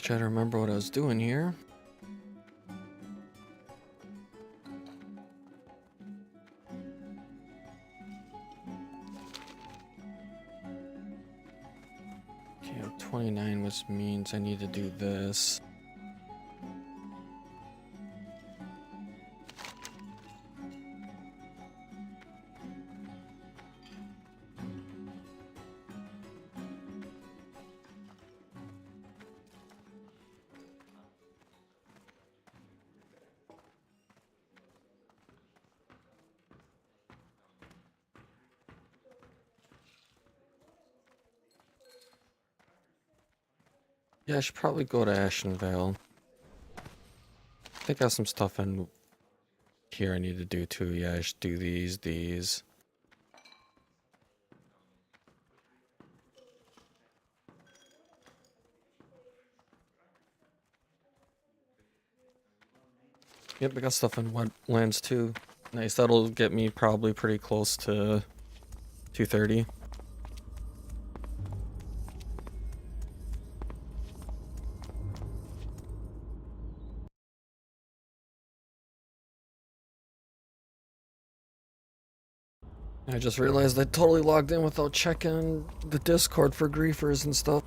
Try to remember what I was doing here. Okay, I'm 29, which means I need to do this. Yeah, I should probably go to Ashenvale. I think I have some stuff in here I need to do too. Yeah, I should do these. Yep, I got stuff in wetlands too. Nice, that'll get me probably pretty close to 230. I just realized I totally logged in without checking the Discord for griefers and stuff.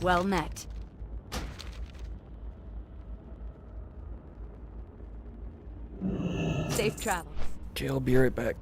Well met. Safe travels. Okay, I'll be right back.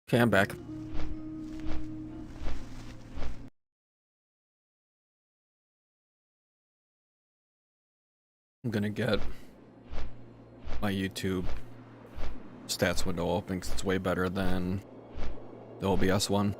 Okay, I'm back. I'm gonna get my YouTube stats window open because it's way better than the OBS one.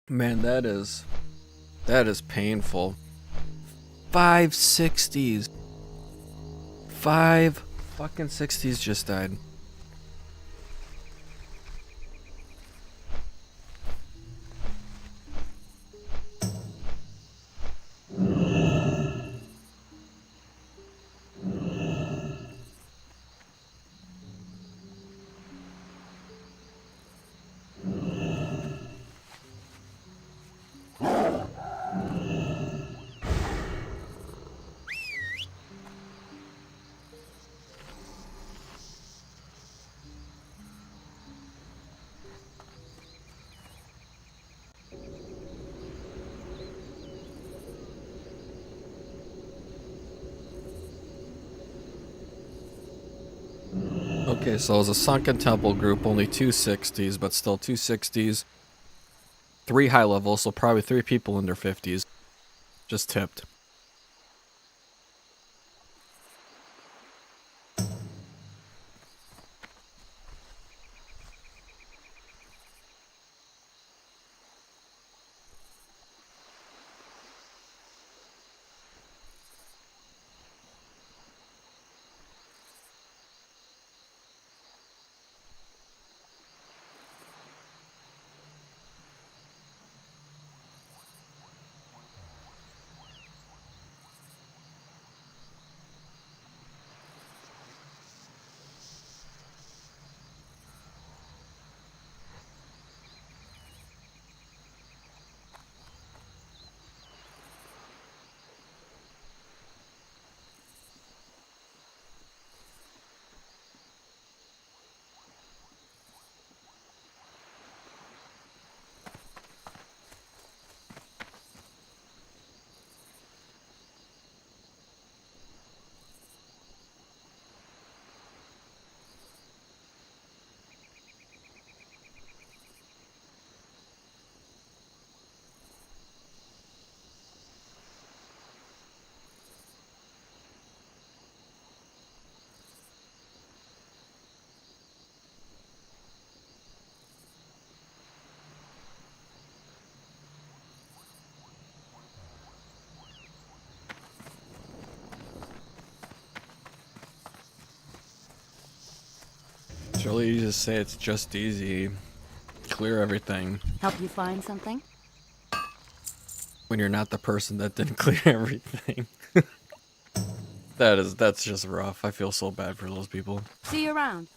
Man, that is painful. 560s. 5 fucking 60s just died. Okay, so as a Sunken Temple group, only 260s, but still 260s. 3 high levels, so probably 3 people in their 50s. Just tipped. Surely you just say it's just easy. Clear everything. Help you find something? When you're not the person that didn't clear everything. That's just rough. I feel so bad for those people. See you around.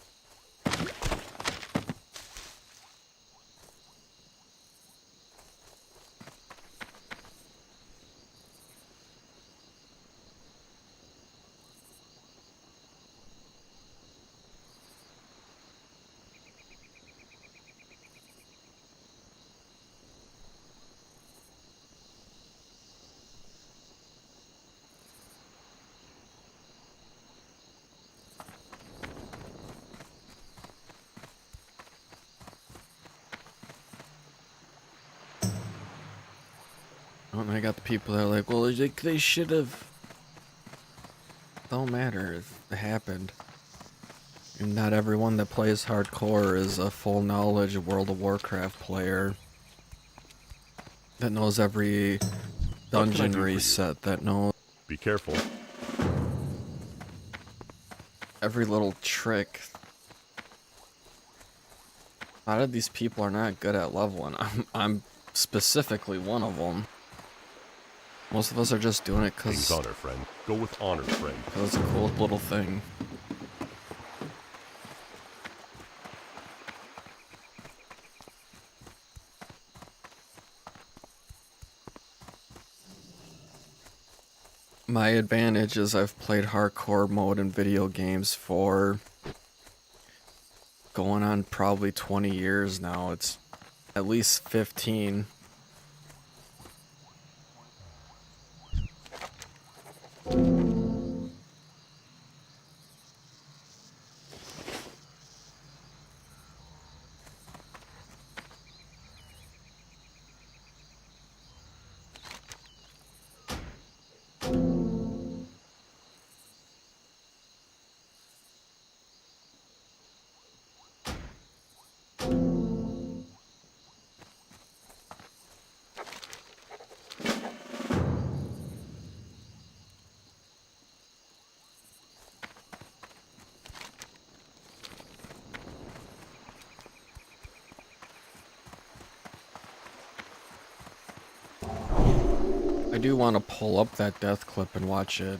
Oh, and I got the people that are like, well, they should have. Don't matter. It happened. And not everyone that plays hardcore is a full knowledge World of Warcraft player that knows every dungeon reset, that knows Be careful. every little trick. A lot of these people are not good at leveling. I'm specifically one of them. Most of us are just doing it King's because honor, friend. Go with honor, friend. it's a cool little thing. My advantage is I've played hardcore mode in video games for going on probably 20 years now. It's at least 15. I do want to pull up that death clip and watch it.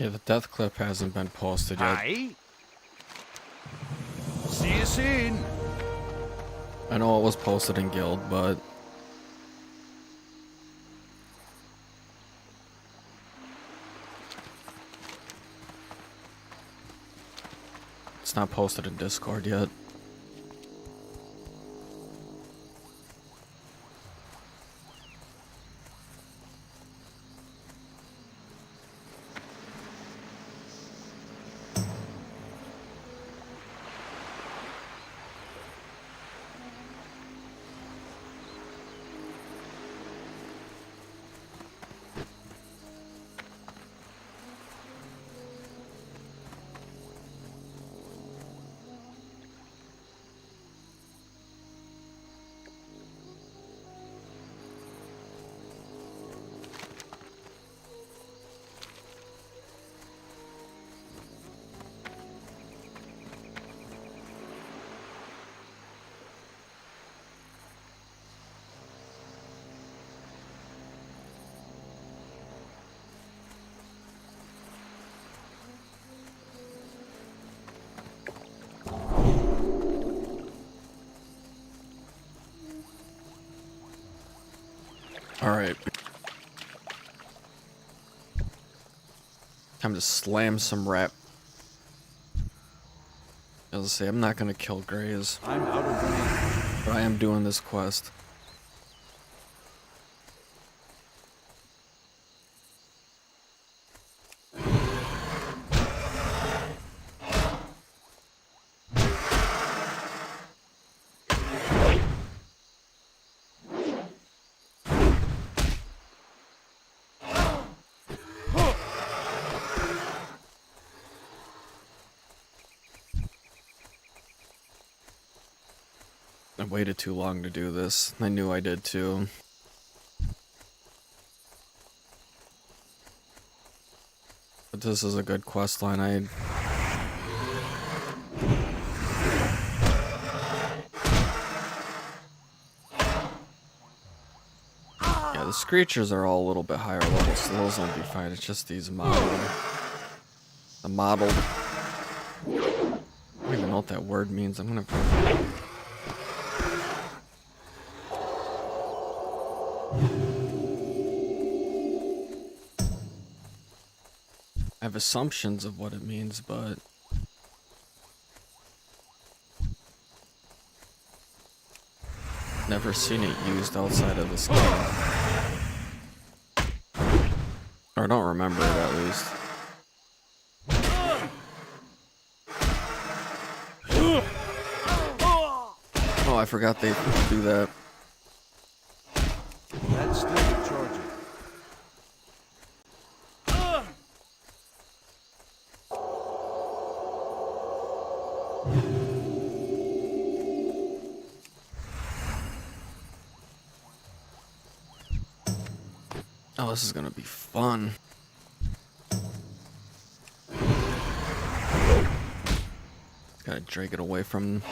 Okay, the death clip hasn't been posted yet. Aye. See you soon. I know it was posted in Guild, but it's not posted in Discord yet. Alright. Time to slam some rap. As I say, I'm not gonna kill Greys, I'm out of range. but I am doing this quest. I waited too long to do this. I knew I did too. But this is a good quest line. Yeah, the Screechers are all a little bit higher level, so those won't be fine. It's just these modeled. The modeled. I don't even know what that word means. I'm gonna. I have assumptions of what it means, but never seen it used outside of this game. Or I don't remember it at least. Oh, I forgot they do that. That's still charging. Oh, this is gonna be fun. Gotta drag it away from.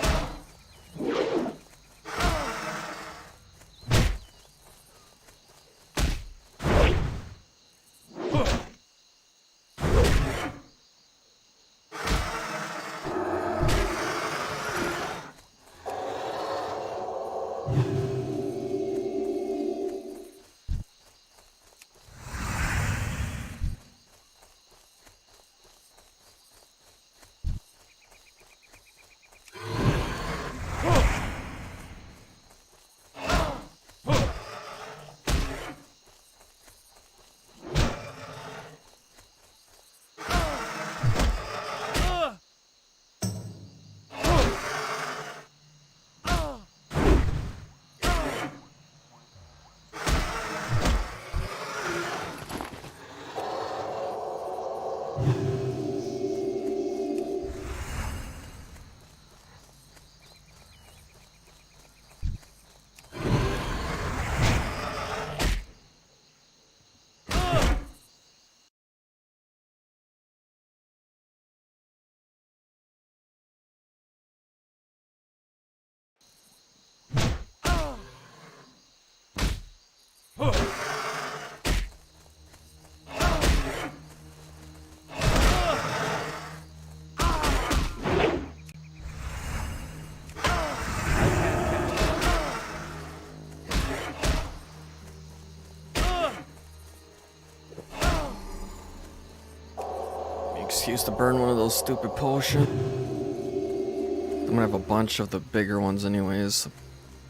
Excuse to burn one of those stupid potions. I'm gonna have a bunch of the bigger ones anyways.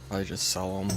Probably just sell them.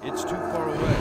It's too far away.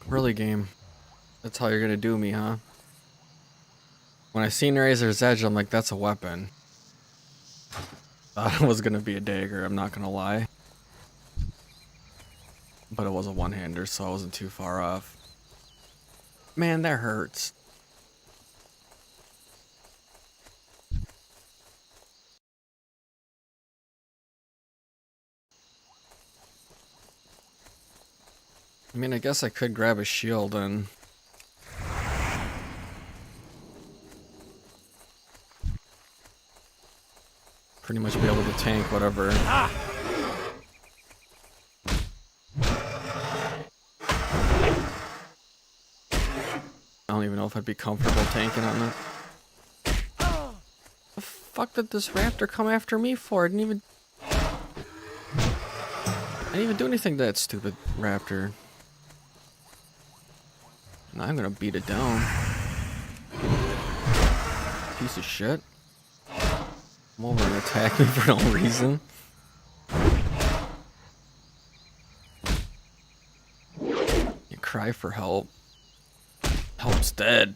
Really, game? That's how you're gonna do me, huh? When I seen Razor's Edge, I'm like, that's a weapon. Thought it was gonna be a dagger, I'm not gonna lie. But it was a one-hander, so I wasn't too far off. Man, that hurts. I mean, I guess I could grab a shield and... pretty much be able to tank whatever. I don't even know if I'd be comfortable tanking on it. The fuck did this raptor come after me for? I didn't even do anything to that stupid raptor. Now I'm gonna beat it down. Piece of shit. Come over and attack me for no reason. You cry for help. Help's dead.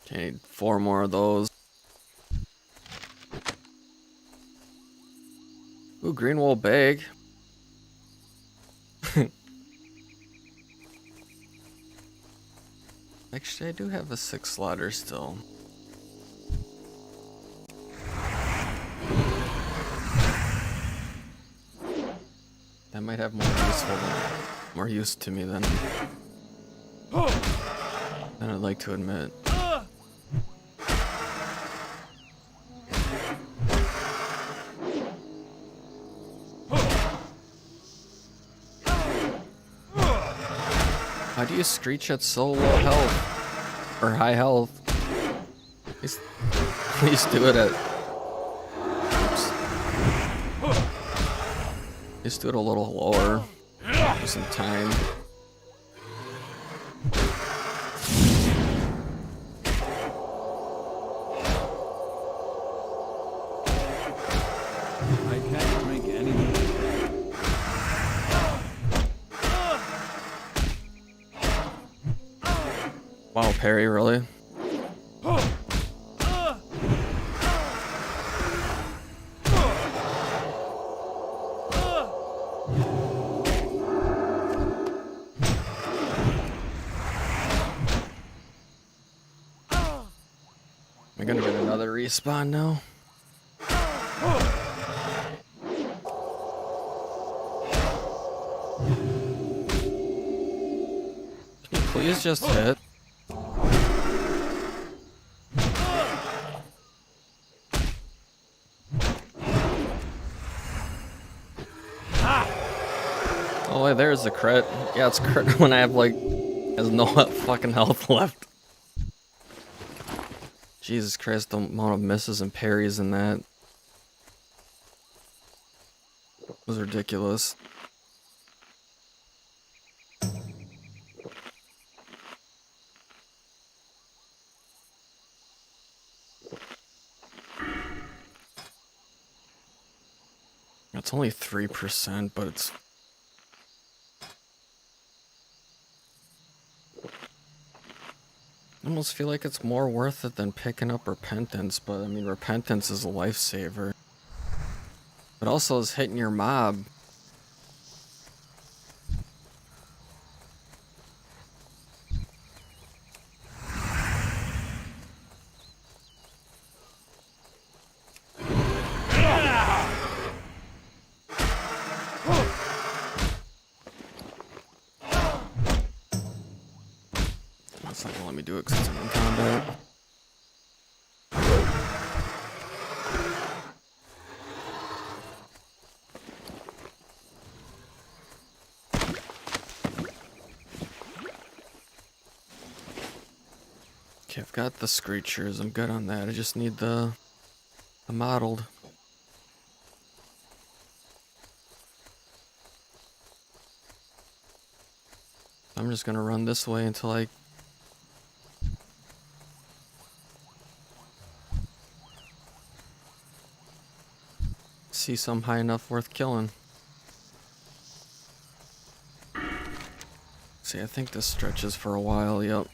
Okay, need 4 more of those. Ooh, green wool bag. Actually, I do have a 6 slaughter still. That might have more use to me than I'd like to admit. How do you screech at so low health? Or high health? Please do it at... Oops. Just do it a little lower. For some time. I can't drink anymore. Wow, parry, really? Am I gonna get another respawn now? Can you please just hit? Oh wait, there's the crit. Yeah, it's crit when I have like, has no fucking health left. Jesus Christ, the amount of misses and parries in that was ridiculous. It's only 3%, but it's... I almost feel like it's more worth it than picking up Repentance, but I mean, Repentance is a lifesaver. But also is hitting your mob. That's not gonna let me do it because I'm in combat. Okay, I've got the screechers. I'm good on that. I just need the mottled. I'm just gonna run this way until I See some high enough worth killing. See, I think this stretches for a while, yep.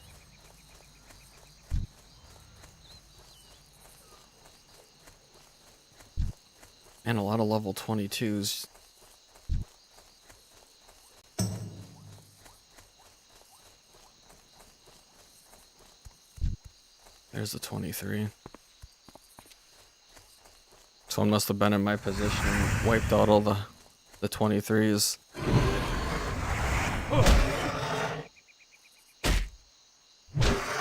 And a lot of level 22s. There's the 23. Someone must have been in my position and wiped out all the 23s.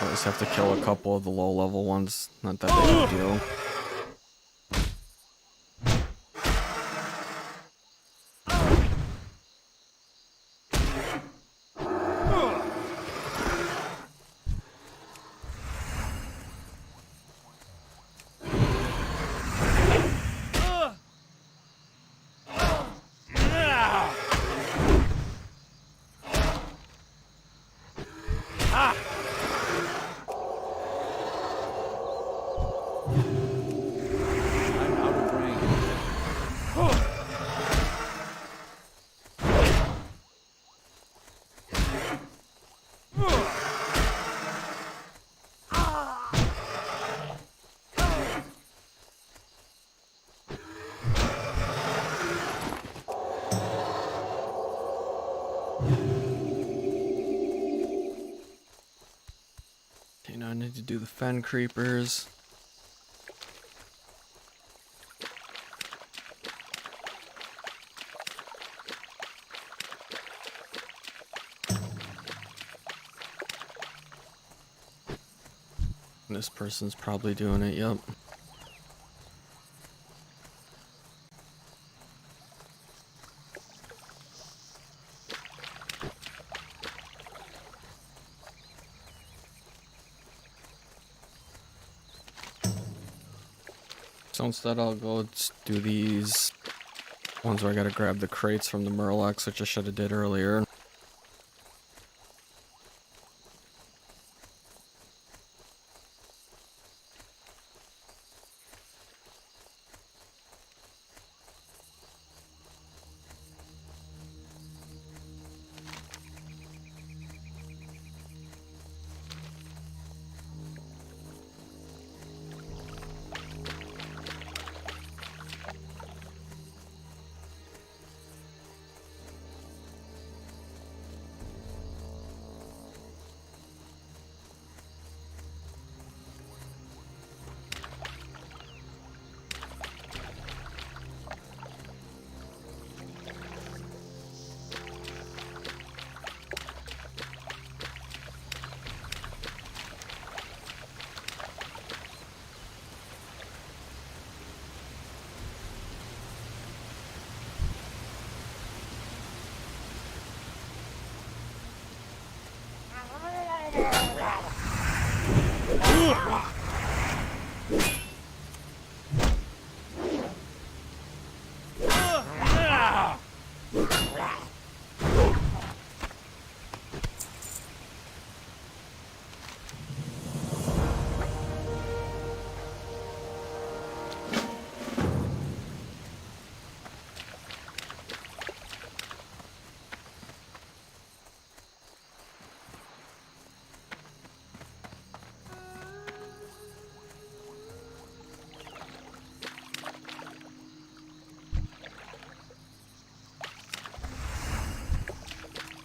I just have to kill a couple of the low level ones. Not that big of a deal. I'm out of range. Okay, now I need to do the fen creepers. This person's probably doing it, yep. So instead I'll go do these ones where I gotta grab the crates from the Murlocs, which I should have did earlier.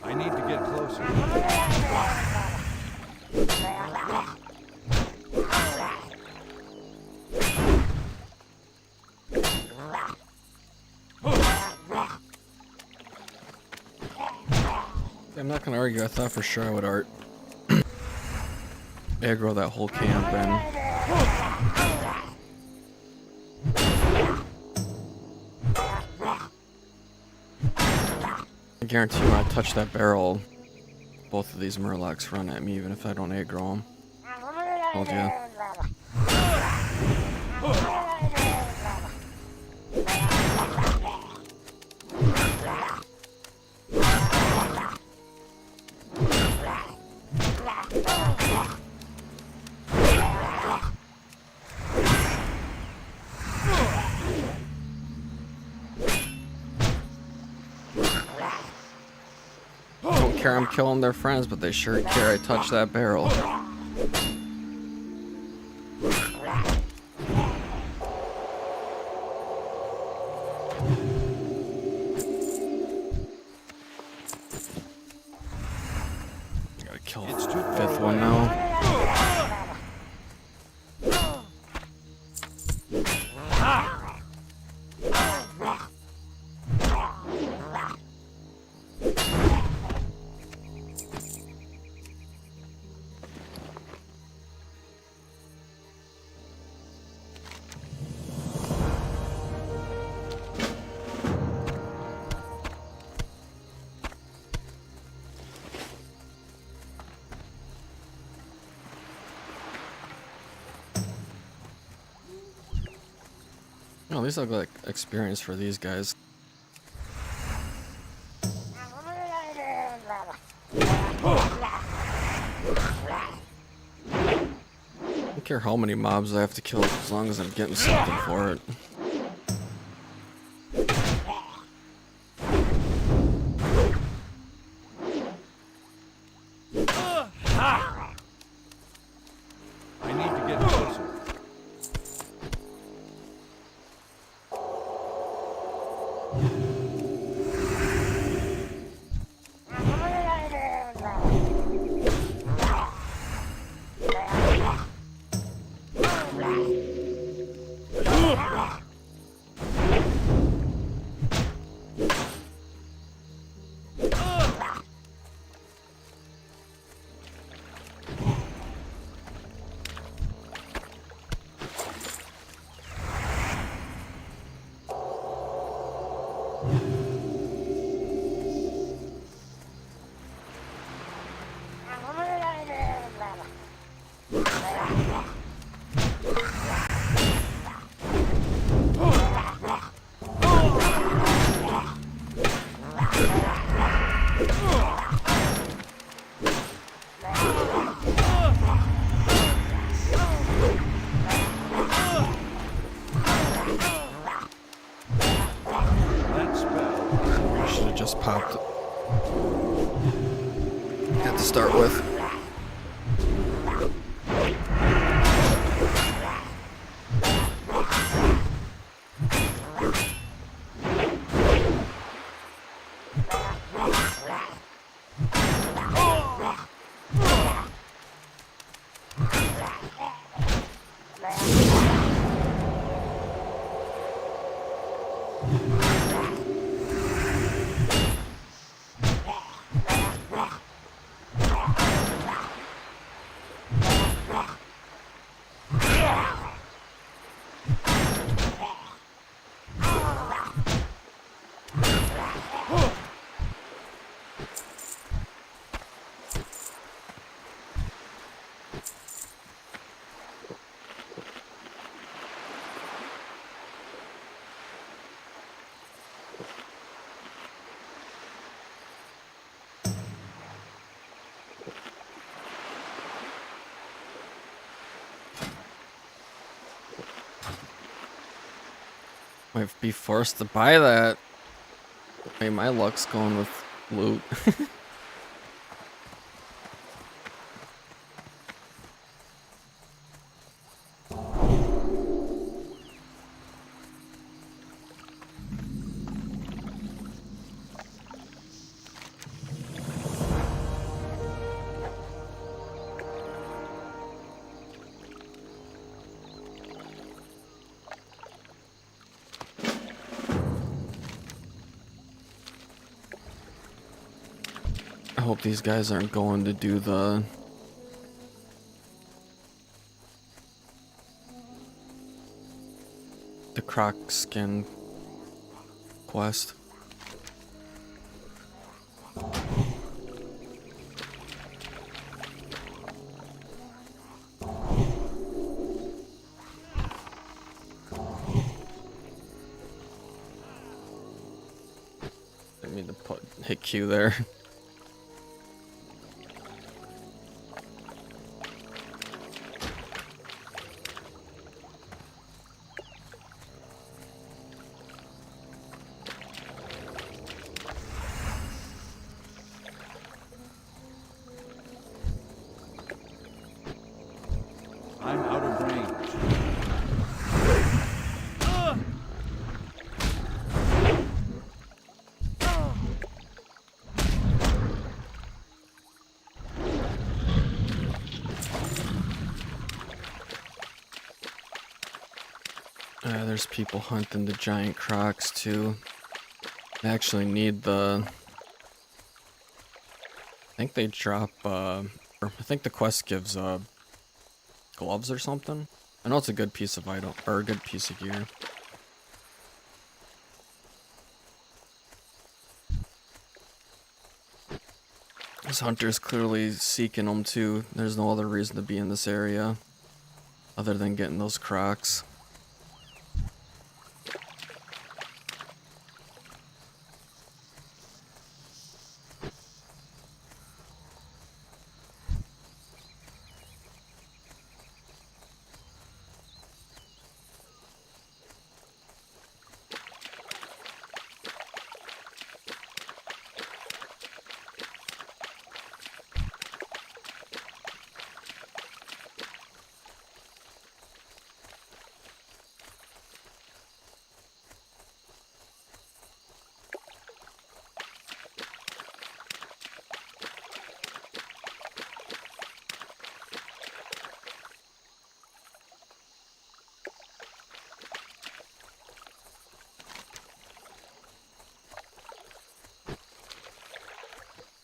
I need to get closer. I'm not gonna argue, I thought for sure I would aggro that whole camp and I guarantee when I touch that barrel, both of these Murlocs run at me even if I don't aggro them. Told ya. care I'm killing their friends, but they sure care I touch that barrel. Gotta kill It's too far fifth one away. now. Oh, these look like experience for these guys. I don't care how many mobs I have to kill as long as I'm getting something for it. I need to get closer. That spell. I should have just popped it. Had to start with. Might be forced to buy that. Hey, my luck's going with loot. I hope these guys aren't going to do the croc skin quest. I mean to hit Q there. I'm out of range. There's people hunting the giant crocs too. I actually need the... I think they drop, I think the quest gives, gloves or something. I know it's a good piece of item, or a good piece of gear. This hunter's clearly seeking them too. There's no other reason to be in this area other than getting those crocs.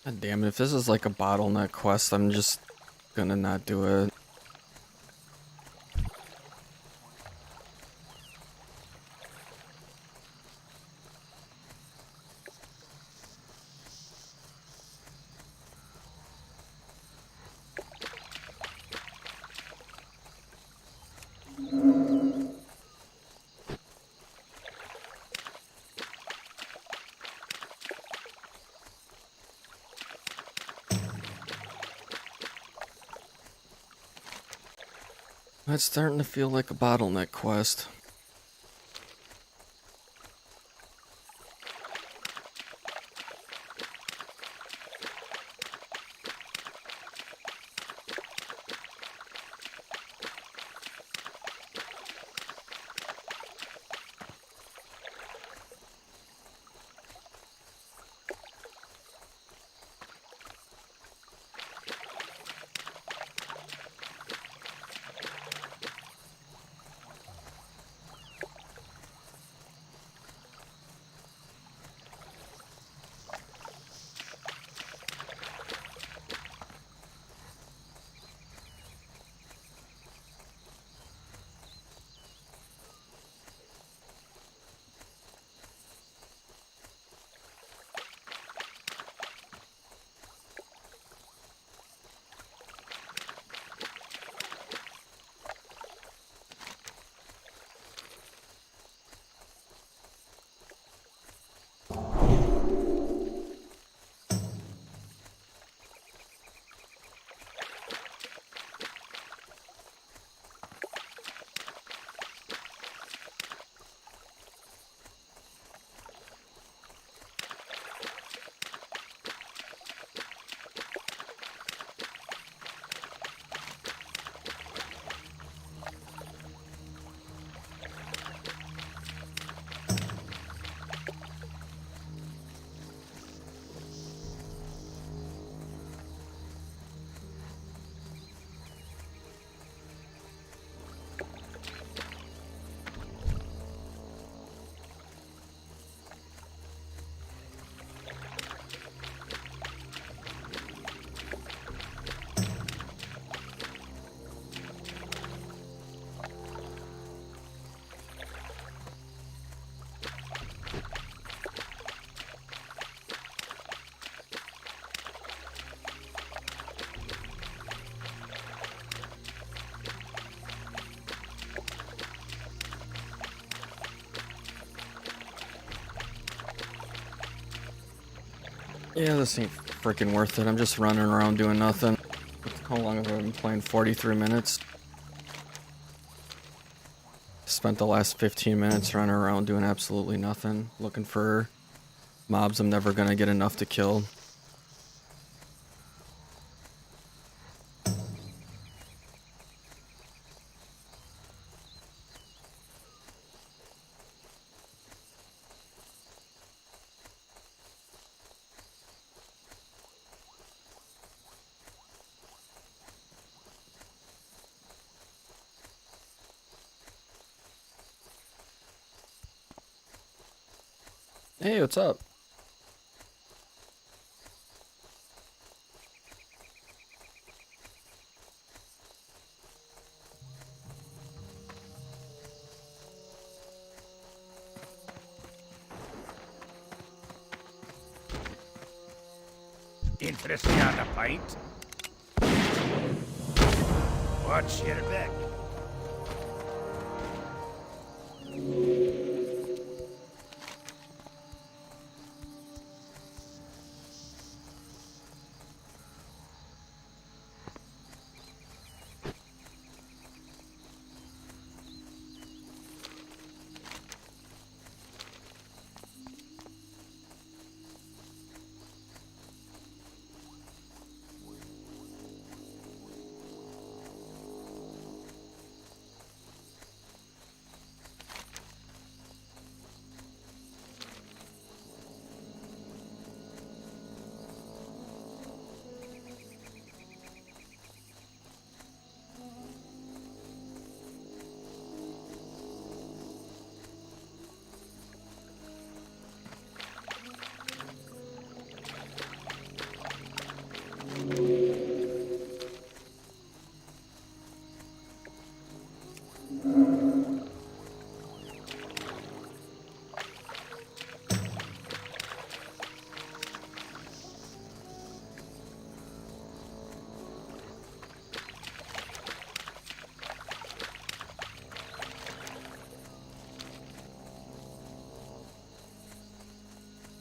God damn it, if this is like a bottleneck quest, I'm just gonna not do it. It's starting to feel like a bottleneck quest. Yeah, this ain't freaking worth it. I'm just running around doing nothing. How long have I been playing? 43 minutes. Spent the last 15 minutes running around doing absolutely nothing. Looking for mobs I'm never gonna get enough to kill. Hey, what's up? Interested on the pint? What's your back?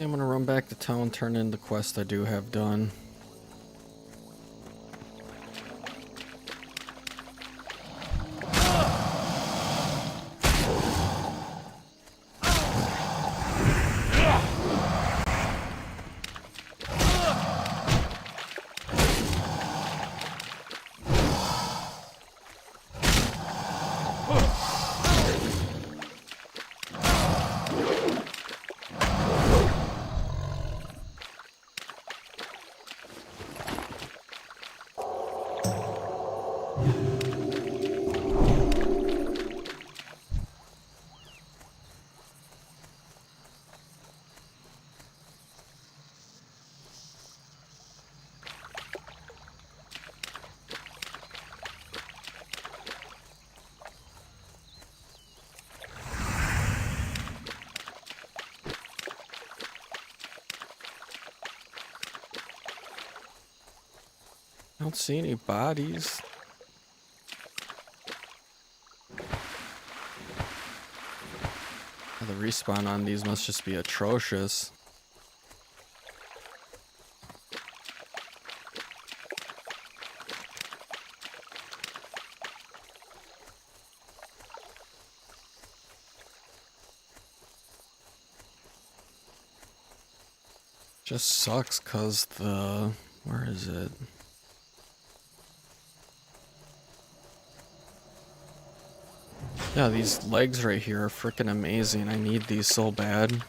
I'm gonna run back to town, turn in the quest I do have done. I don't see any bodies. The respawn on these must just be atrocious. Just sucks cause where is it? Yeah, these legs right here are freaking amazing. I need these so bad.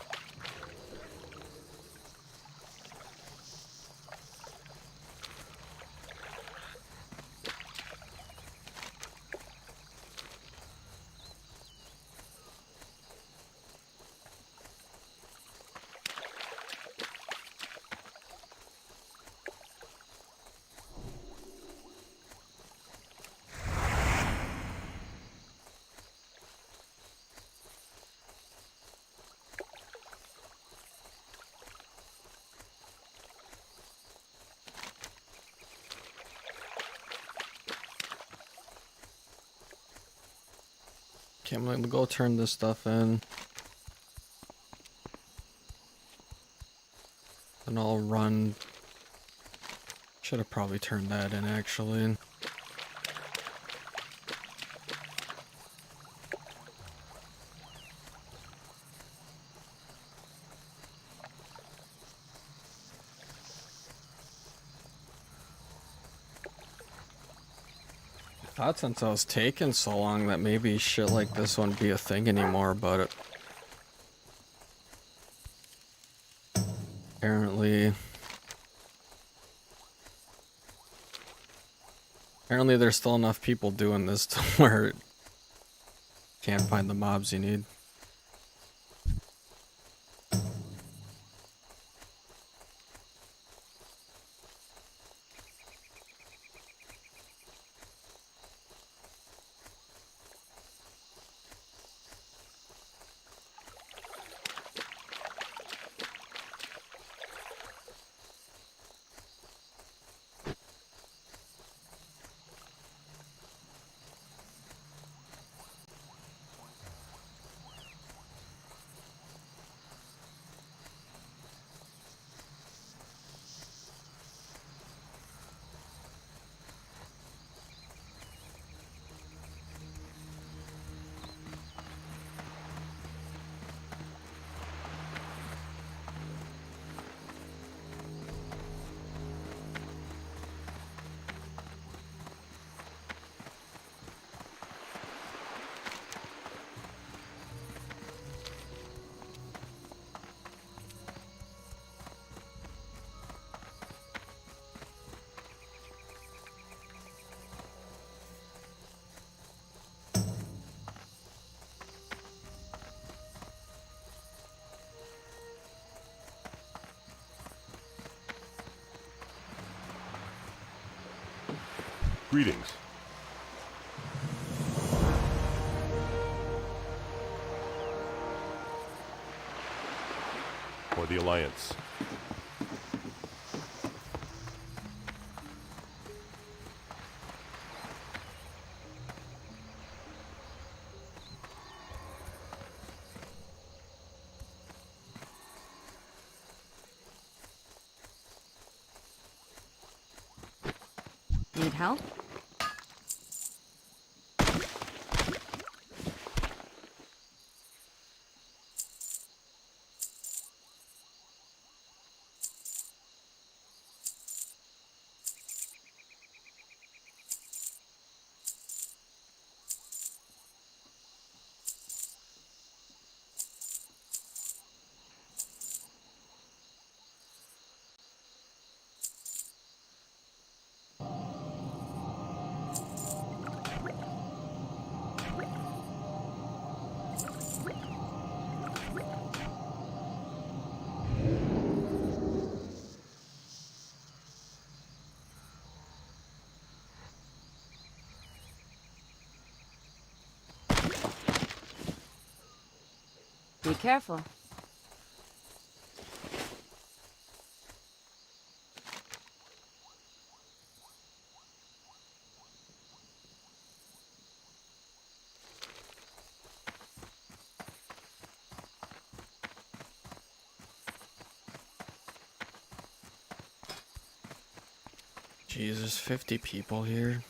Okay, I'm gonna go turn this stuff in. And I'll run. Should have probably turned that in actually. I thought since I was taking so long that maybe shit like this wouldn't be a thing anymore, but apparently there's still enough people doing this to where you can't find the mobs you need. Greetings. For the Alliance. Need help? Be careful. Jesus, 50 people here.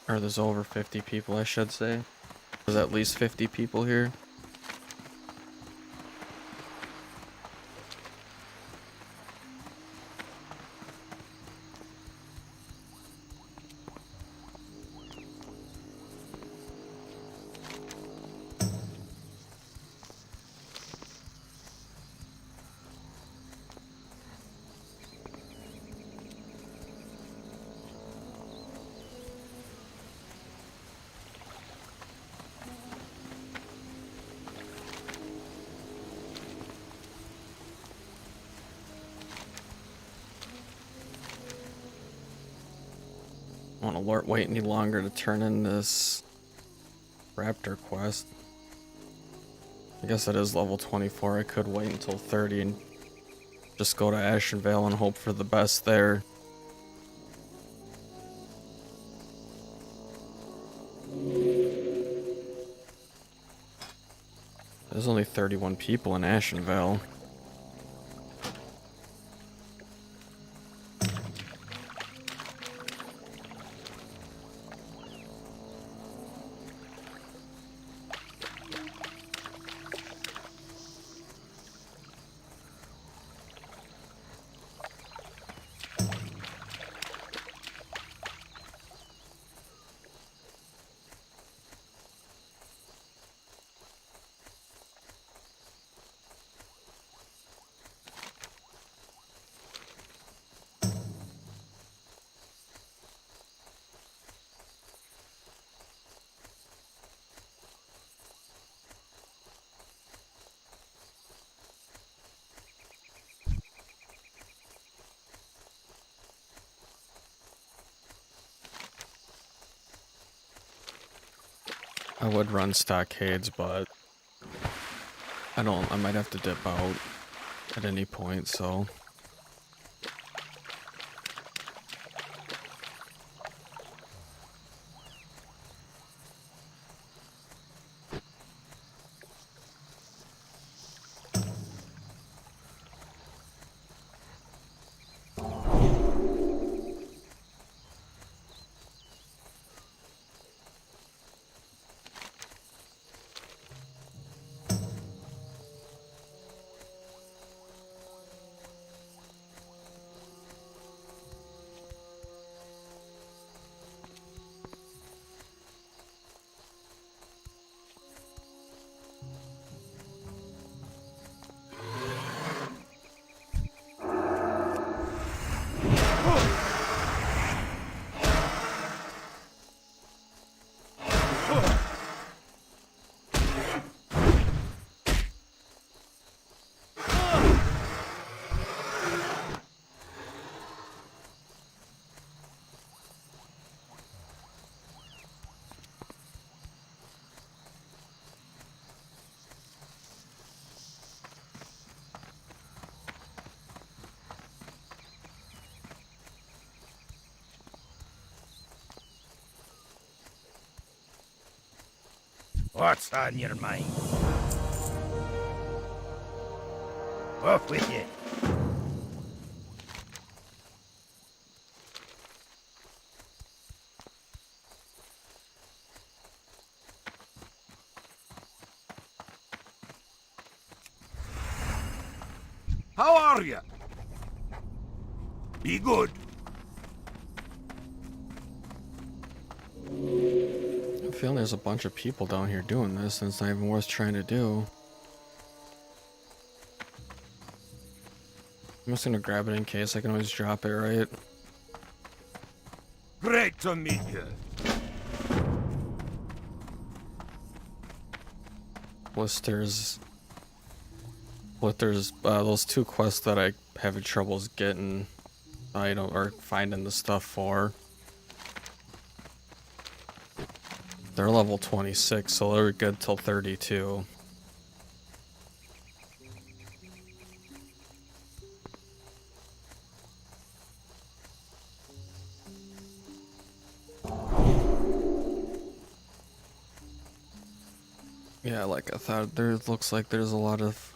Or there's over 50 people, I should say. There's at least 50 people here. I won't wait any longer to turn in this Raptor quest. I guess it is level 24. I could wait until 30 and just go to Ashenvale and hope for the best there. There's only 31 people in Ashenvale. I would run stockades, but I might have to dip out at any point, so. What's on your mind? Off with you. How are you? Be good. I feel there's a bunch of people down here doing this, and it's not even worth trying to do. I'm just gonna grab it in case. I can always drop it, right? Great to meet you. Blisters. Those two quests that I having troubles getting, or finding the stuff for. They're level 26, so they're good till 32. Yeah, like I thought, there looks like there's a lot of...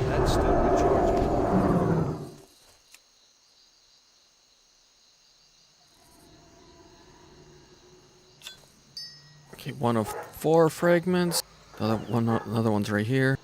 That's still recharging. Okay, one of 4 fragments. Another one's right here.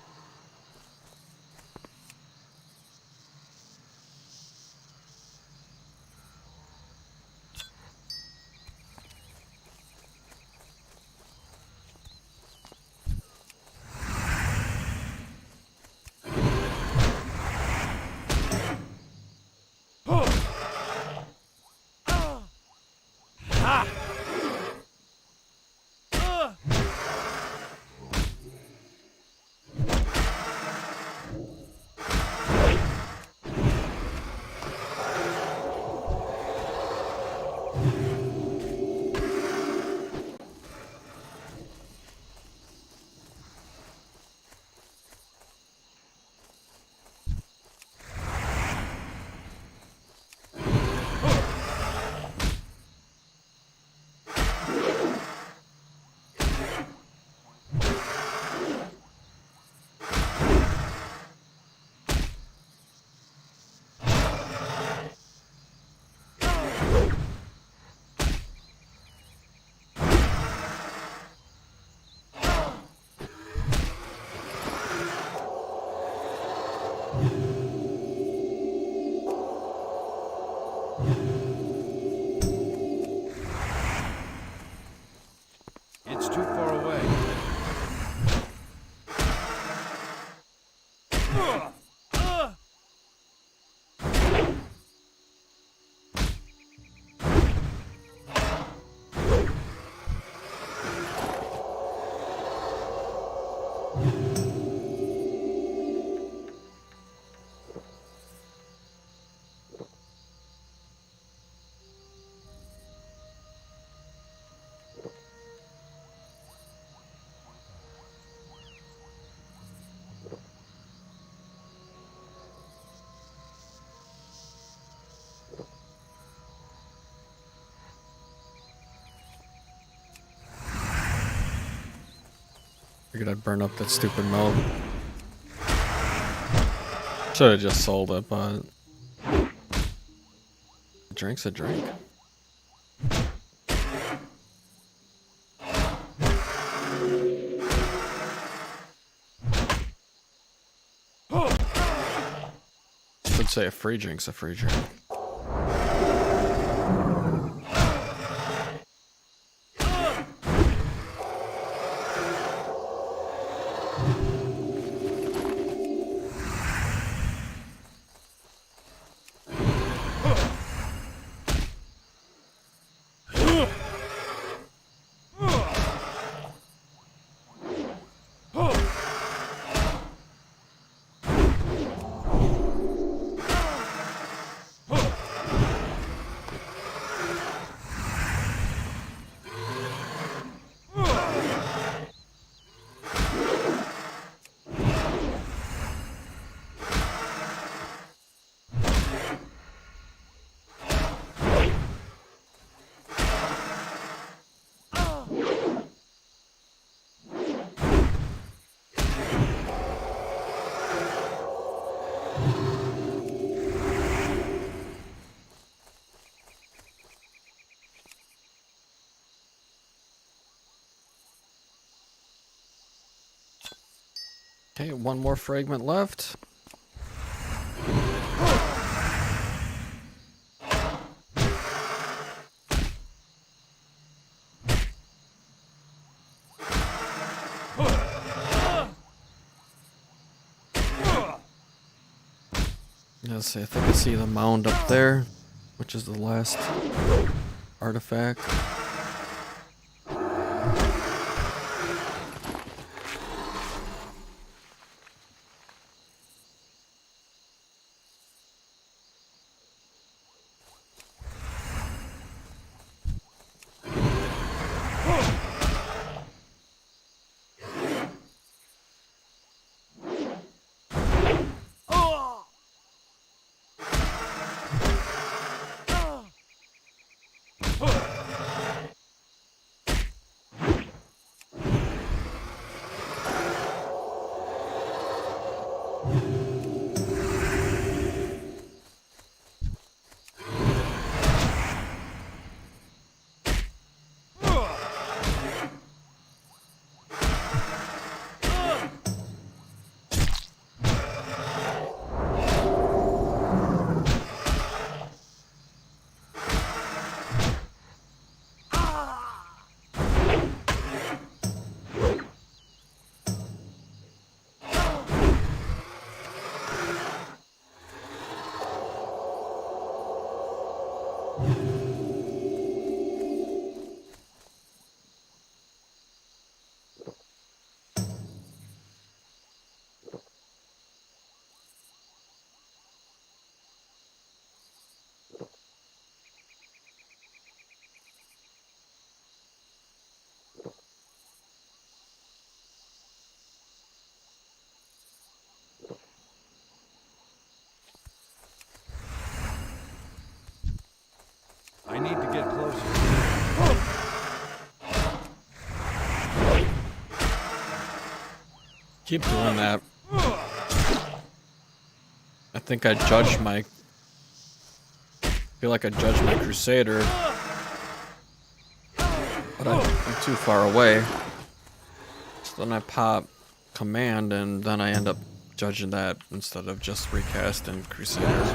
Figured I'd burn up that stupid milk. Should have just sold it, but a drink's a drink. Should say a free drink's a free drink. Okay, one more fragment left. Let's see, I think I see the mound up there, which is the last artifact. I need to get closer. Keep doing that. I think I judged my... feel like I judged my Crusader. But I'm too far away. So then I pop command and then I end up judging that instead of just recasting Crusader.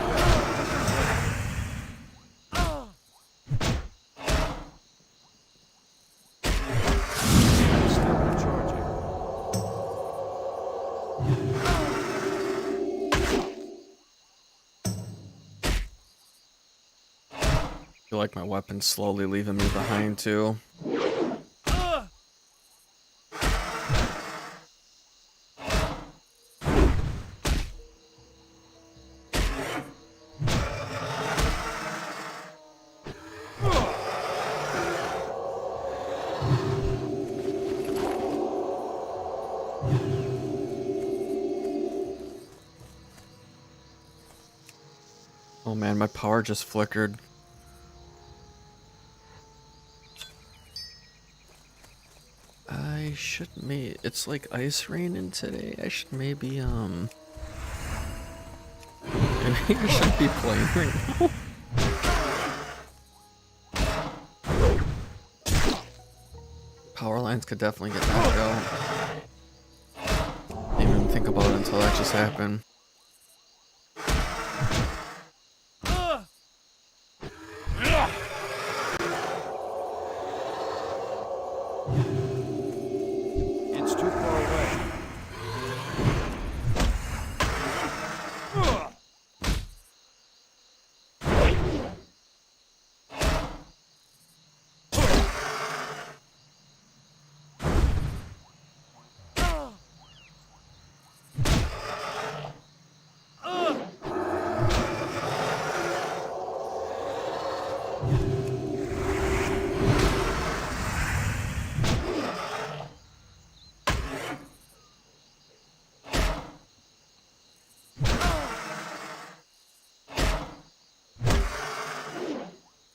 I feel like my weapon's slowly leaving me behind too. Oh man, my power just flickered. I should maybe, it's like ice raining today. I should maybe maybe I should be playing right now. Power lines could definitely get knocked out. Didn't even think about it until that just happened. It's too far away.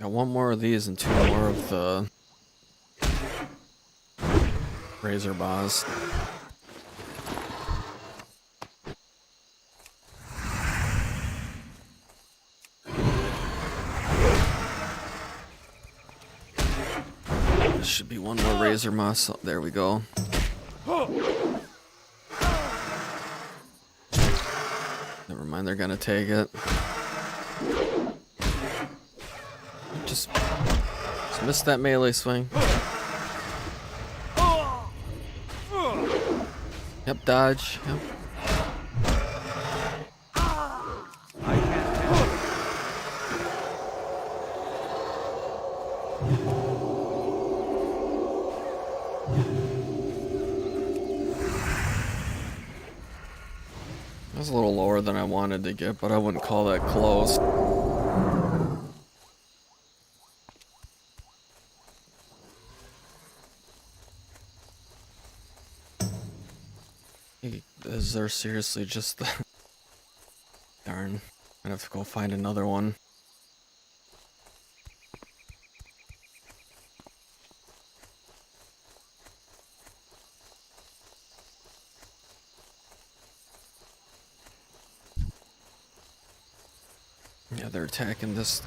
Got one more of these and two more of the razor boss. This should be one more razor moss. Oh, there we go. Never mind, they're gonna take it. Just missed that melee swing. Yep, dodge. Yep. I can't tell. That was a little lower than I wanted to get, but I wouldn't call that close. Is there seriously just the... Darn. I'd have to go find another one. Yeah, they're attacking this.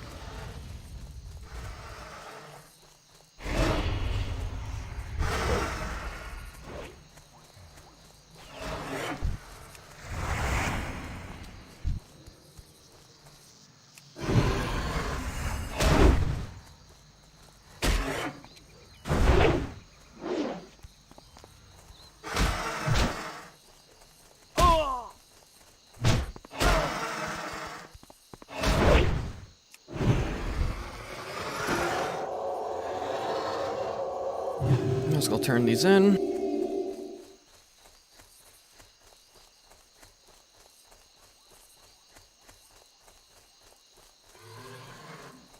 Let's go turn these in.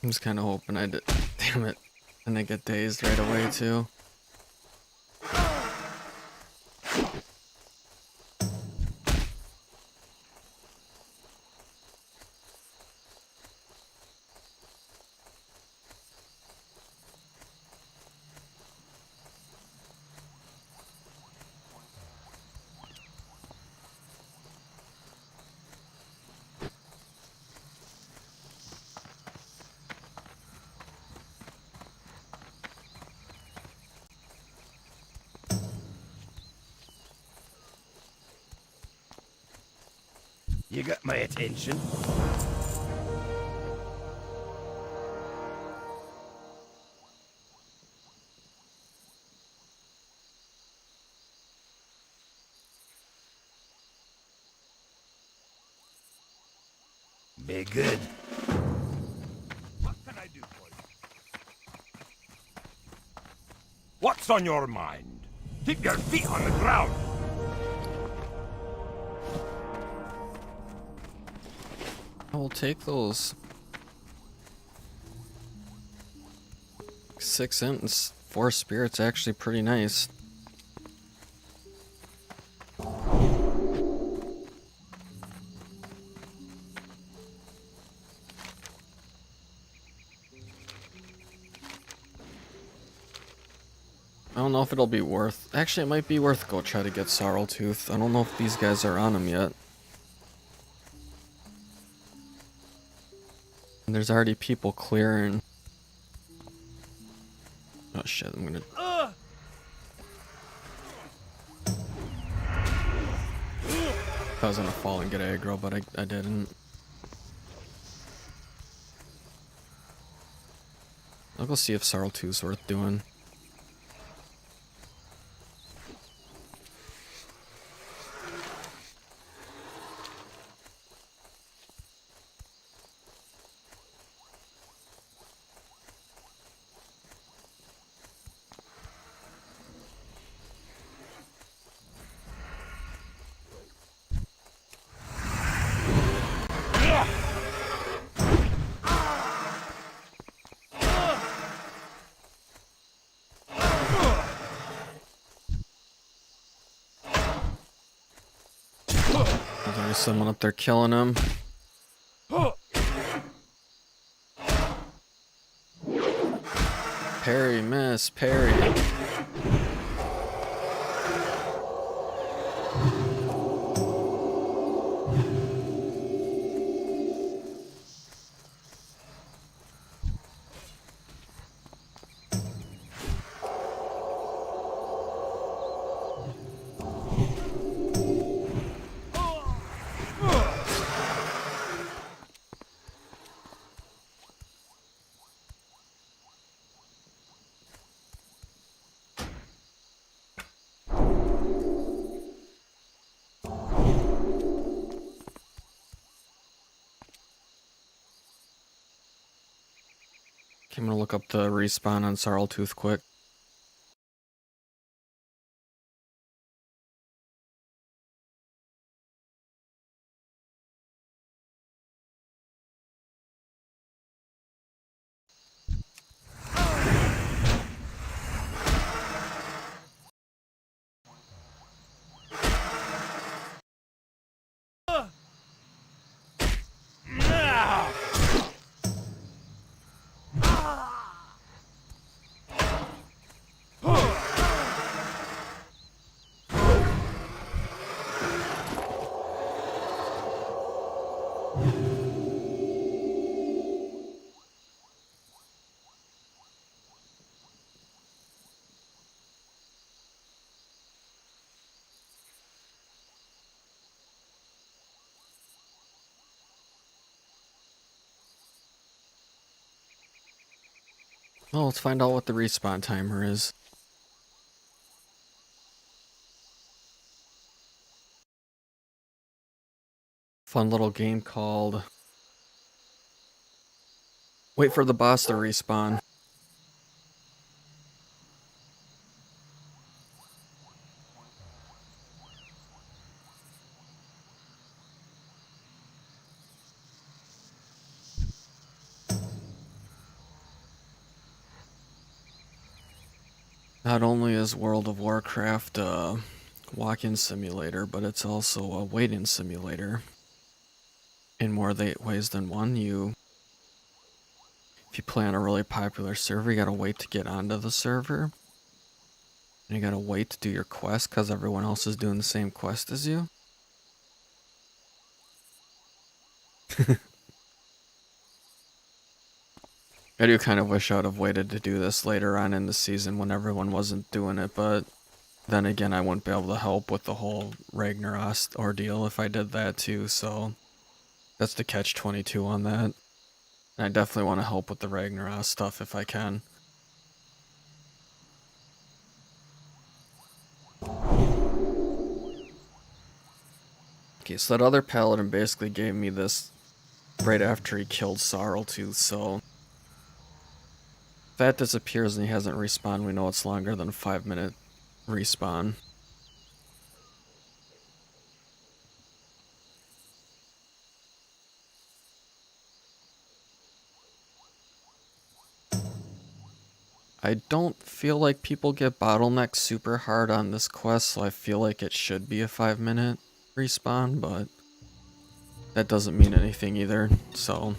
I'm just kind of hoping I did. Damn it. And I get dazed right away, too. You got my attention. Be good. What can I do for you? What's on your mind? Keep your feet on the ground. I will take those 6 int and 4 spirits. Actually pretty nice. don't know if it'll be worth... Actually, it might be worth go try to get Sorreltooth. I don't know if these guys are on him yet. And there's already people clearing. Oh shit, I'm gonna... I was gonna fall and get aggro, but I didn't. I'll go see if Sorreltooth's worth doing. There's already someone up there killing him. Parry, miss, parry. Okay, I'm gonna look up the respawn on Sorreltooth quick. Well, let's find out what the respawn timer is. Fun little game called... Wait for the boss to respawn. Not only is World of Warcraft a walk-in simulator, but it's also a wait-in simulator. In more ways than one. If you play on a really popular server, you gotta wait to get onto the server. And you gotta wait to do your quest because everyone else is doing the same quest as you. I do kind of wish I would have waited to do this later on in the season when everyone wasn't doing it, but then again, I wouldn't be able to help with the whole Ragnaros ordeal if I did that too, so that's the catch-22 on that. And I definitely want to help with the Ragnaros stuff if I can. Okay, so that other Paladin basically gave me this right after he killed Sorreltooth, so... If that disappears and he hasn't respawned, we know it's longer than a 5-minute respawn. I don't feel like people get bottlenecked super hard on this quest, so I feel like it should be a 5-minute respawn, but that doesn't mean anything either, so...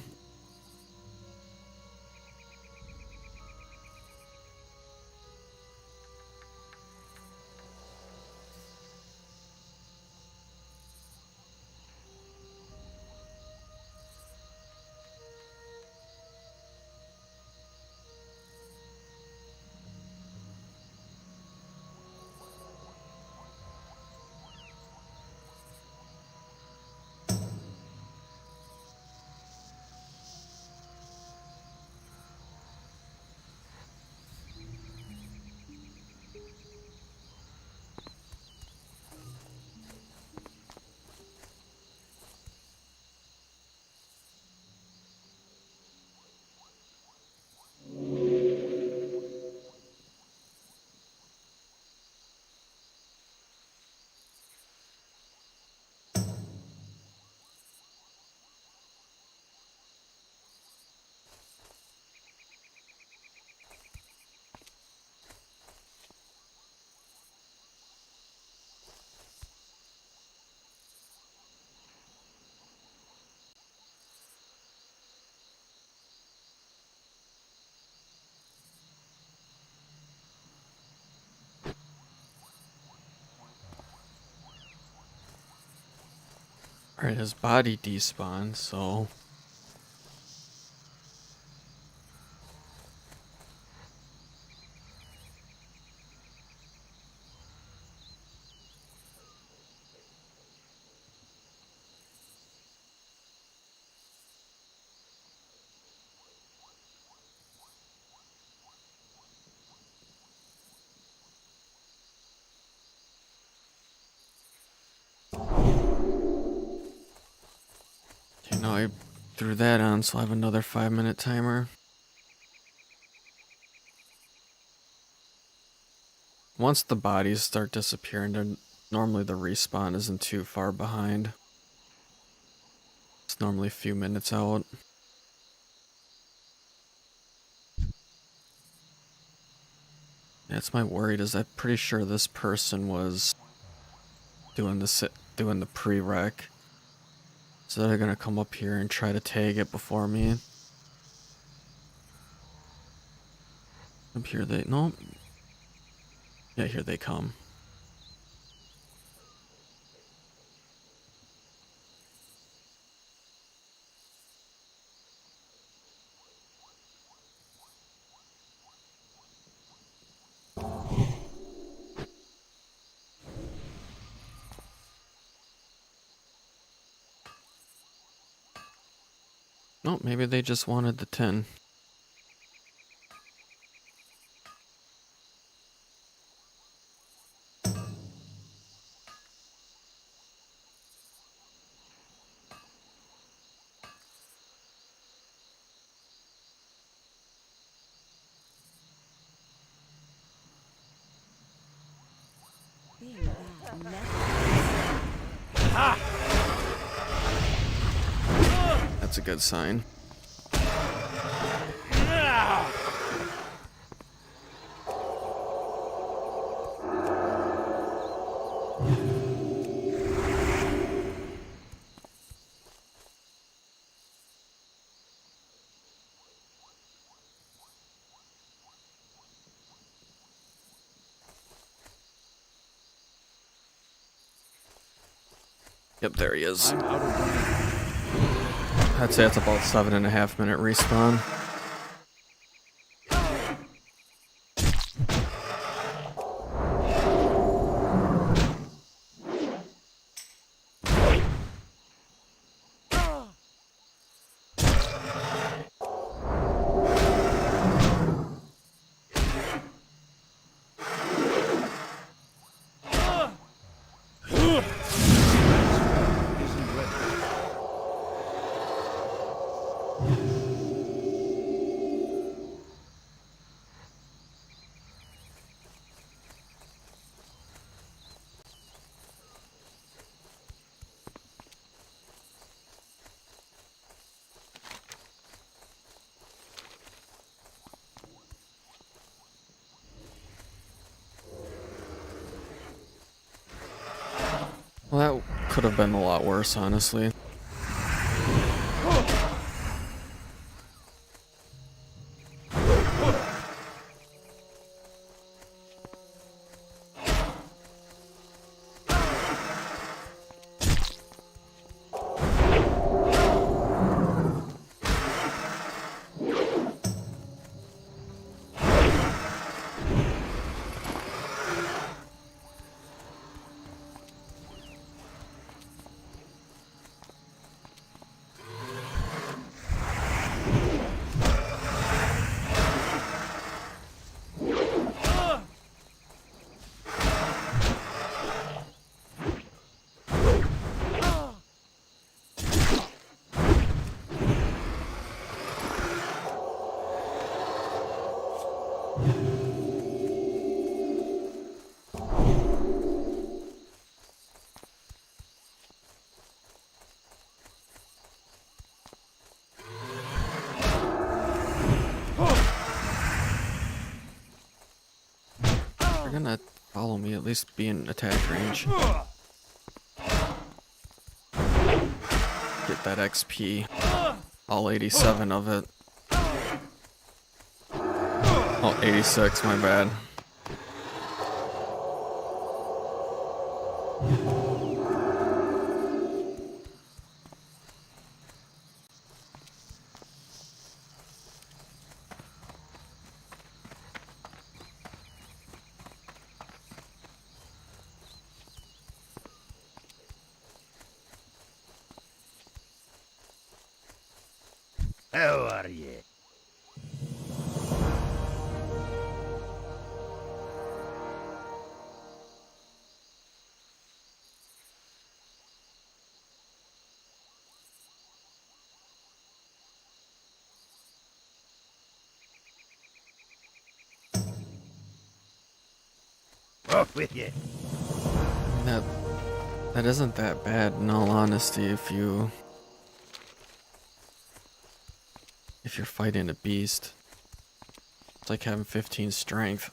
Alright, his body despawned, so... Okay, now I threw that on, so I have another 5-minute timer. Once the bodies start disappearing, then normally the respawn isn't too far behind. It's normally a few minutes out. That's my worry, is I'm pretty sure this person was doing the prereq. So they're gonna come up here and try to tag it before me. Up here they, no. Yeah, here they come. Oh, maybe they just wanted the 10. That's a good sign. Yep, there he is. I'm out of range. I'd say that's about 7.5 minute respawn. Isn't ready. Well, that could have been a lot worse, honestly. They're gonna follow me, at least be in attack range. Get that XP. All 87 of it. Oh, 86, my bad. How are ye? Off with ye. That that isn't that bad in all honesty if you're fighting a beast. It's like having 15 strength.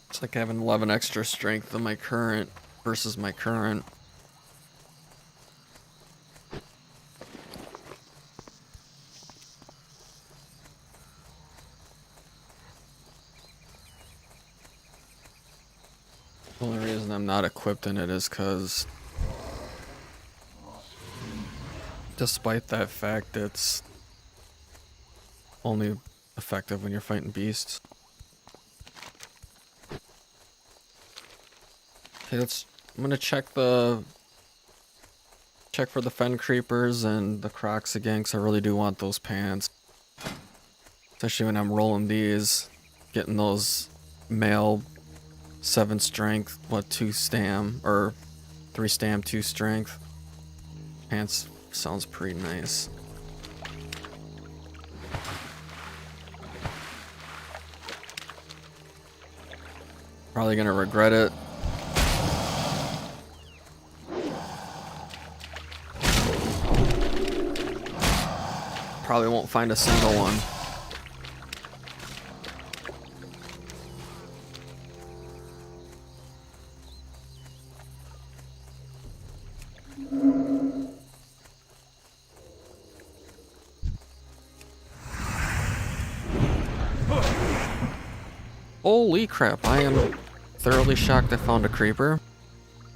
It's like having 11 extra strength than my current versus my current. The only reason I'm not equipped in it is because, despite that fact, it's only effective when you're fighting beasts. Okay, I'm gonna check for the fen creepers and the crocs again, because I really do want those pants. Especially when I'm rolling these, getting those male 7 strength, 2 stam, or 3 stam, 2 strength. Pants sounds pretty nice. Probably gonna regret it. Probably won't find a single one. Holy crap, I am thoroughly shocked I found a creeper.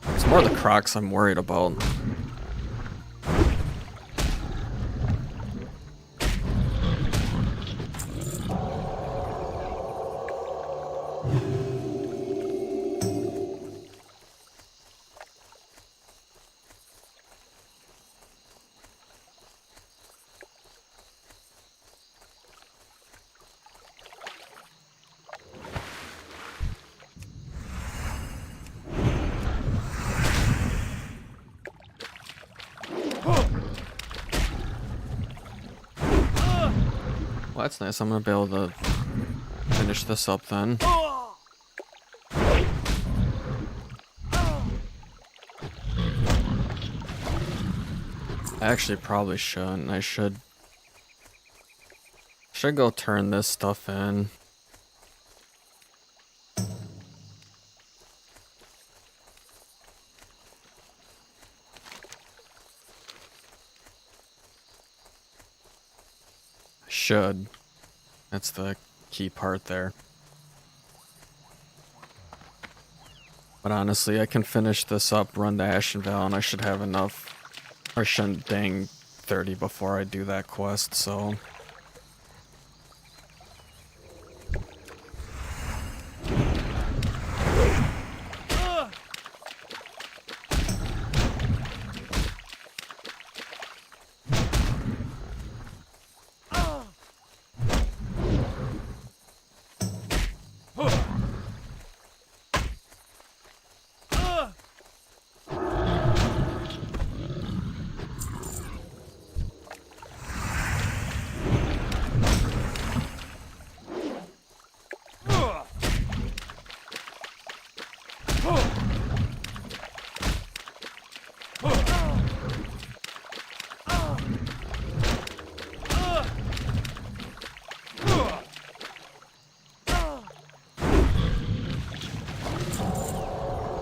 It's more the crocs I'm worried about. Well, that's nice. I'm gonna be able to finish this up then. I actually probably shouldn't. I should go turn this stuff in. Should. That's the key part there. But honestly, I can finish this up, run to Ashenvale, and I should have enough. Or shouldn't dang 30 before I do that quest, so.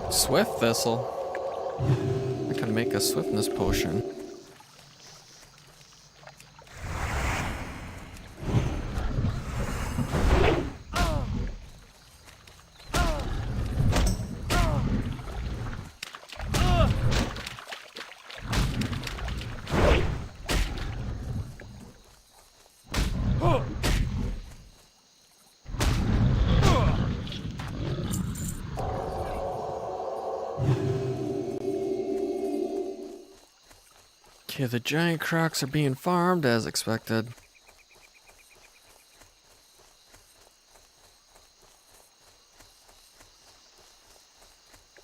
Swift Thistle. I can make a swiftness potion. Okay, the giant crocs are being farmed as expected.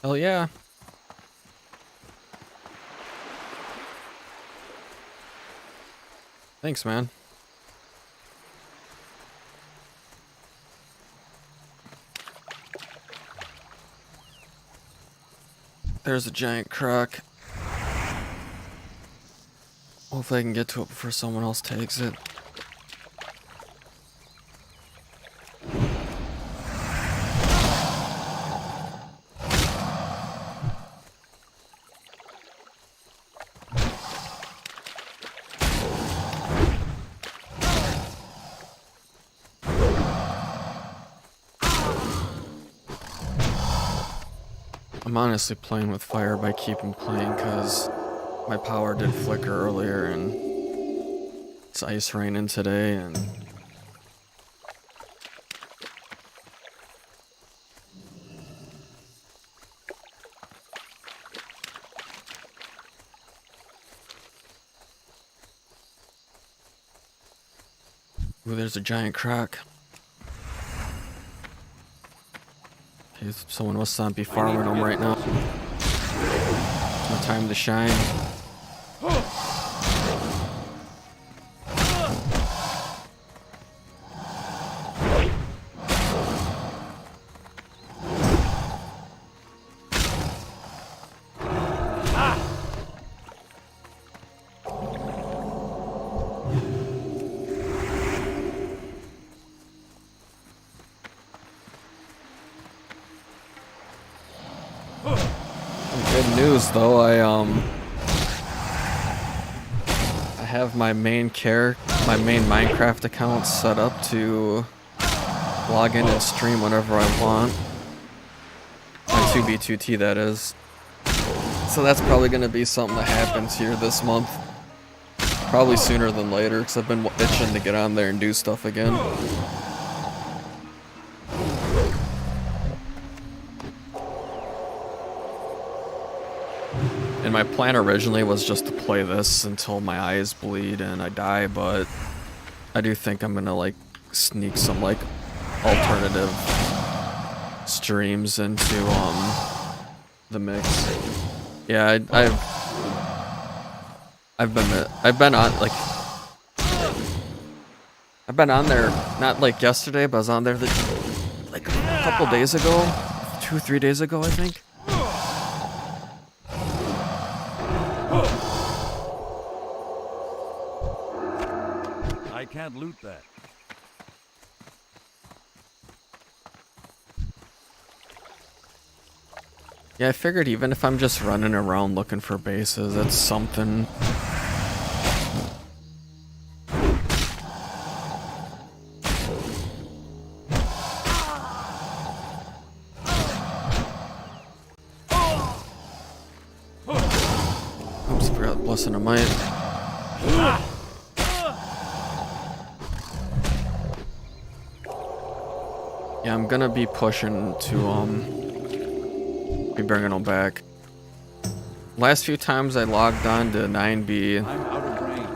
Hell yeah. Thanks, man. There's a giant croc. Hopefully I can get to it before someone else takes it. I'm honestly playing with fire by keeping playing because my power did flicker earlier and it's ice raining today and ooh, there's a giant croc. Okay, someone must not be farming them right now. No time to shine. Good news though, I have my main Minecraft account set up to log in and stream whenever I want. My 2B2T that is. So that's probably gonna be something that happens here this month. Probably sooner than later, because I've been itching to get on there and do stuff again. And my plan originally was just to play this until my eyes bleed and I die, but I do think I'm gonna like sneak some like alternative streams into the mix. Yeah, I've been on like I've been on there not like yesterday, but I was on there like a couple days ago, 2-3 days ago I think. I can't loot that. Yeah, I figured even if I'm just running around looking for bases, it's something. Oops, forgot Blessing of Might. Yeah, I'm gonna be pushing to be bringing them back. Last few times I logged on to 9B, I'm out of range.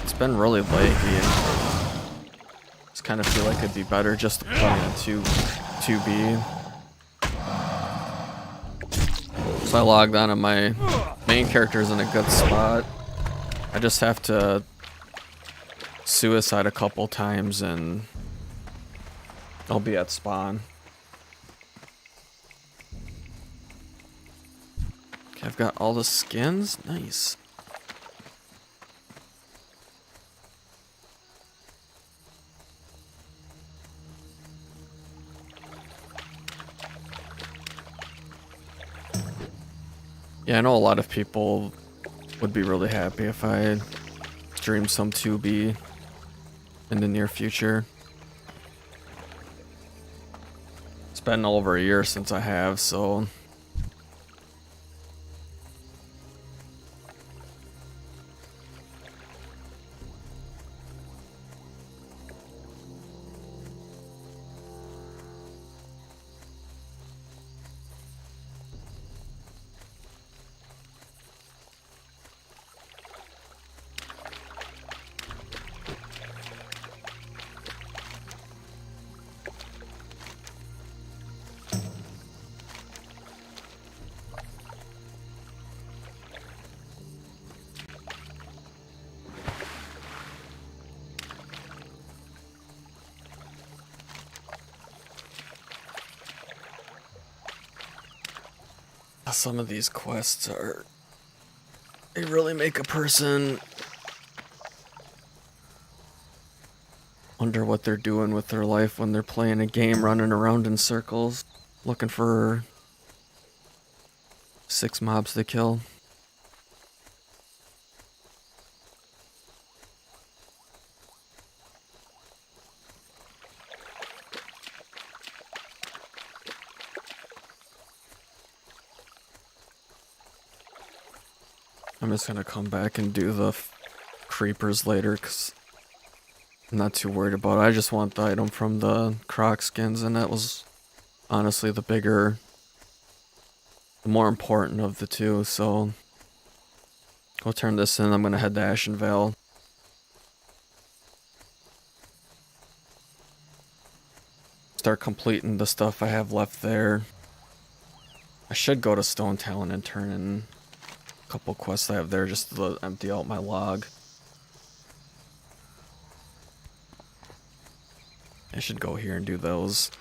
it's been really laggy. And just kind of feel like it'd be better just to play on 2B. So I logged on and my main character's in a good spot. I just have to suicide a couple times and I'll be at spawn. Okay, I've got all the skins. Nice. Yeah, I know a lot of people would be really happy if I stream some 2B in the near future. It's been over a year since I have, so Some of these quests they really make a person wonder what they're doing with their life when they're playing a game running around in circles, looking for 6 mobs to kill. I'm just gonna come back and do the creepers later because I'm not too worried about it. I just want the item from the croc skins, and that was honestly the more important of the two, so I'll turn this in. I'm gonna head to Ashenvale. Start completing the stuff I have left there. I should go to Stone Talon and turn in a couple quests I have there just to empty out my log. I should go here and do those.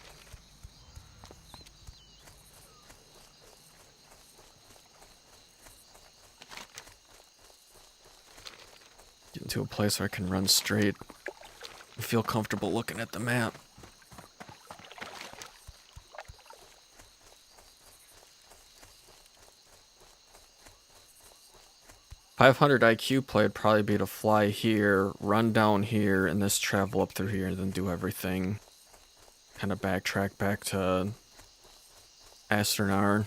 Get into a place where I can run straight and feel comfortable looking at the map. .500 IQ play would probably be to fly here, run down here, and just travel up through here and then do everything. Kind of backtrack back to HCR2R.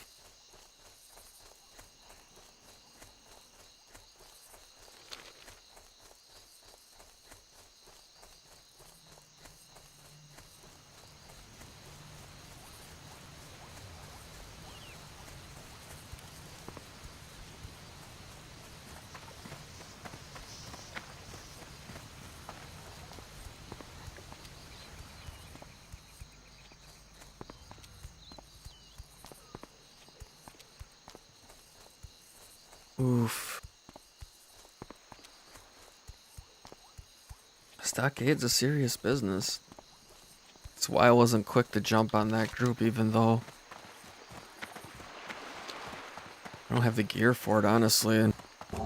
Oof. Stockade's a serious business. That's why I wasn't quick to jump on that group, even though I don't have the gear for it, honestly. And I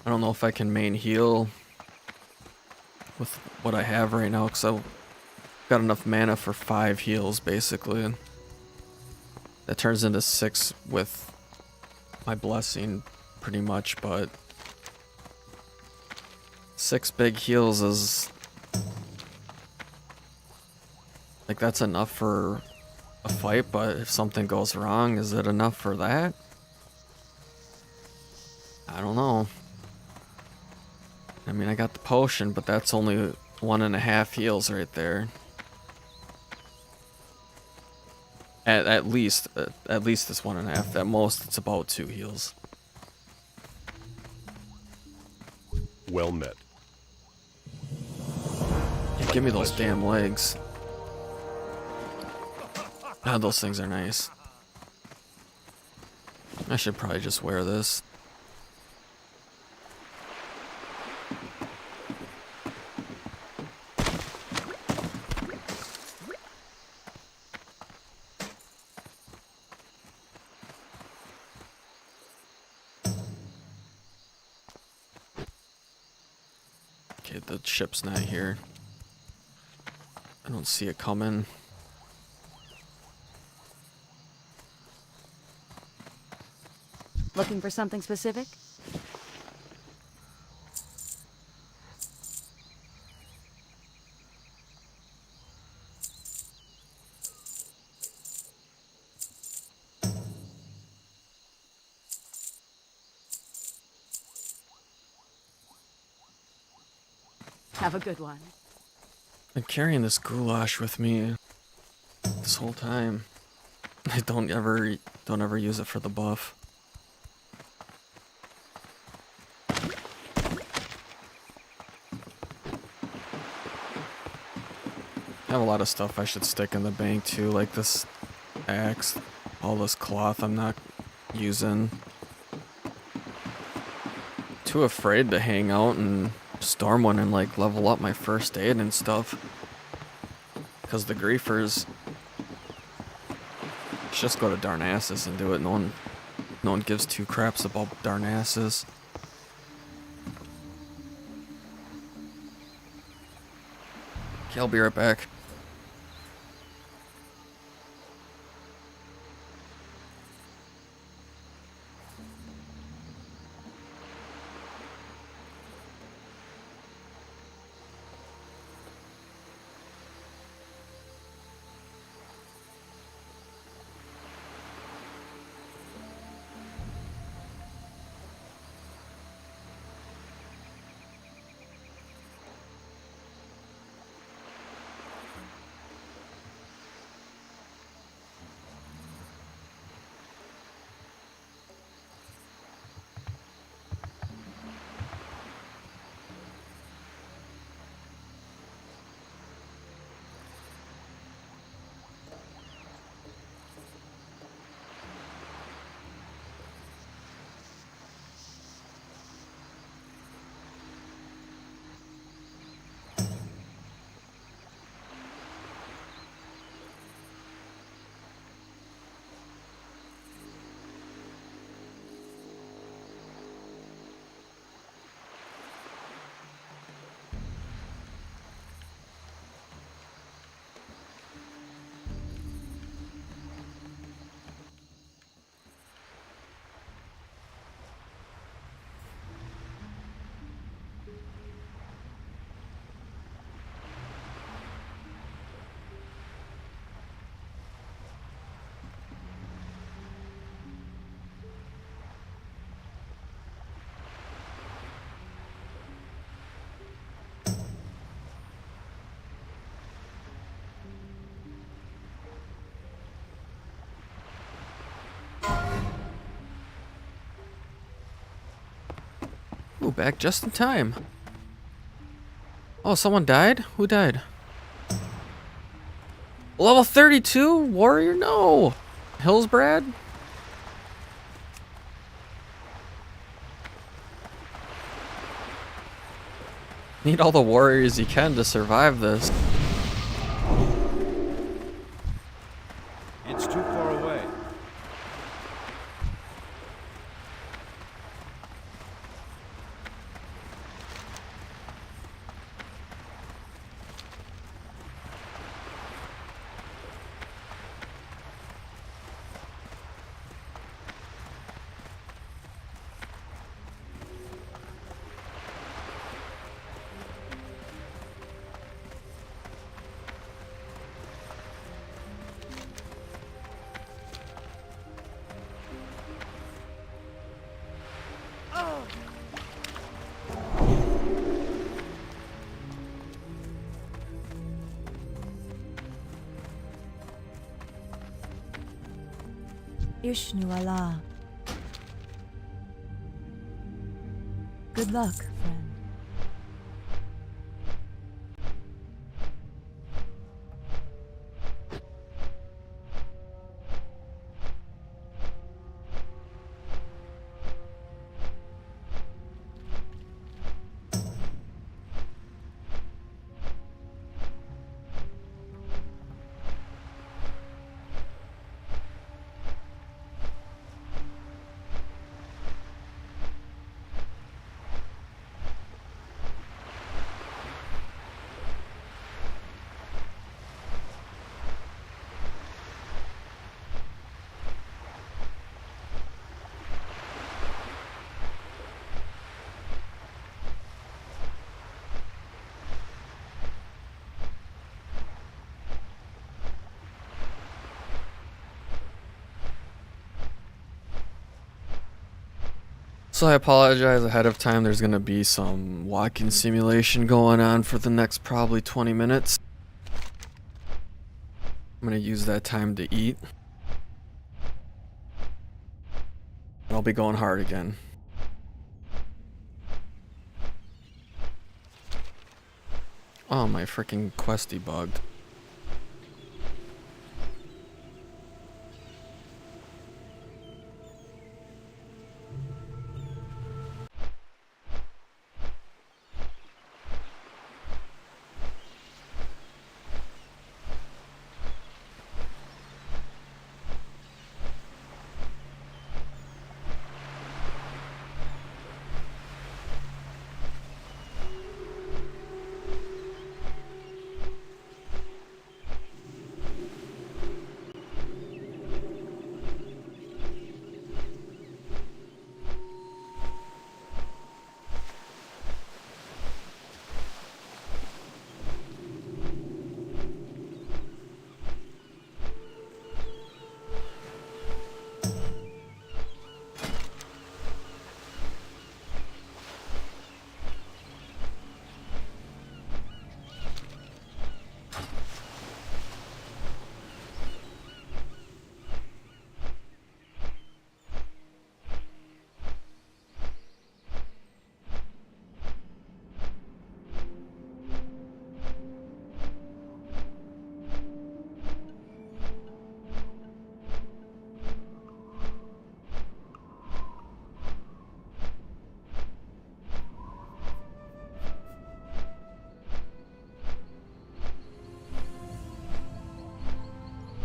don't know if I can main heal with what I have right now, because I've got enough mana for 5 heals, basically. And that turns into 6 with my blessing, pretty much, but 6 big heals is... like, that's enough for a fight, but if something goes wrong, is it enough for that? I don't know. I mean, I got the potion, but that's only 1.5 heals right there. At least it's 1.5. At most, it's about 2 heals. Well met. Yeah, give me those damn legs. God, those things are nice. I should probably just wear this. Okay, the ship's not here. I don't see it coming. Looking for something specific? Have a good one. Been carrying this goulash with me this whole time. I don't ever use it for the buff. I have a lot of stuff I should stick in the bank too, like this axe, all this cloth I'm not using. Too afraid to hang out and storm one and like level up my first aid and stuff. Because the griefers, Let's just go to Darnassus and do it. No one gives two craps about Darnassus. Okay, I'll be right back. Ooh, back just in time. Oh, someone died? Who died? Level 32? Warrior? No! Hillsbrad? Need all the warriors you can to survive this. It's too far away. Ishnu Allah. Good luck, friend. So I apologize ahead of time. There's gonna be some walking simulation going on for the next probably 20 minutes. I'm gonna use that time to eat. I'll be going hard again. Oh, my freaking quest debugged.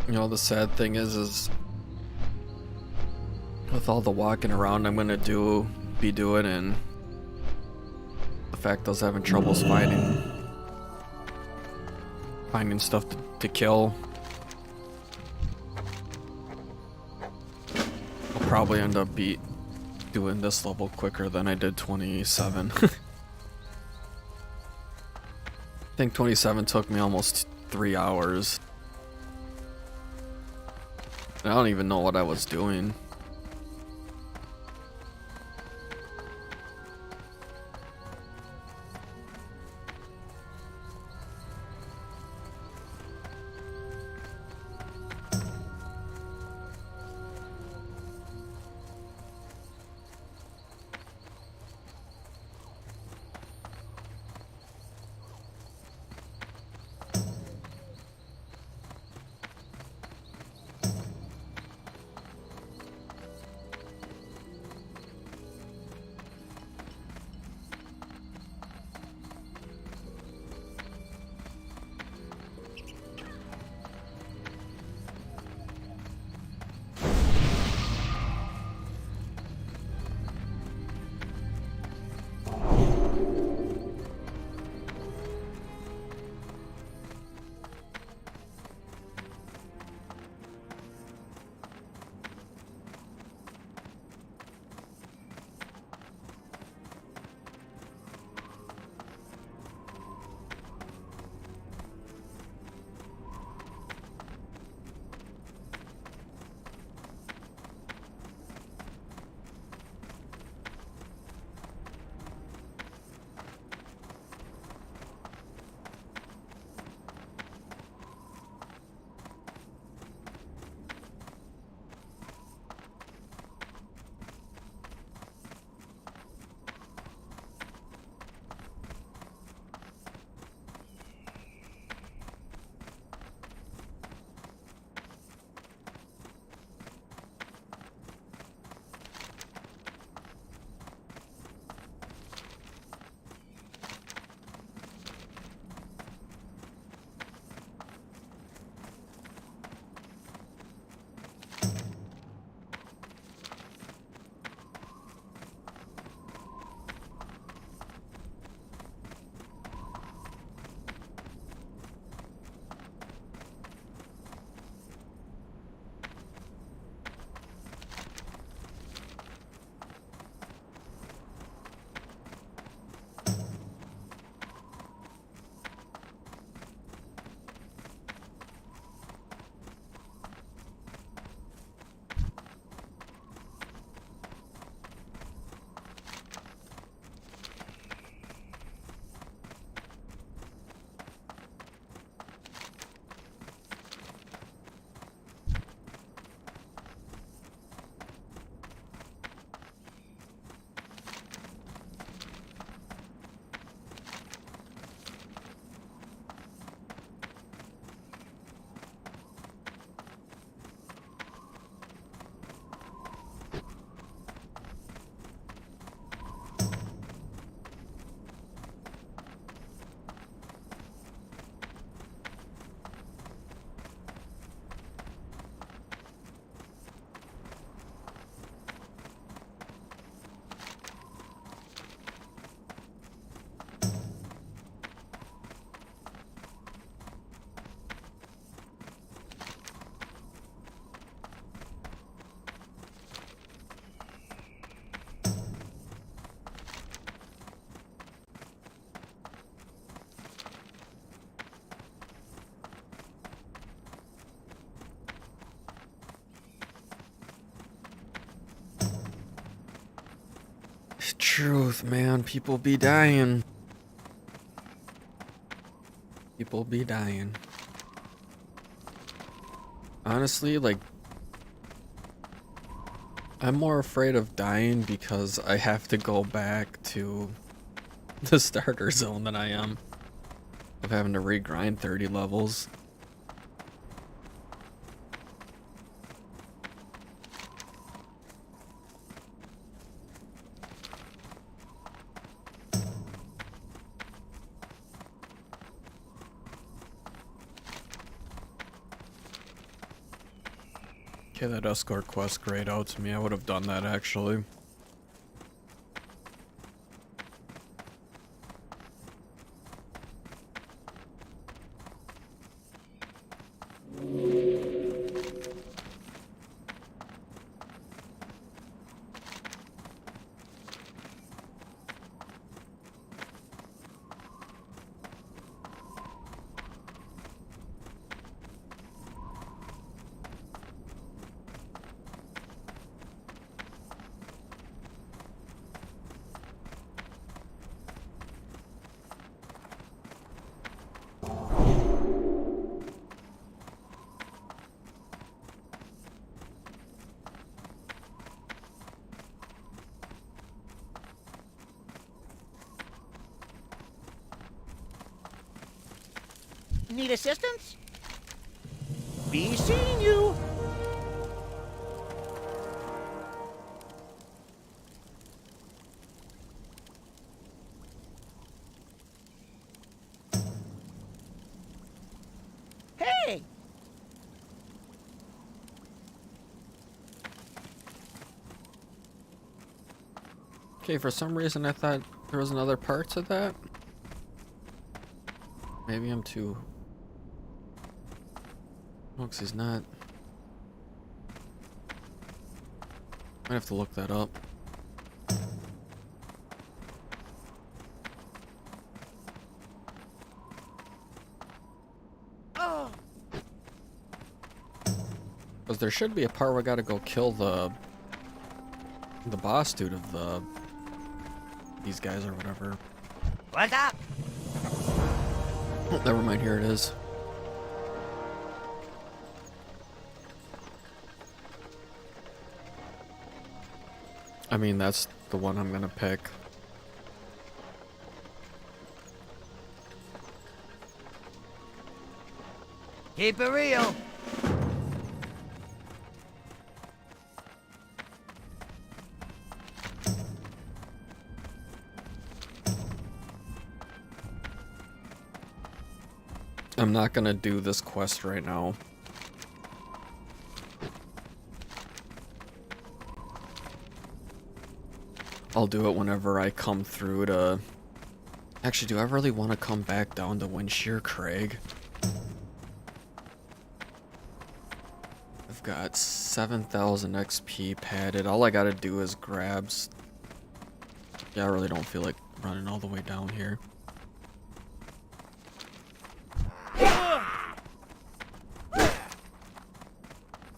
You know, the sad thing is with all the walking around I'm gonna be doing, and the fact I was having troubles finding stuff to kill, I'll probably end up doing this level quicker than I did 27. I think 27 took me almost 3 hours. I don't even know what I was doing. Truth, man. People be dying. People be dying. Honestly, like, I'm more afraid of dying because I have to go back to the starter zone than I am of having to regrind 30 levels. Okay, that escort quest grayed out to me. I would have done that actually. Need assistance? Be seeing you. Hey! Okay, for some reason I thought there was another part to that. Maybe I'm too... Oh, 'cause he's not... Might have to look that up. Oh! Because there should be a part where I gotta go kill the boss dude of these guys or whatever. What's up? Oh, never mind, here it is. I mean, that's the one I'm gonna pick. Keep it real. I'm not gonna do this quest right now. I'll do it whenever I come through to... Actually, do I really want to come back down to Windshear Craig? I've got 7,000 XP padded. All I gotta do is grabs. Yeah, I really don't feel like running all the way down here.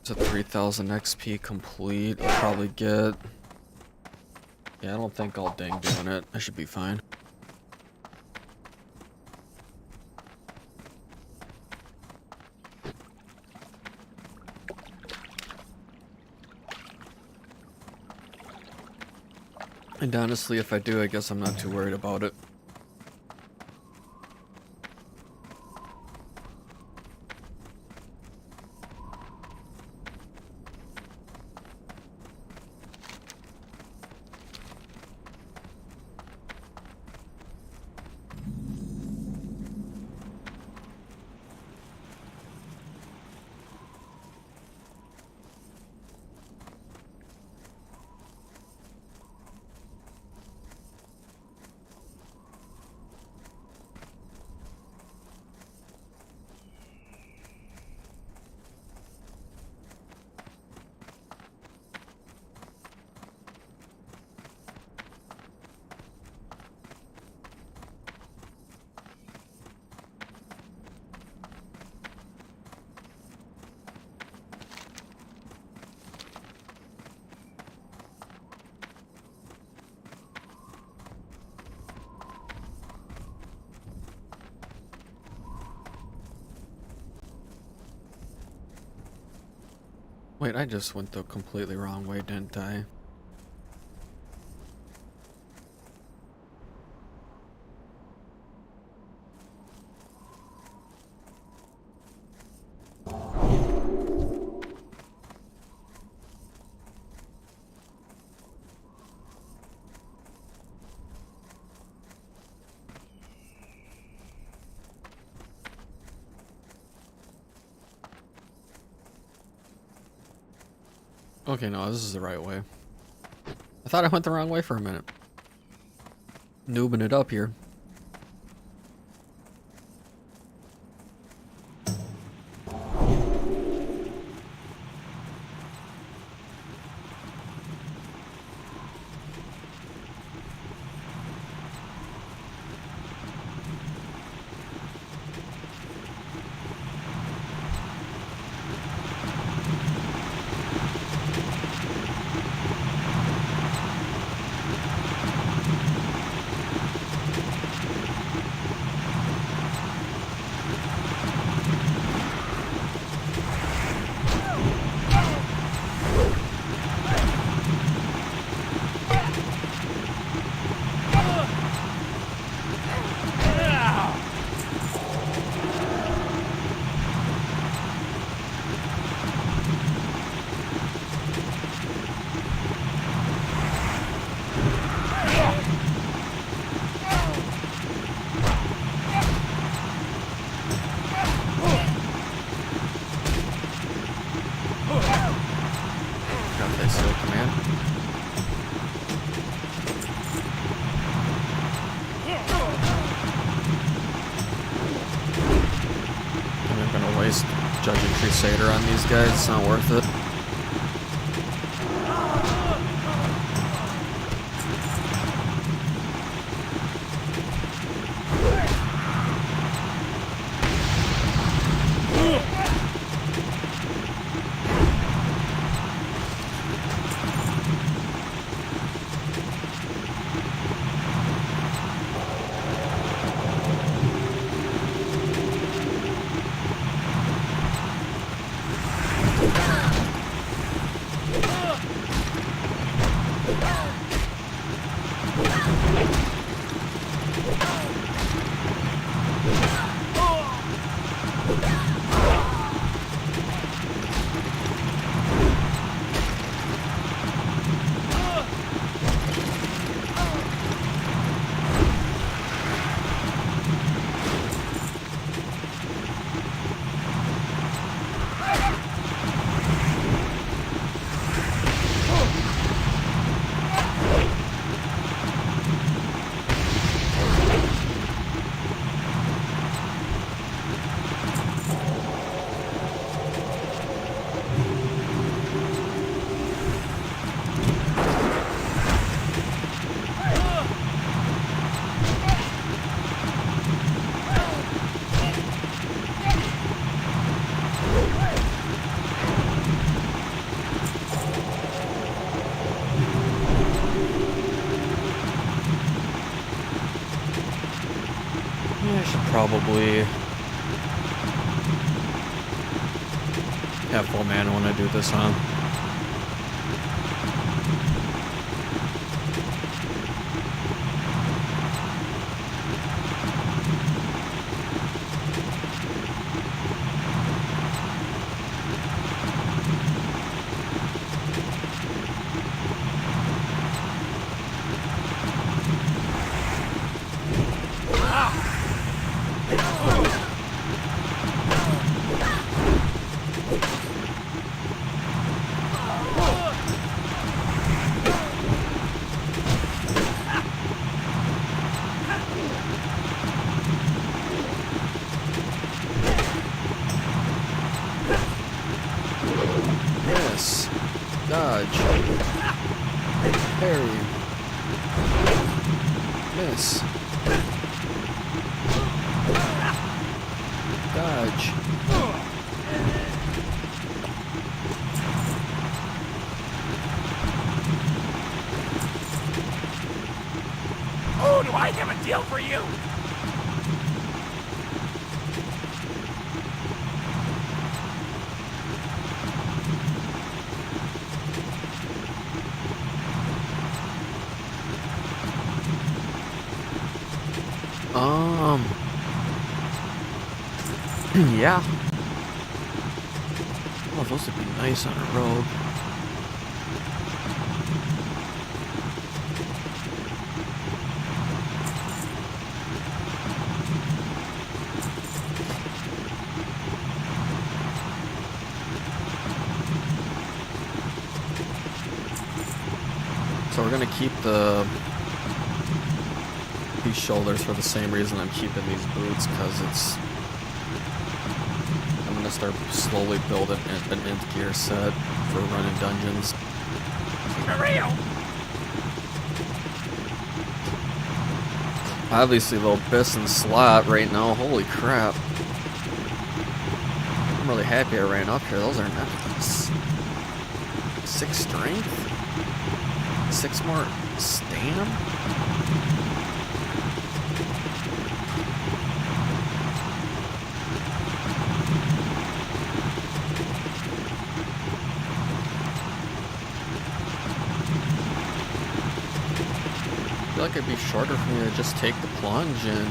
It's a 3,000 XP complete. I'll probably get... Yeah, I don't think I'll ding doing it. I should be fine. And honestly, if I do, I guess I'm not too worried about it. Wait, I just went the completely wrong way, didn't I? Okay, no, this is the right way. I thought I went the wrong way for a minute. Noobing it up here. Got that seal command. I'm gonna waste Judging Crusader on these guys, it's not worth it. I should probably have full mana when I do this, huh? Yes. Dodge. Parry. Miss. Dodge. Oh, do I have a deal for you? Yeah. Oh, those would be nice on a rogue. So we're gonna keep these shoulders for the same reason I'm keeping these boots, because I'm gonna start slowly building an nth gear set for running dungeons. Keep it real. Obviously, little Biss and Slot right now. Holy crap! I'm really happy I ran up here. Those are nice. 6 strength, 6 more stam. I feel like it'd be shorter for me to just take the plunge and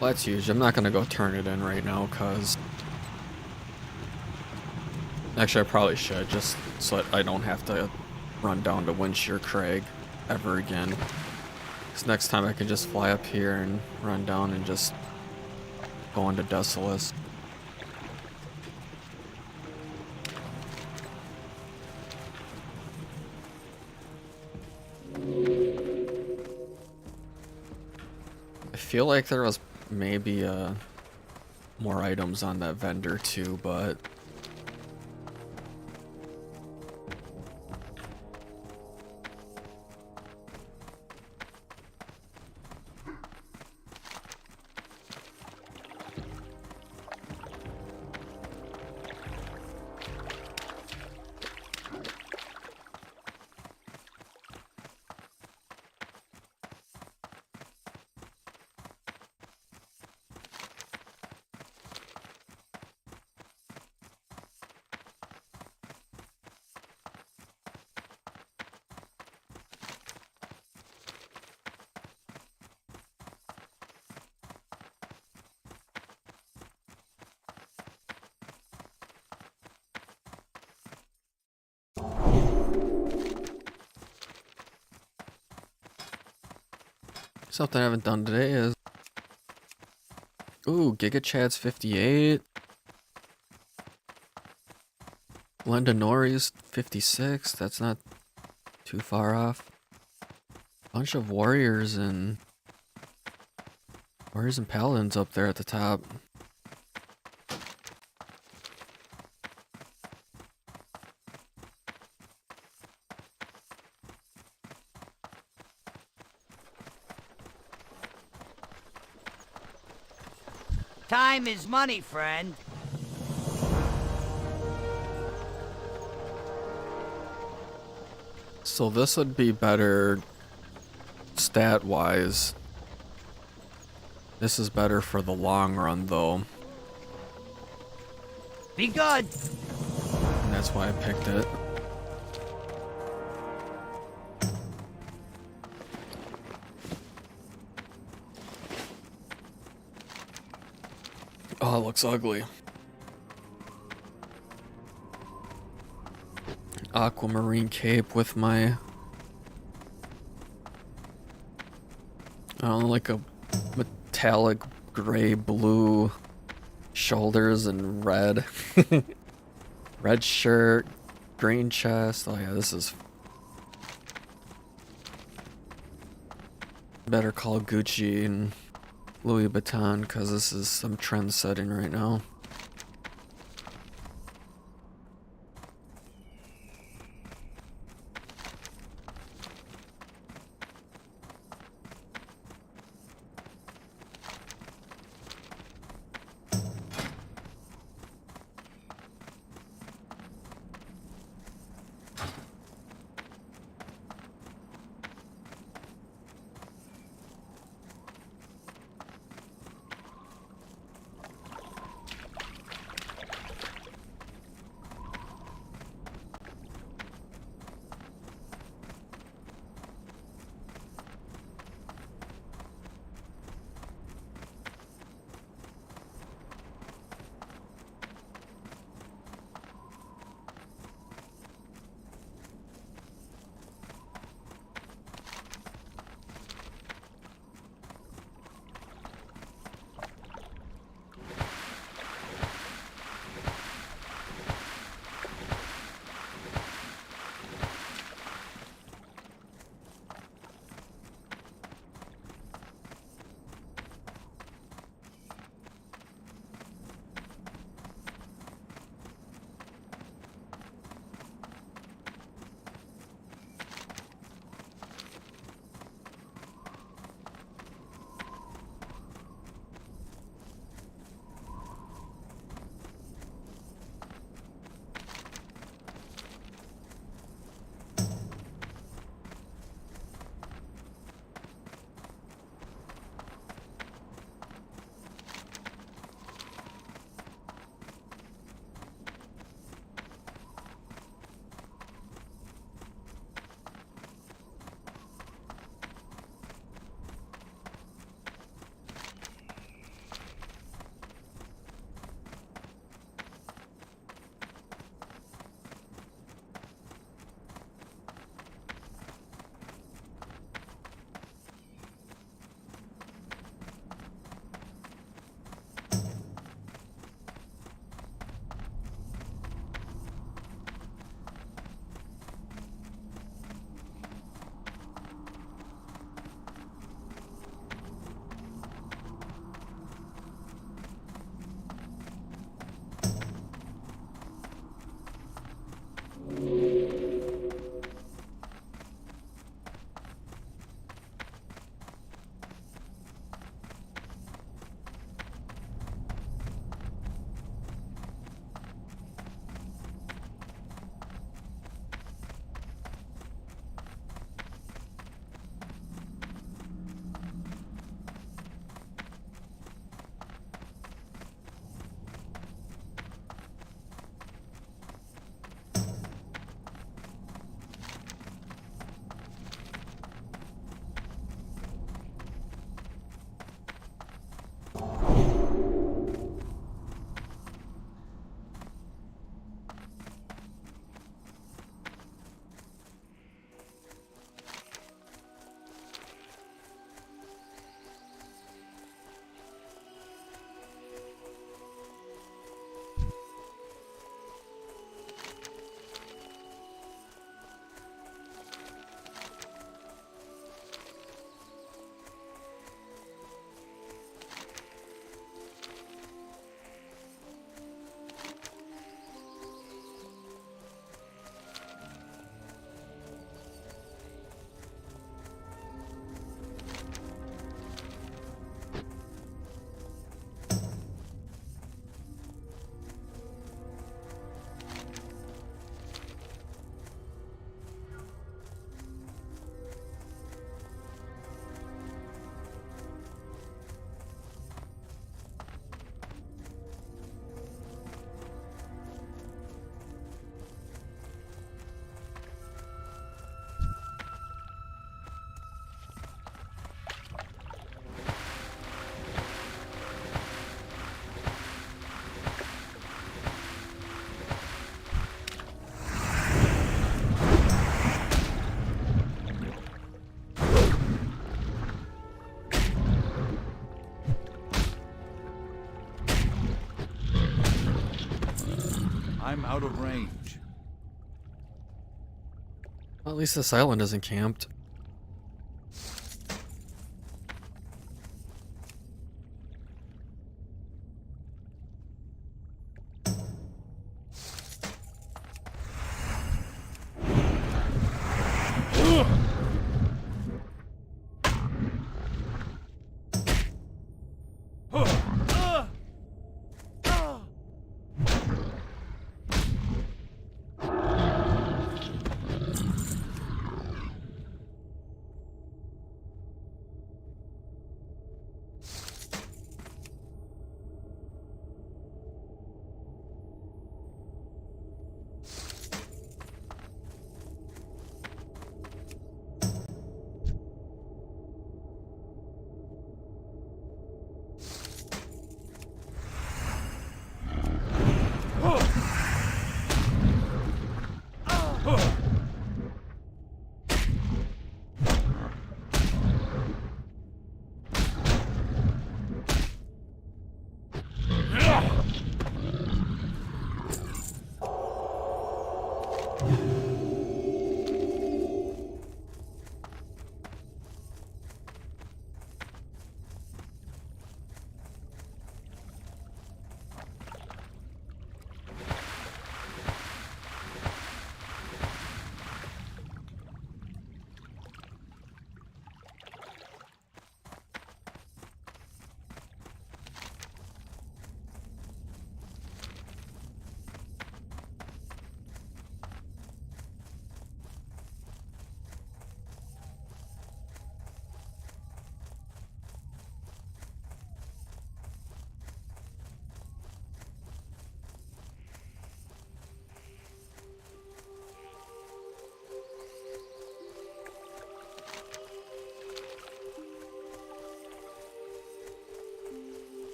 well, that's huge. I'm not gonna go turn it in right now, cause actually I probably should, just so that I don't have to run down to Windshear Crag ever again. Cause next time I can just fly up here and run down and just go into Desolus. I feel like there was maybe more items on that vendor too, but something I haven't done today is, ooh, Giga Chad's 58. Lendanori's 56. That's not too far off. Bunch of warriors and paladins up there at the top. Time is money, friend. So this would be better stat-wise. This is better for the long run, though. Be good. And that's why I picked it. Oh, it looks ugly. Aquamarine cape with my, I don't know, like a metallic gray blue shoulders and red. Red shirt, green chest. Oh yeah, this is better call Gucci and Louis Vuitton, because this is some trend setting right now. I'm out of range. Well, at least this island isn't camped.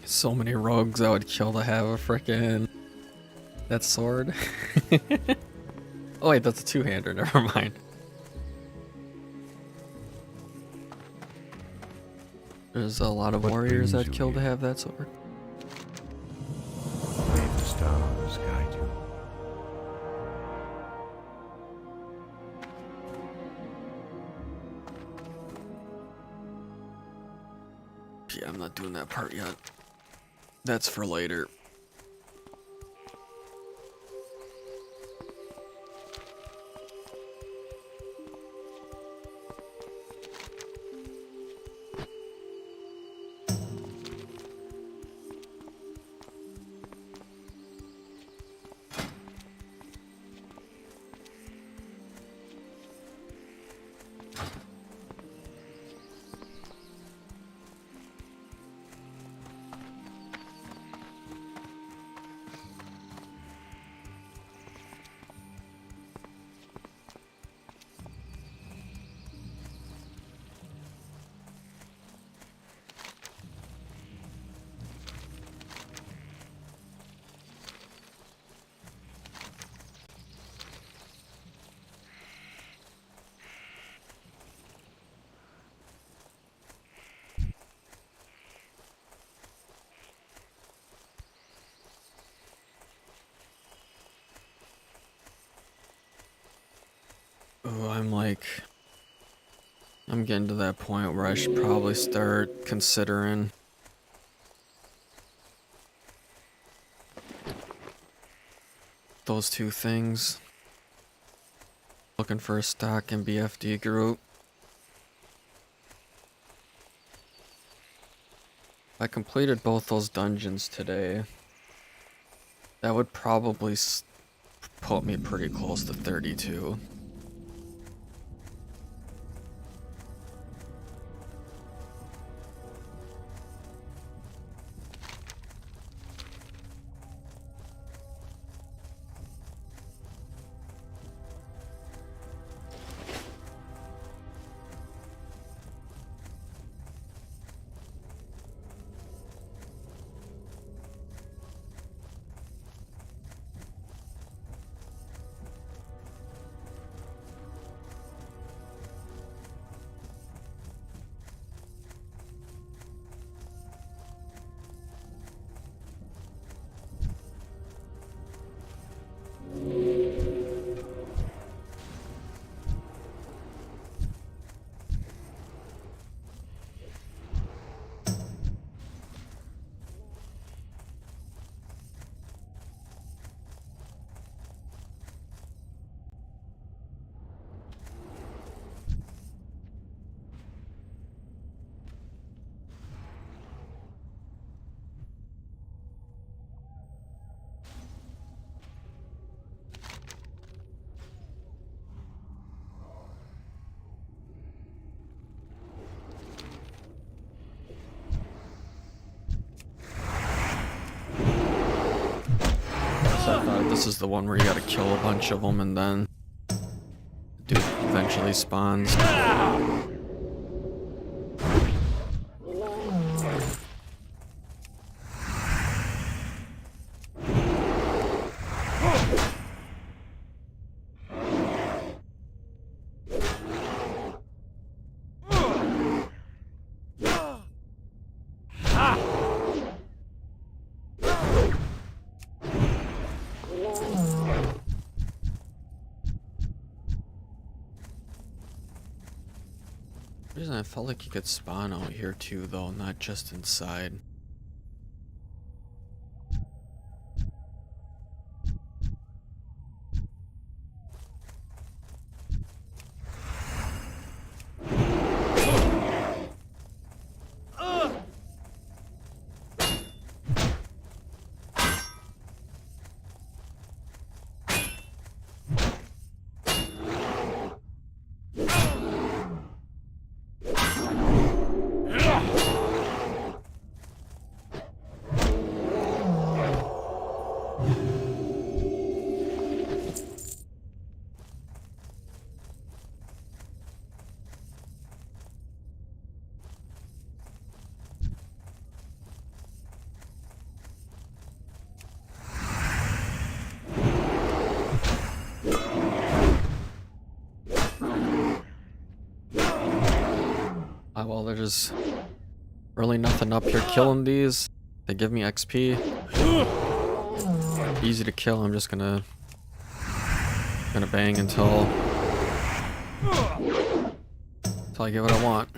So many rogues I would kill to have a frickin' that sword. Oh wait, that's a two-hander, never mind. There's a lot of What warriors brings I'd you kill to here? have that sword. May the stars guide you. Yeah, I'm not doing that part yet. That's for later. Oh, I'm getting to that point where I should probably start considering those two things. looking for a stock in BFD group. If I completed both those dungeons today, that would probably put me pretty close to 32. I thought this is the one where you gotta kill a bunch of them and then dude eventually spawns. Reason I felt like you could spawn out here too, though, not just inside. Well, there's really nothing up here killing these. They give me XP. Easy to kill. I'm just gonna bang until I get what I want.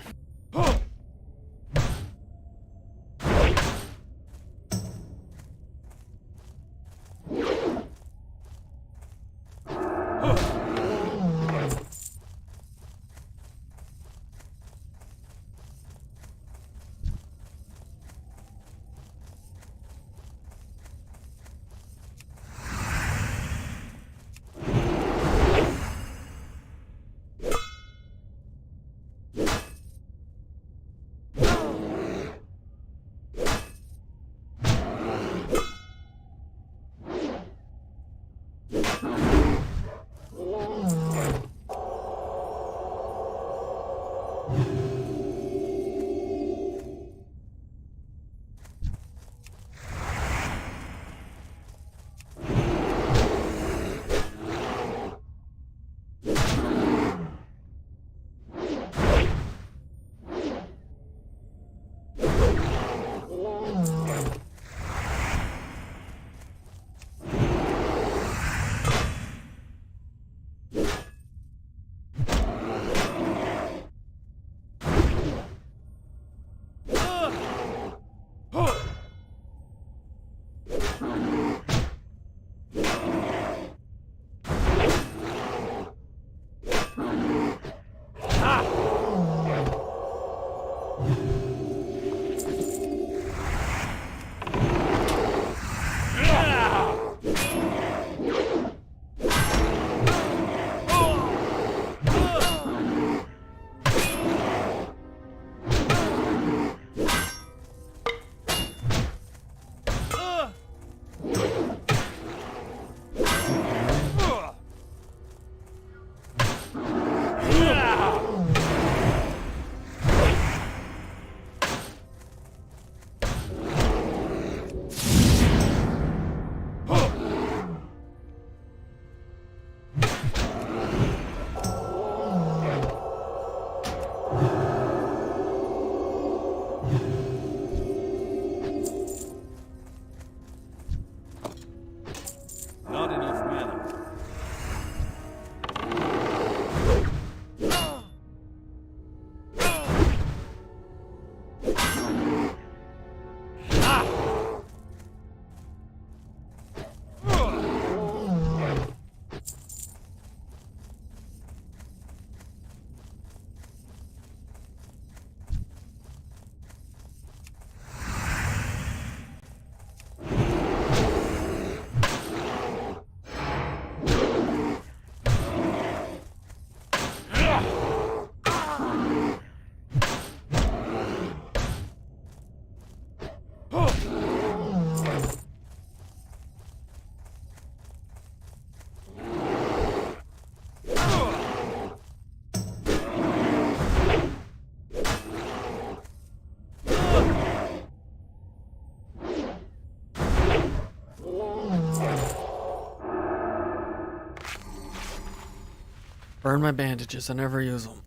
Burn my bandages, I never use them.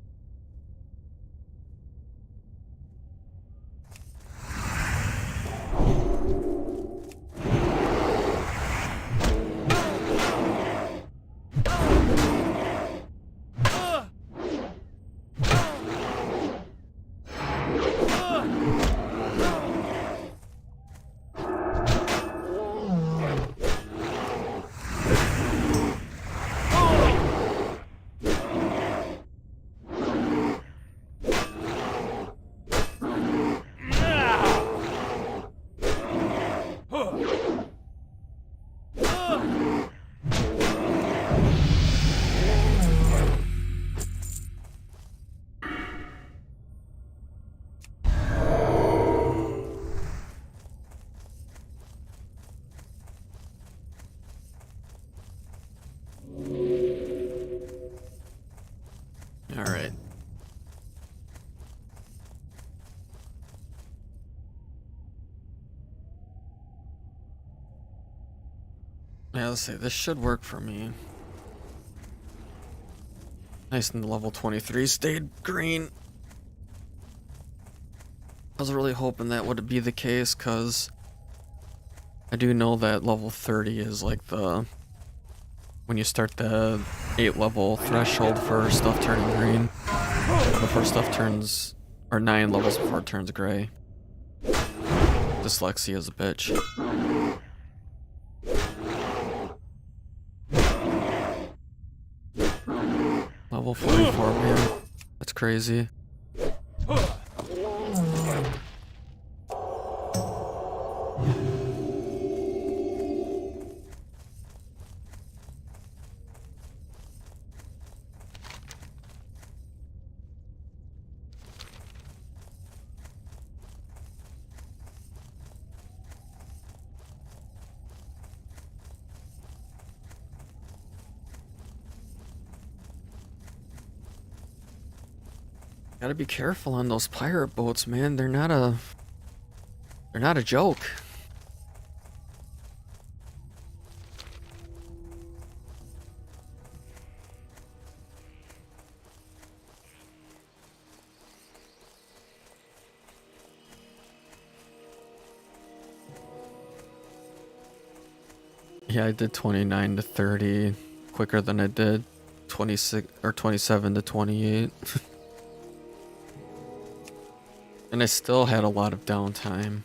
Alright. Yeah, let's see, this should work for me. Nice, and the level 23 stayed green. I was really hoping that would be the case, because I do know that level 30 is like the... when you start the 8 level threshold for stuff turning green. Before stuff turns... or 9 levels before it turns gray. Dyslexia is a bitch. Level 44, man. That's crazy. Gotta be careful on those pirate boats, man. They're not a joke. Yeah, I did 29 to 30 quicker than I did 26 or 27 to 28. And I still had a lot of downtime.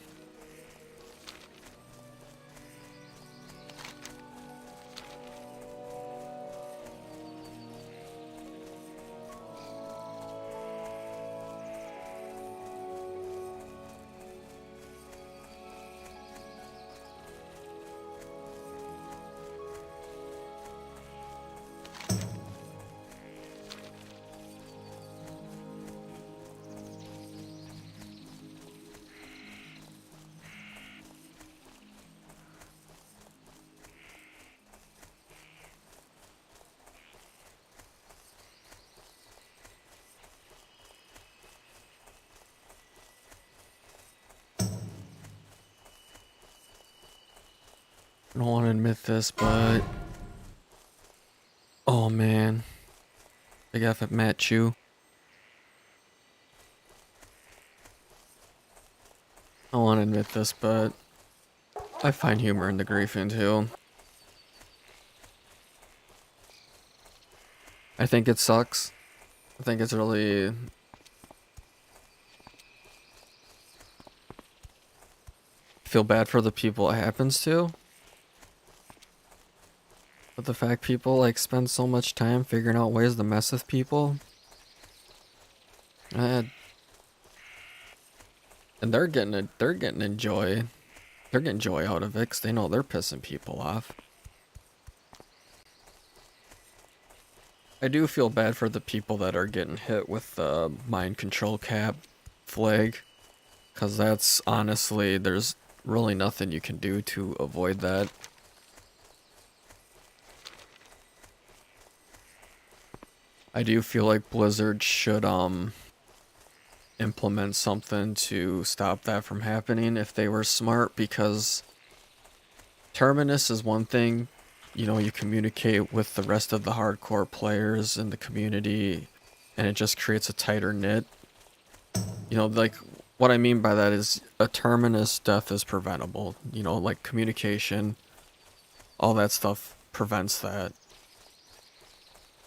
I don't want to admit this, but... oh man. Big F at Matt Chu. I don't want to admit this, but... I find humor in the griefing too. I think it sucks. I think it's really... feel bad for the people it happens to. But the fact people like spend so much time figuring out ways to mess with people, and they're getting joy out of it because they know they're pissing people off. I do feel bad for the people that are getting hit with the mind control cap flag, because that's honestly, there's really nothing you can do to avoid that. I do feel like Blizzard should implement something to stop that from happening if they were smart, because Terminus is one thing, you know, you communicate with the rest of the hardcore players in the community, and it just creates a tighter knit. You know, like, what I mean by that is a terminus death is preventable. You know, like communication, all that stuff prevents that.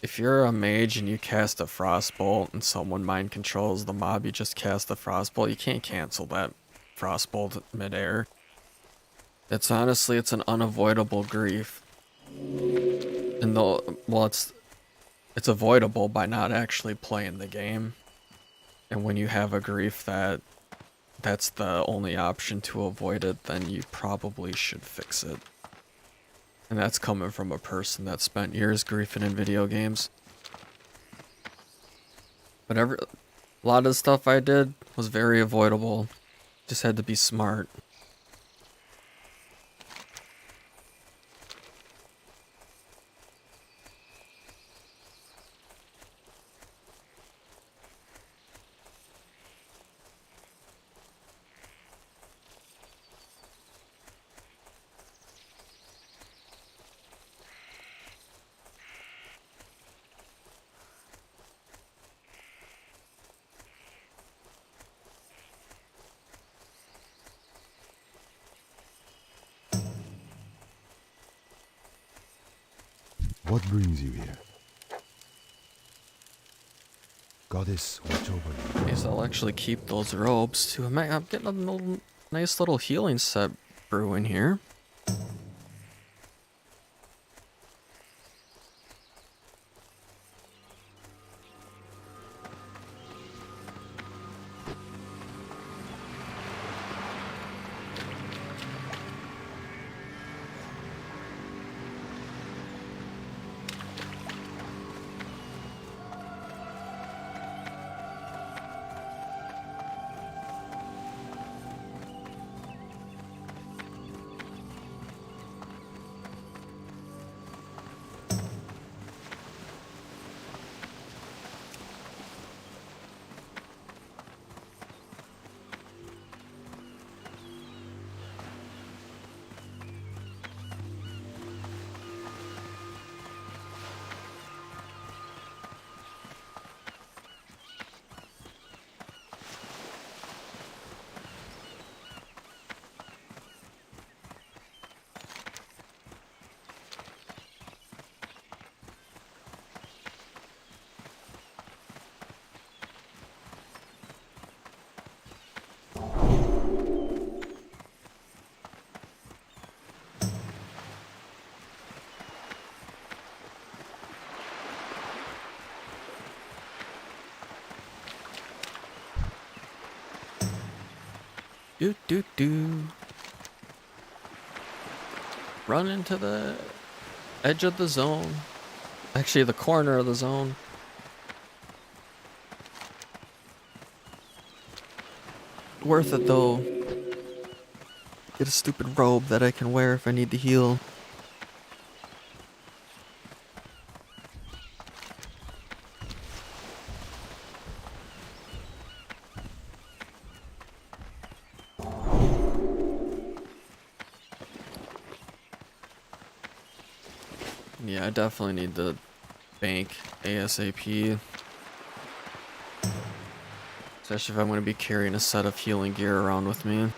If you're a mage and you cast a frostbolt and someone mind controls the mob you just cast the frostbolt, you can't cancel that frostbolt midair. It's honestly, it's an unavoidable grief. And though, well, it's avoidable by not actually playing the game. And when you have a grief that's the only option to avoid it, then you probably should fix it. And that's coming from a person that spent years griefing in video games. But a lot of the stuff I did was very avoidable. Just had to be smart. What brings you here? Goddess, watch over you. Guess I'll actually keep those robes too. I'm getting a nice little healing set brewing here. Do. Run into the edge of the zone. Actually, the corner of the zone. Worth it though. Get a stupid robe that I can wear if I need to heal. Yeah, I definitely need to bank ASAP. Especially if I'm going to be carrying a set of healing gear around with me.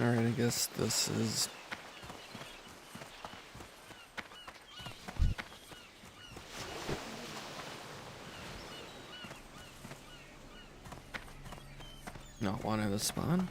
Alright, I guess this is... not wanting to spawn.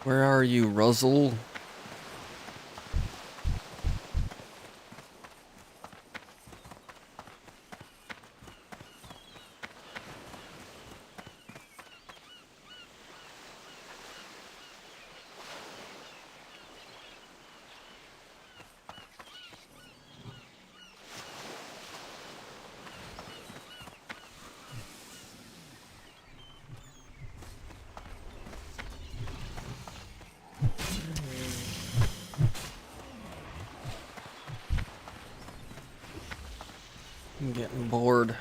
Where are you, Ruzzle? I'm getting bored.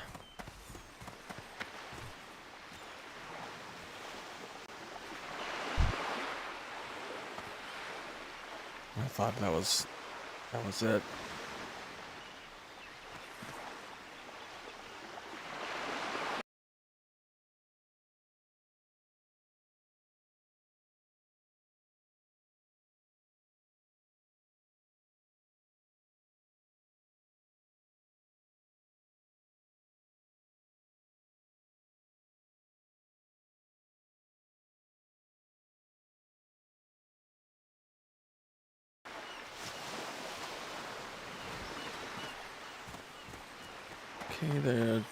I thought that was it. Okay, the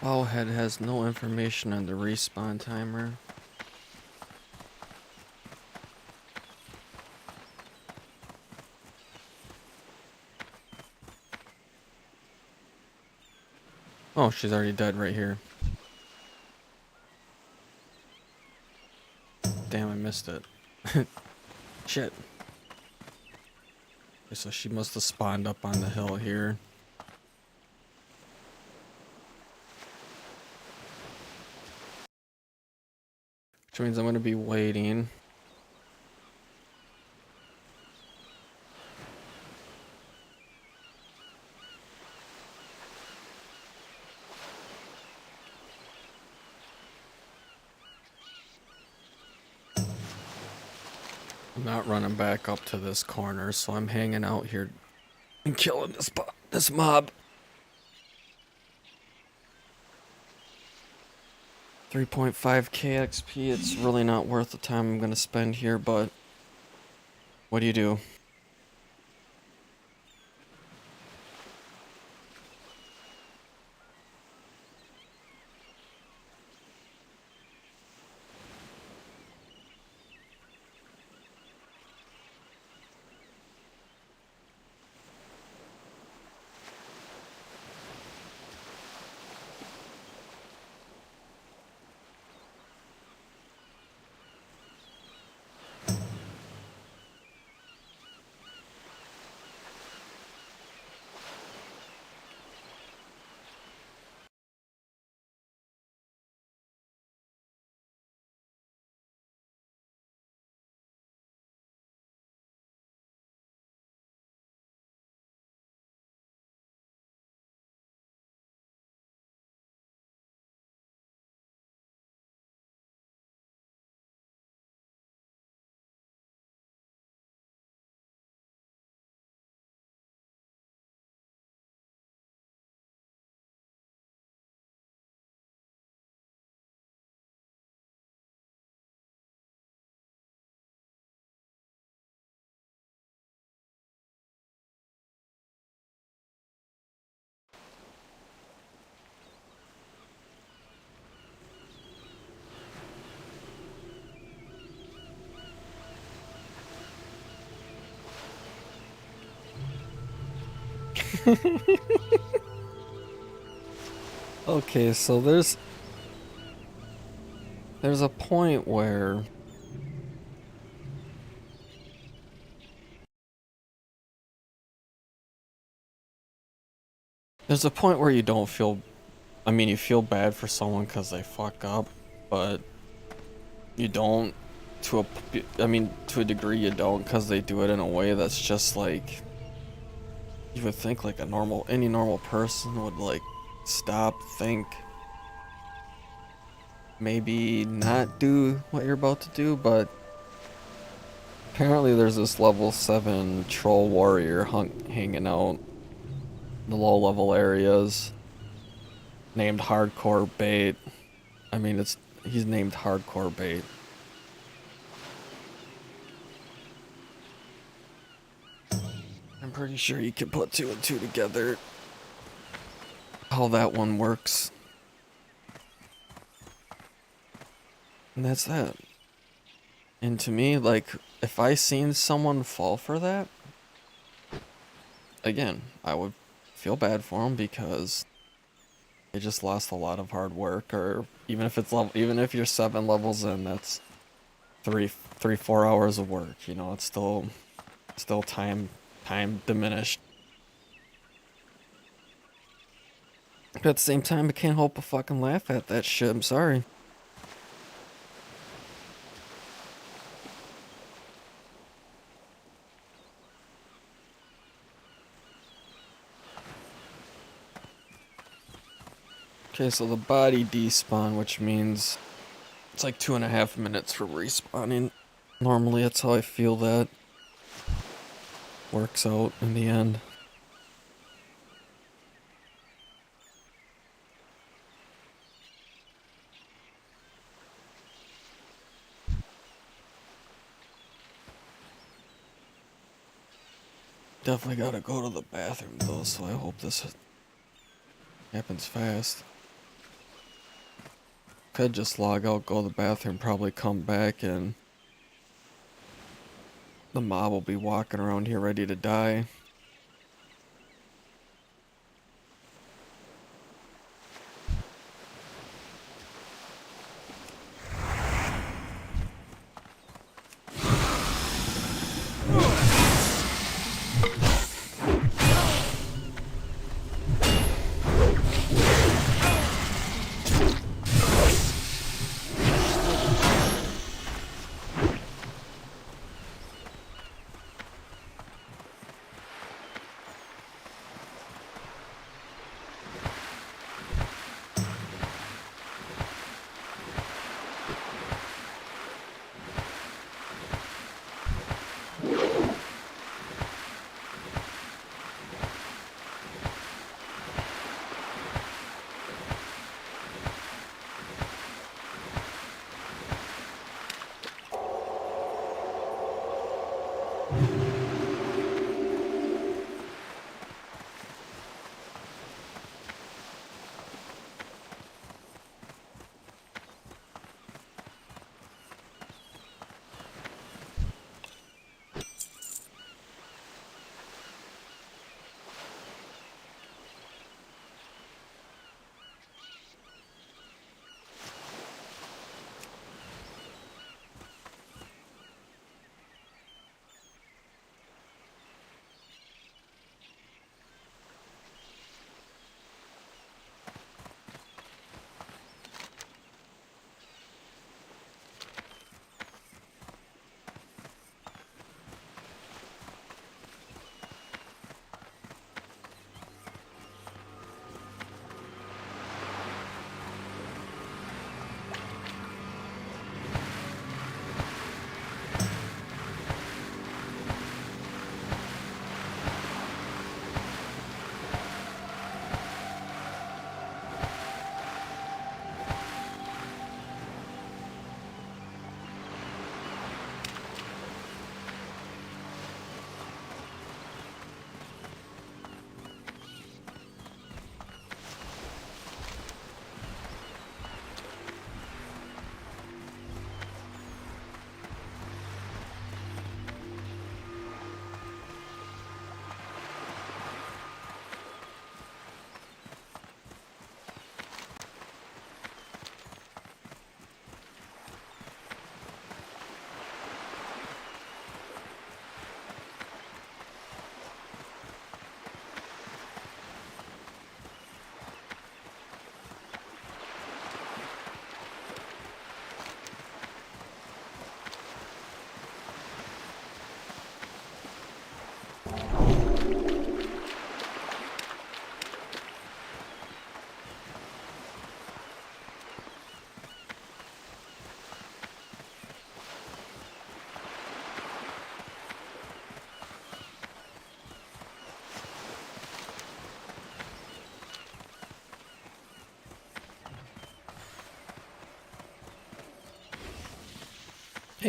wowhead has no information on the respawn timer. Oh, she's already dead right here. Damn, I missed it. Shit. Okay, so she must have spawned up on the hill here. Which means I'm gonna be waiting. I'm not running back up to this corner, so I'm hanging out here and killing this mob. 3.5k XP, it's really not worth the time I'm gonna spend here, but what do you do? Okay, so there's a point where you don't feel, I mean, you feel bad for someone because they fuck up, but you don't to a degree you don't, because they do it in a way that's just like, you would think like any normal person would like stop, think, maybe not do what you're about to do, but apparently there's this level 7 troll warrior hanging out in the low level areas named Hardcore Bait. I mean, he's named Hardcore Bait. I'm pretty sure you can put 2 and 2 together how that one works. And that's that. And to me, like, if I seen someone fall for that, again, I would feel bad for them because they just lost a lot of hard work. Or even if you're 7 levels in, that's 4 hours of work. You know, it's still time diminished. But at the same time, I can't help but fucking laugh at that shit. I'm sorry. Okay, so the body despawn, which means it's like 2.5 minutes for respawning. Normally, that's how I feel that works out in the end. Definitely gotta go to the bathroom though, so I hope this happens fast. Could just log out, go to the bathroom, probably come back, and the mob will be walking around here ready to die.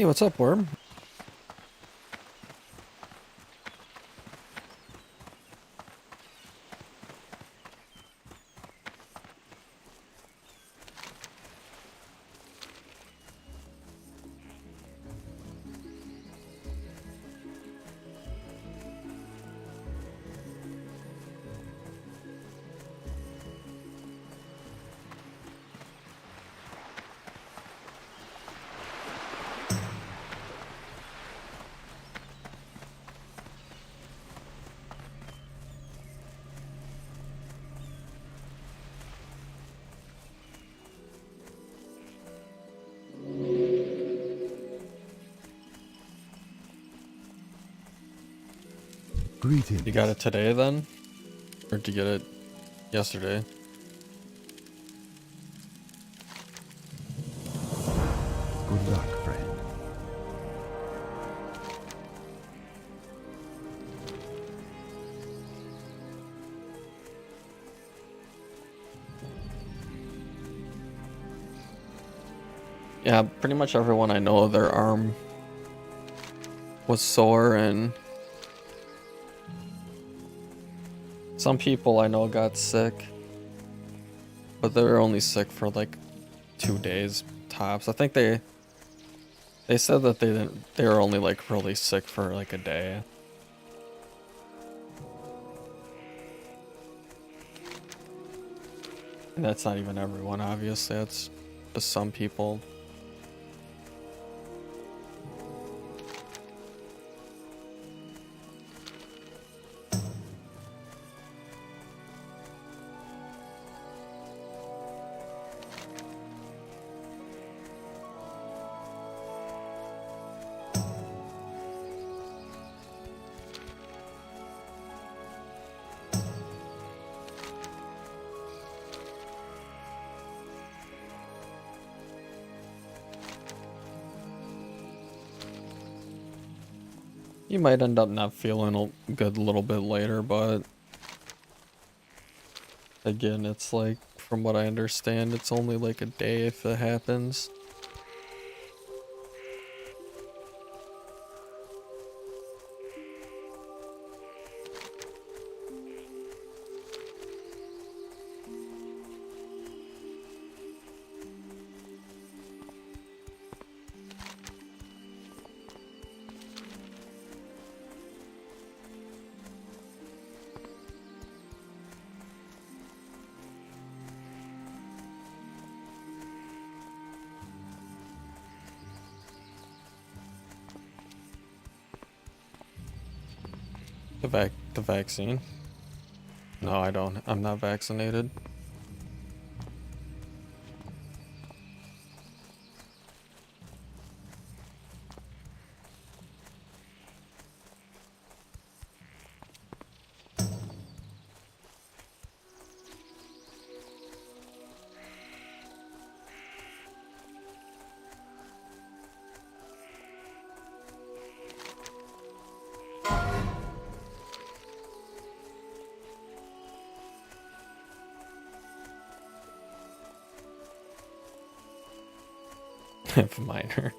Hey, what's up, Worm? Greetings. You got it today then? Or did you get it yesterday? Good luck, friend. Yeah, pretty much everyone I know, their arm was sore, and some people I know got sick, but they were only sick for like 2 days tops. I think they said that they were only like really sick for like a day. And that's not even everyone, obviously. That's just some people. You might end up not feeling good a little bit later, but again, it's like, from what I understand, it's only like a day if it happens. The vaccine? No, I don't. I'm not vaccinated. Minor.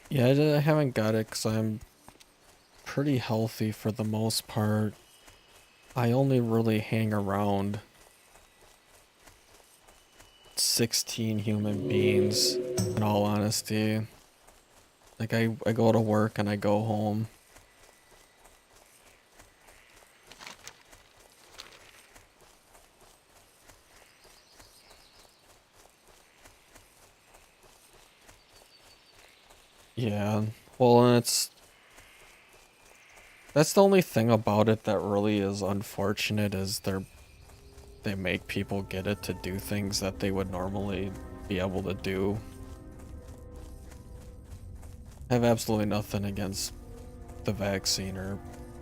Yeah, I haven't got it because I'm pretty healthy for the most part. I only really hang around 16 human beings, in all honesty. Like, I go to work and I go home. Yeah, Well, and that's the only thing about it that really is unfortunate is they make people get it to do things that they would normally be able to do. I have absolutely nothing against the vaccine or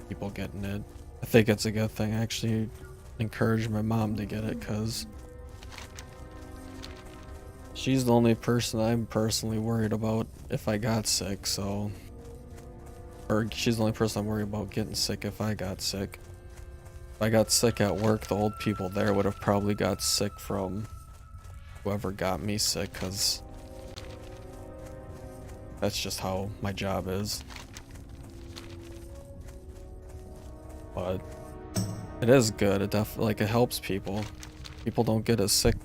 people getting it. I think it's a good thing. I actually encourage my mom to get it because she's the only person I'm personally worried about if I got sick, so... Or she's the only person I'm worried about getting sick if I got sick. If I got sick at work, the old people there would have probably got sick from whoever got me sick, because that's just how my job is. But it is good. It definitely, like, it helps people. People don't get as sick.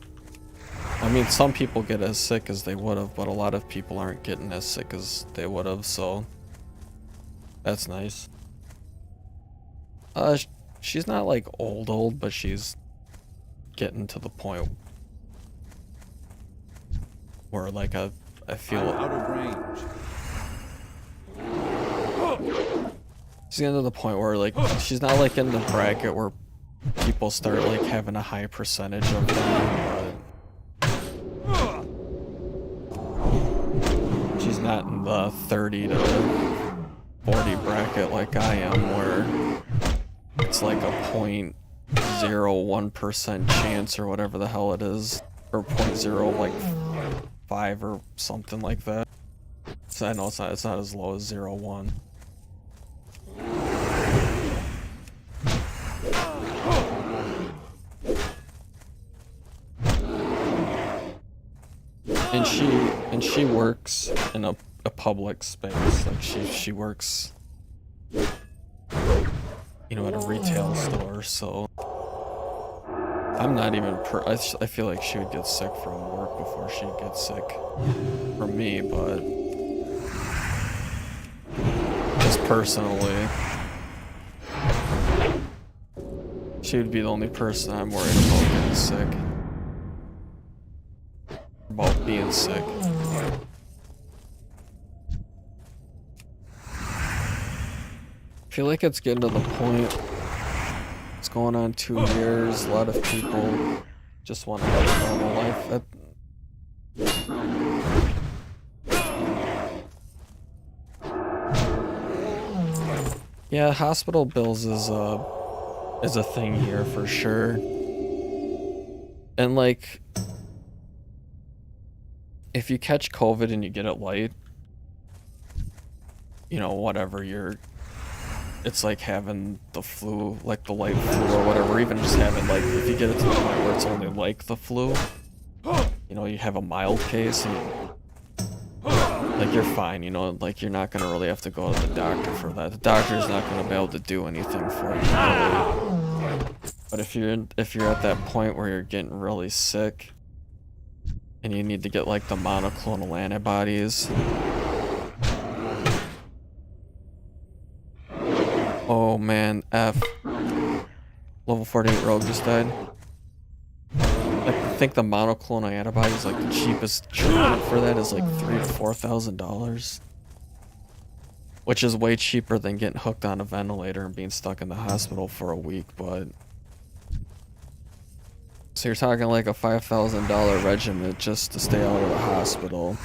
I mean, some people get as sick as they would have, but a lot of people aren't getting as sick as they would have, so that's nice. She's not like old, but she's getting to the point where, like, I feel I'm out of range. she's getting to the point where, like, she's not like in the bracket where people start like having a high percentage of them, but she's not in the 30 to 40 bracket like I am, where it's like a 0.01% chance or whatever the hell it is, or 0.05 or something like that. So I know it's not as low as 0.1. And she works in a public space. Like she works, you know, at a retail store, so I'm not even I feel like she would get sick from work before she'd get sick from me, but just personally, she would be the only person I'm worried about getting sick. About being sick. I feel like it's getting to the point. It's going on 2 years. A lot of people just want to have a normal life. Yeah, hospital bills is a thing here for sure. And like, if you catch COVID and you get it light, you know, whatever, it's like having the flu, like the light flu or whatever, even just having, like, if you get it to the point where it's only like the flu, you know, you have a mild case and, like, you're fine, you know, like, you're not gonna really have to go to the doctor for that. The doctor's not gonna be able to do anything for you, really. But if you're at that point where you're getting really sick, and you need to get, like, the monoclonal antibodies. Oh man, F. Level 48 rogue just died. Like, I think the monoclonal antibodies, like, the cheapest treatment for that is like $3,000 to $4,000. Which is way cheaper than getting hooked on a ventilator and being stuck in the hospital for a week, but... So you're talking like a $5,000 regimen just to stay out of the hospital.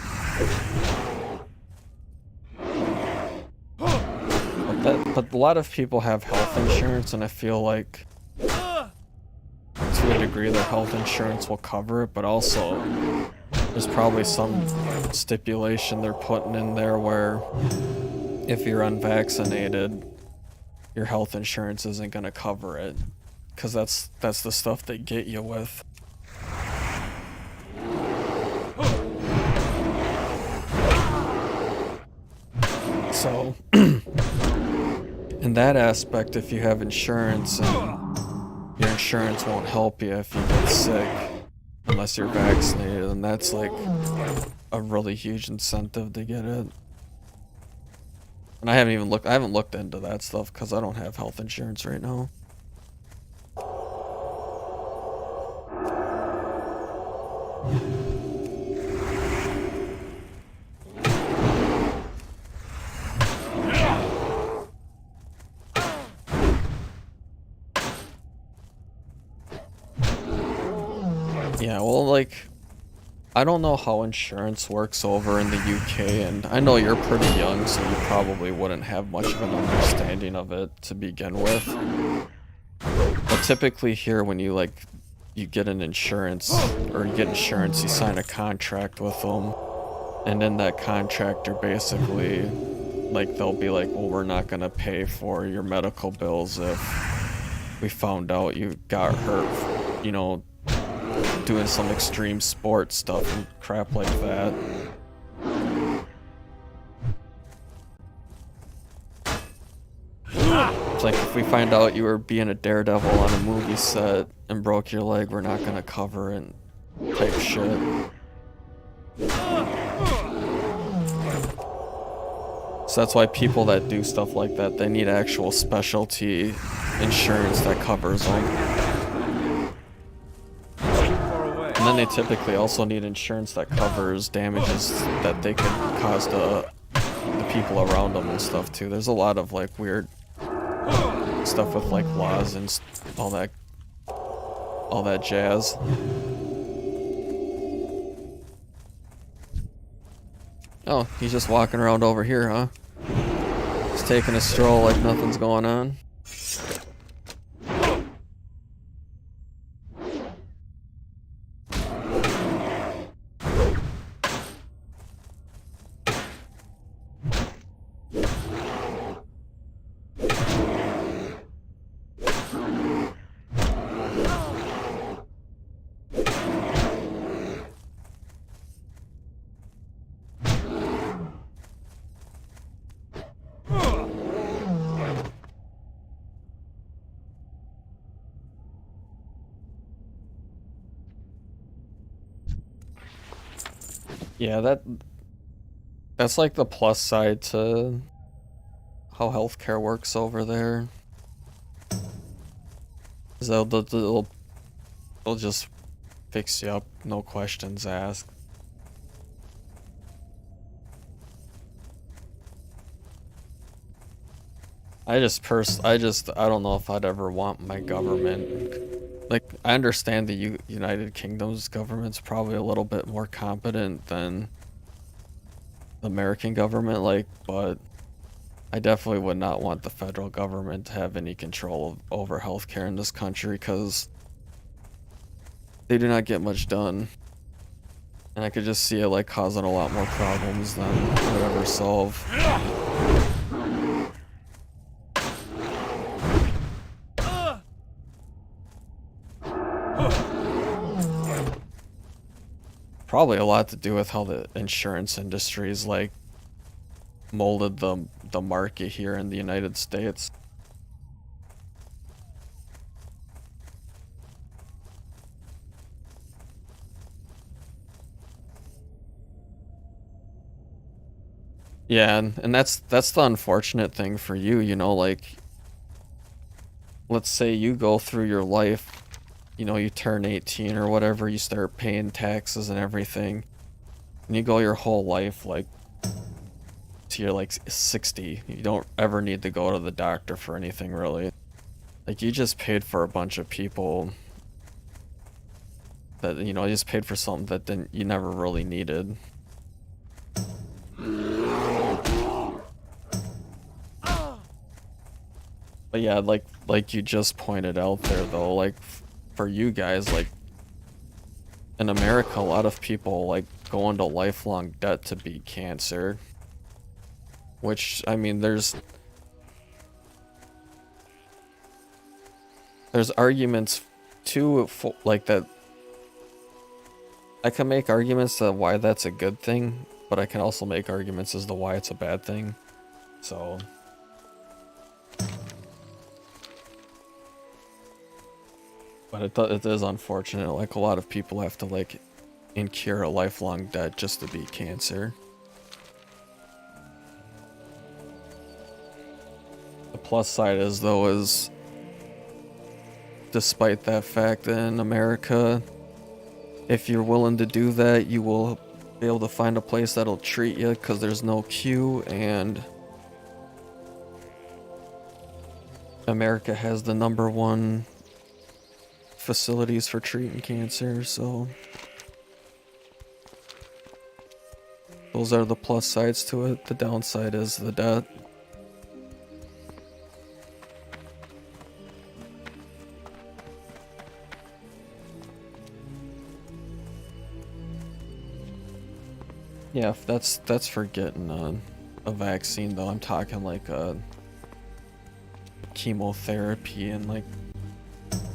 But a lot of people have health insurance, and I feel like to a degree their health insurance will cover it, but also there's probably some stipulation they're putting in there where if you're unvaccinated, your health insurance isn't going to cover it. Because that's the stuff they get you with. So, in that aspect, if you have insurance and your insurance won't help you if you get sick unless you're vaccinated, and that's like a really huge incentive to get it. And I haven't looked into that stuff because I don't have health insurance right now. Yeah, well, like, I don't know how insurance works over in the UK, and I know you're pretty young, so you probably wouldn't have much of an understanding of it to begin with. But typically here, when you, like, you get an insurance, or you get insurance, you sign a contract with them, and in that contract, you're basically, like, they'll be like, well, we're not gonna pay for your medical bills if we found out you got hurt, you know, doing some extreme sports stuff and crap like that. It's like, if we find out you were being a daredevil on a movie set and broke your leg, we're not gonna cover it, type shit. So that's why people that do stuff like that, they need actual specialty insurance that covers them. And then they typically also need insurance that covers damages that they could cause to the people around them and stuff too. There's a lot of like weird stuff with like laws and all that jazz. Oh, he's just walking around over here, huh? Just taking a stroll like nothing's going on. Yeah, that's like the plus side to how healthcare works over there. Is they'll just fix you up, no questions asked. I don't know if I'd ever want my government. Like, I understand the United Kingdom's government's probably a little bit more competent than the American government, like, but I definitely would not want the federal government to have any control over healthcare in this country, because they do not get much done. And I could just see it, like, causing a lot more problems than it would ever solve. Probably a lot to do with how the insurance industry's like molded the market here in the United States. Yeah, and that's the unfortunate thing for you, you know, like, let's say you go through your life, you know, you turn 18 or whatever, you start paying taxes and everything, and you go your whole life, like, to you're like 60, you don't ever need to go to the doctor for anything, really. Like, you just paid for a bunch of people that, you know, you just paid for something that you never really needed. But yeah, like you just pointed out there, though, like, for you guys, like, in America, a lot of people, like, go into lifelong debt to beat cancer. Which, I mean, there's arguments, too, like, that... I can make arguments to why that's a good thing, but I can also make arguments as to why it's a bad thing. So... But it is unfortunate, like, a lot of people have to, like, incur a lifelong debt just to beat cancer. The plus side is, though, is despite that fact, in America, if you're willing to do that, you will be able to find a place that'll treat you, because there's no queue, and America has the #1 facilities for treating cancer, so those are the plus sides to it. The downside is the debt. Yeah, if that's for getting a vaccine though. I'm talking like chemotherapy and like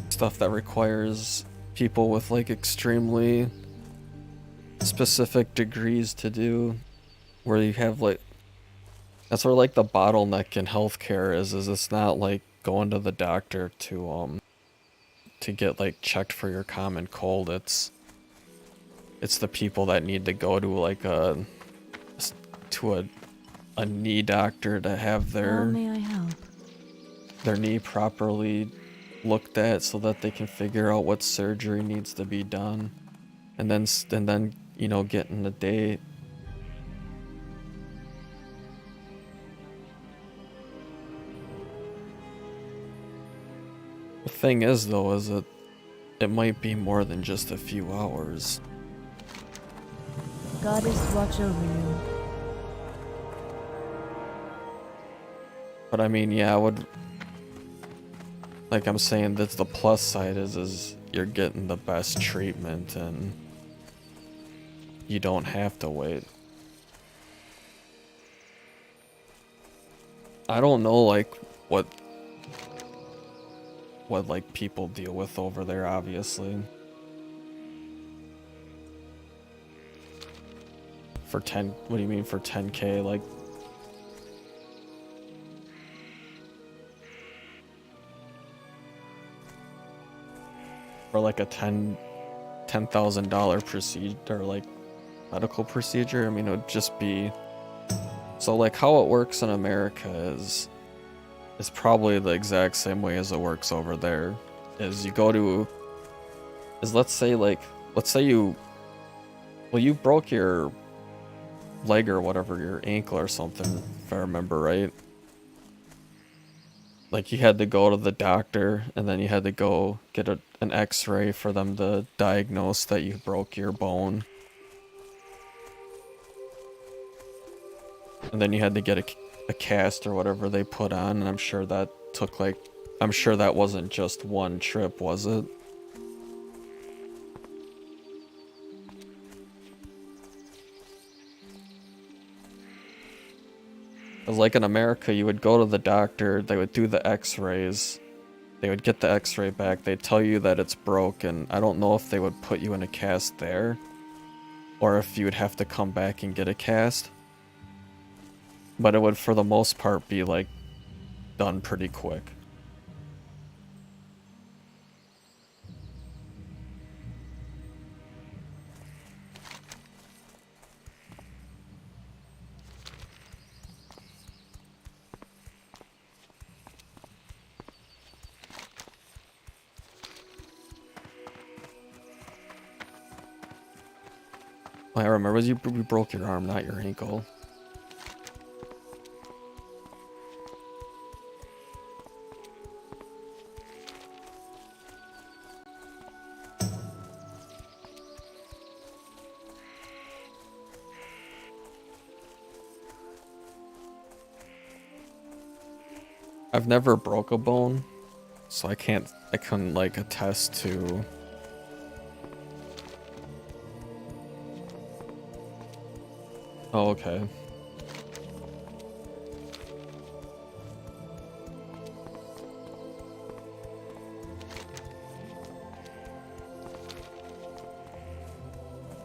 stuff that requires people with like extremely specific degrees to do, where you have like, that's where like the bottleneck in healthcare is it's not like going to the doctor to get like checked for your common cold. It's the people that need to go to like a knee doctor to have How their may I help? knee properly looked at so that they can figure out what surgery needs to be done, and then you know, getting a date. The thing is though, is that it might be more than just a few hours. Goddess watch over you. But I mean, yeah, I would, like I'm saying, that's the plus side is you're getting the best treatment and you don't have to wait. I don't know like what like people deal with over there, obviously. For 10, what do you mean for 10K? Like, for like a $10,000 procedure, or like medical procedure. I mean, it would just be, so like how it works in America is probably the exact same way as it works over there. Is you go to, let's say you broke your leg or whatever, your ankle or something, if I remember right. Like you had to go to the doctor and then you had to go get an x-ray for them to diagnose that you broke your bone. And then you had to get a cast or whatever they put on, and I'm sure that took like, I'm sure that wasn't just one trip, was it? Because like in America, you would go to the doctor, they would do the x-rays, they would get the x-ray back, they'd tell you that it's broken. I don't know if they would put you in a cast there, or if you would have to come back and get a cast. But it would, for the most part, be like done pretty quick. I remember you broke your arm, not your ankle. I've never broke a bone, so I couldn't like attest to. Oh, okay.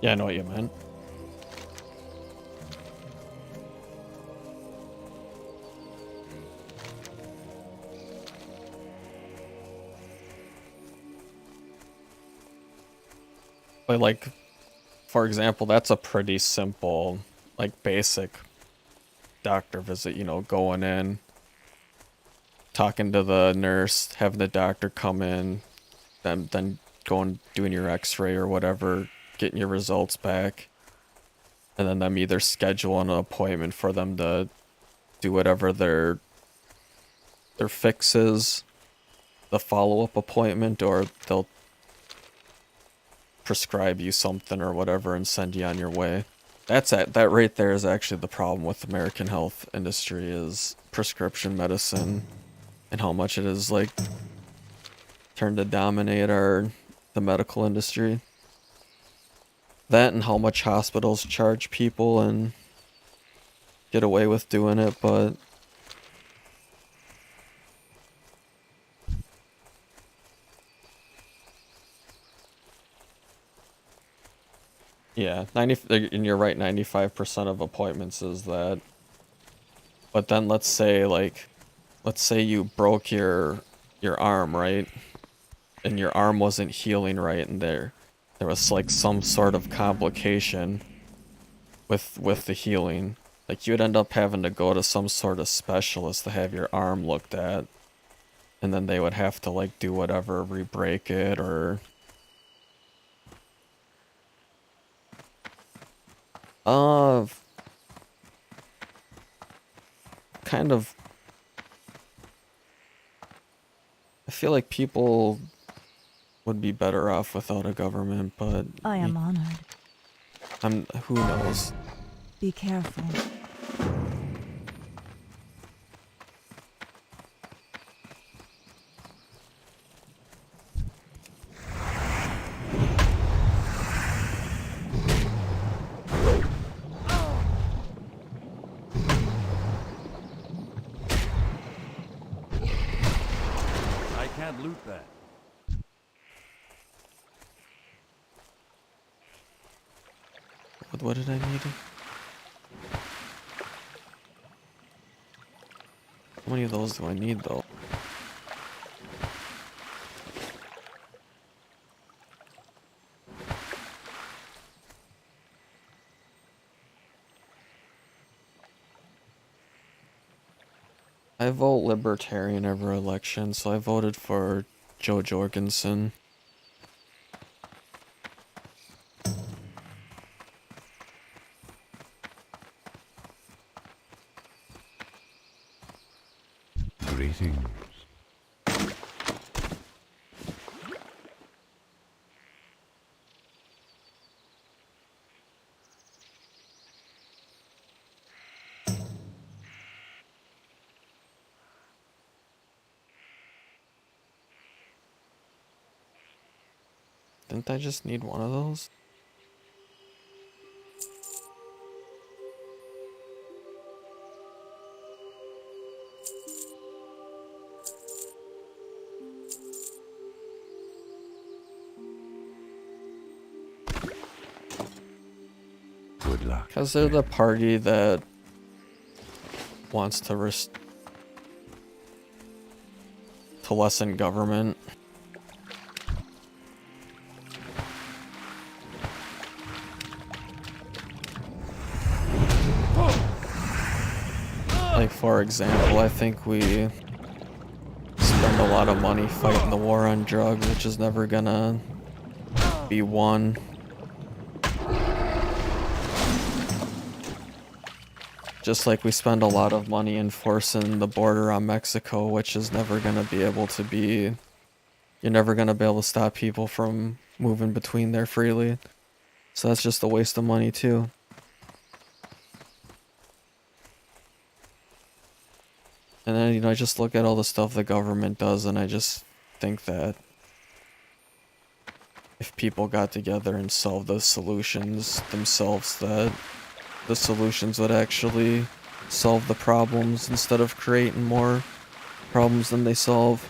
Yeah, I know what you meant. But like, for example, that's a pretty simple, like basic doctor visit, you know, going in, talking to the nurse, having the doctor come in, then going, doing your x-ray or whatever, getting your results back, and then them either scheduling an appointment for them to do whatever their fix is, the follow-up appointment, or they'll prescribe you something or whatever and send you on your way. That right there is actually the problem with the American health industry, is prescription medicine and how much it is like turned to dominate the medical industry. That and how much hospitals charge people and get away with doing it, but yeah, and you're right, 95% of appointments is that. But then let's say you broke your arm, right? And your arm wasn't healing right, and there was like some sort of complication with the healing. Like you'd end up having to go to some sort of specialist to have your arm looked at. And then they would have to like do whatever, re-break it or kind of. I feel like people would be better off without a government, but I am honored. who knows? Be careful. I can't loot that. What did I need? How many of those do I need, though? I vote Libertarian every election, so I voted for Joe Jorgensen. Greetings. Didn't I just need one of those? Good luck. Because they're the party that wants to lessen government. Like, for example, I think we spend a lot of money fighting the war on drugs, which is never gonna be won. Just like we spend a lot of money enforcing the border on Mexico, which is never gonna be able to be... You're never gonna be able to stop people from moving between there freely. So that's just a waste of money, too. And then, you know, I just look at all the stuff the government does, and I just think that if people got together and solved those solutions themselves, that the solutions would actually solve the problems instead of creating more problems than they solve.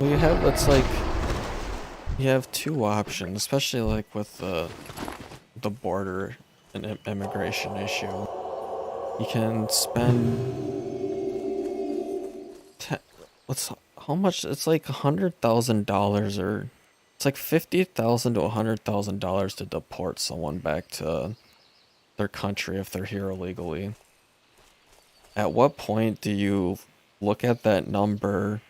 Well, you have, it's like, you have two options, especially like with the border and immigration issue. You can spend, how much? It's like $100,000 or it's like $50,000 to $100,000 to deport someone back to their country if they're here illegally. At what point do you look at that number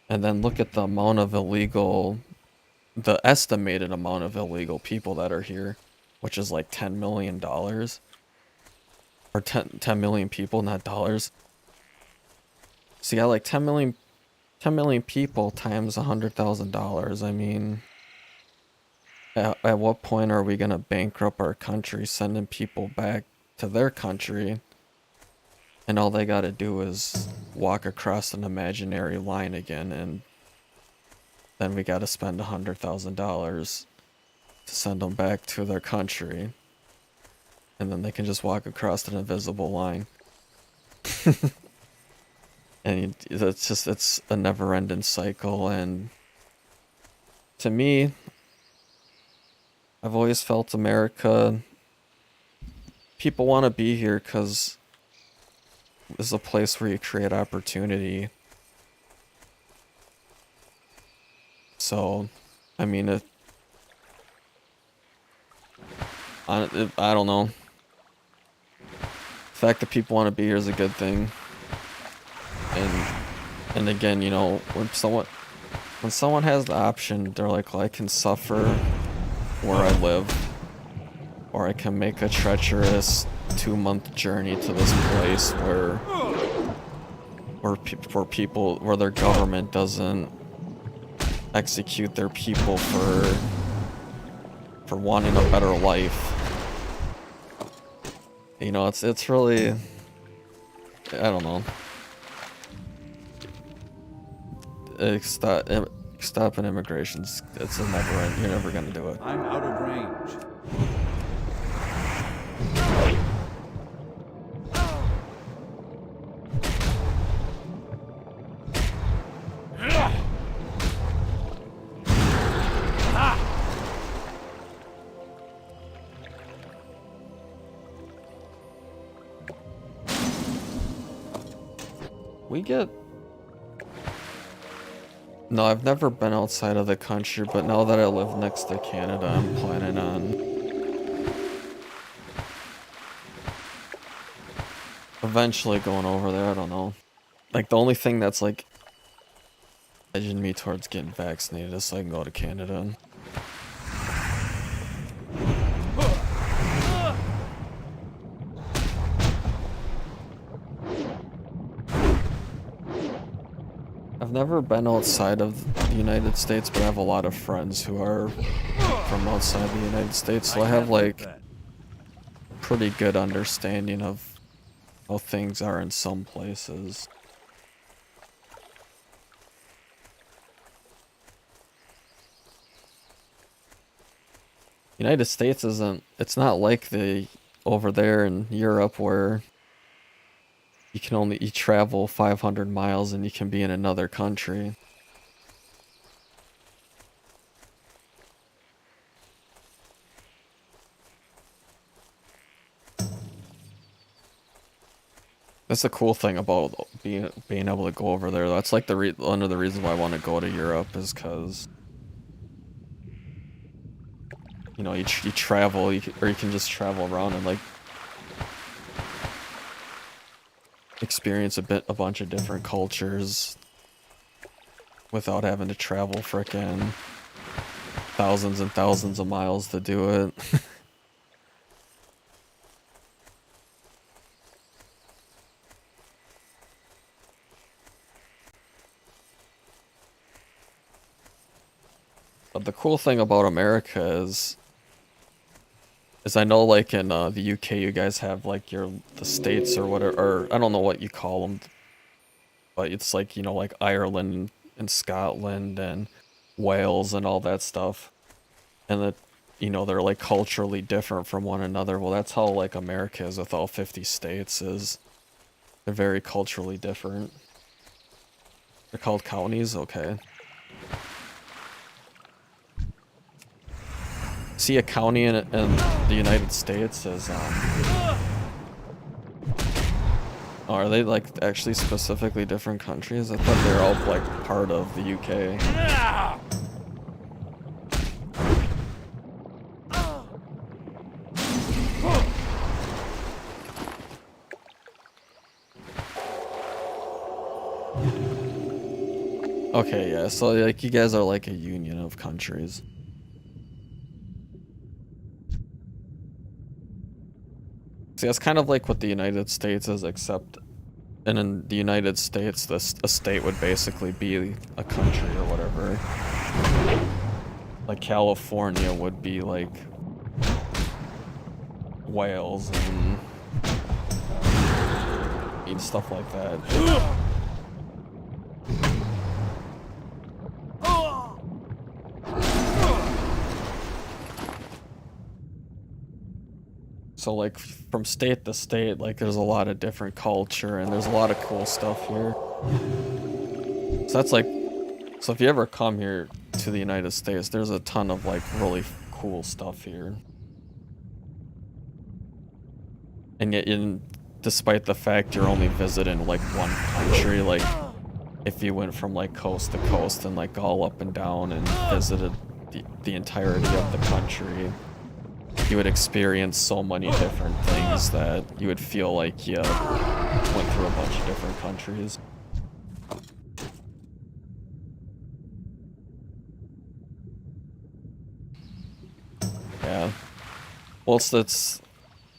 and then look at the amount of the estimated amount of illegal people that are here, which is like $10 million, or 10 million people, not dollars. So you got like 10 million people times $100,000. I mean, at what point are we gonna bankrupt our country, sending people back to their country, and all they gotta do is walk across an imaginary line again, and then we gotta spend $100,000 to send them back to their country, and then they can just walk across an invisible line. And it's a never-ending cycle. And to me, I've always felt America, people want to be here because it's a place where you create opportunity. So, I mean, I don't know. The fact that people want to be here is a good thing. And again, you know, when someone has the option, they're like, well, I can suffer where I live, or I can make a treacherous 2-month journey to this place where their government doesn't execute their people for wanting a better life. You know, it's really, I don't know. Stopping immigrations, it's a never end. You're never gonna do it. I'm out of range. No, I've never been outside of the country, but now that I live next to Canada, I'm planning on eventually going over there. I don't know. Like, the only thing that's like edging me towards getting vaccinated is so I can go to Canada. I've never been outside of the United States, but I have a lot of friends who are from outside the United States, so I have like a pretty good understanding of how things are in some places. United States it's not like over there in Europe where you travel 500 miles and you can be in another country. That's the cool thing about being able to go over there. That's like one of the reasons why I want to go to Europe, is because, you know, you travel, or you can just travel around and like experience a bunch of different cultures without having to travel frickin' thousands and thousands of miles to do it. But the cool thing about America is I know, like, in the UK, you guys have like the states or whatever, or I don't know what you call them, but it's like, you know, like Ireland and Scotland and Wales and all that stuff, and that, you know, they're like culturally different from one another. Well, that's how like America is with all 50 states. They're very culturally different. They're called counties, okay. See, a county in the United States is, oh, are they, like, actually specifically different countries? I thought they were all, like, part of the UK. Okay, yeah, so, like, you guys are, like, a union of countries. See, that's kind of like what the United States is, except in the United States, a state would basically be a country or whatever. Like California would be like Wales and stuff like that. So like from state to state, like there's a lot of different culture and there's a lot of cool stuff here. So that's like, so if you ever come here to the United States, there's a ton of like really cool stuff here. And yet, despite the fact you're only visiting like one country, like if you went from like coast to coast and like all up and down and visited the entirety of the country, you would experience so many different things that you would feel like you went through a bunch of different countries. Yeah. Well, it's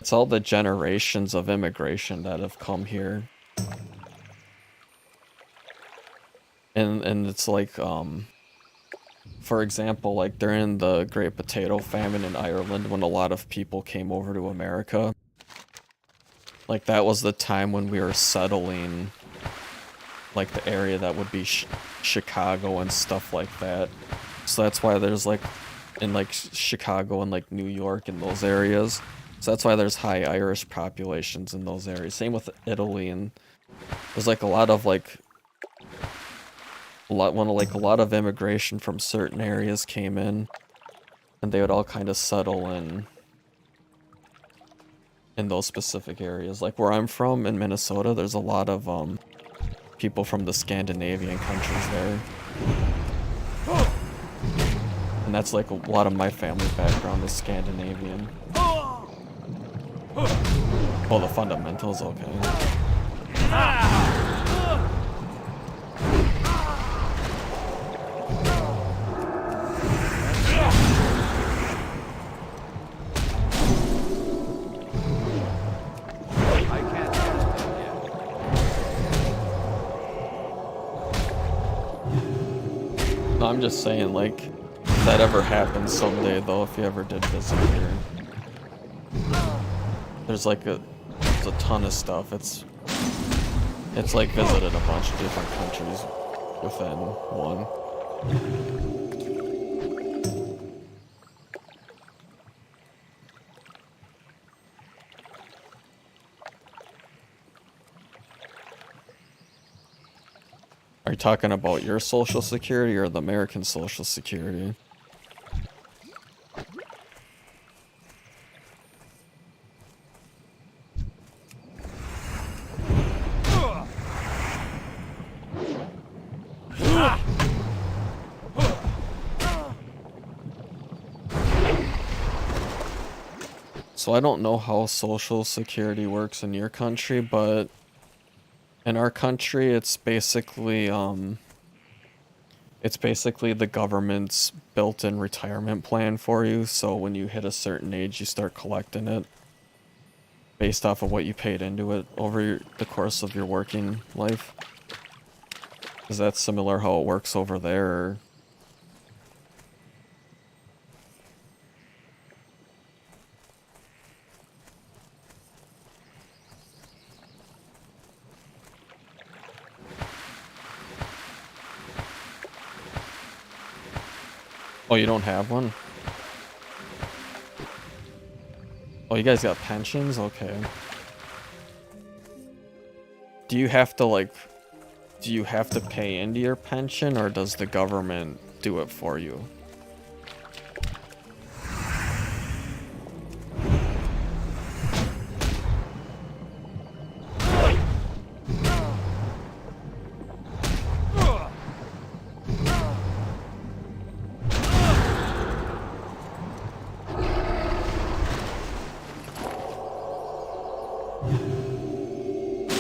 all the generations of immigration that have come here. And it's like, for example, like during the Great Potato Famine in Ireland, when a lot of people came over to America, like that was the time when we were settling, like the area that would be Chicago and stuff like that. So that's why there's like, in like Chicago and like New York and those areas. So that's why there's high Irish populations in those areas. Same with Italy, and there's like a lot of like, a lot of immigration from certain areas came in, and they would all kind of settle in those specific areas. Like where I'm from in Minnesota, there's a lot of people from the Scandinavian countries there. And that's like a lot of my family background is Scandinavian. Oh, the fundamentals, okay. No, I'm just saying, like, if that ever happens someday, though, if you ever did visit here, there's like there's a ton of stuff. It's like visited a bunch of different countries within one. Are you talking about your social security or the American social security? So I don't know how social security works in your country, but in our country, it's basically the government's built-in retirement plan for you. So when you hit a certain age, you start collecting it based off of what you paid into it over the course of your working life. Is that similar how it works over there? Or? Oh, you don't have one? Oh, you guys got pensions? Okay. Do you have to, like, do you have to pay into your pension, or does the government do it for you?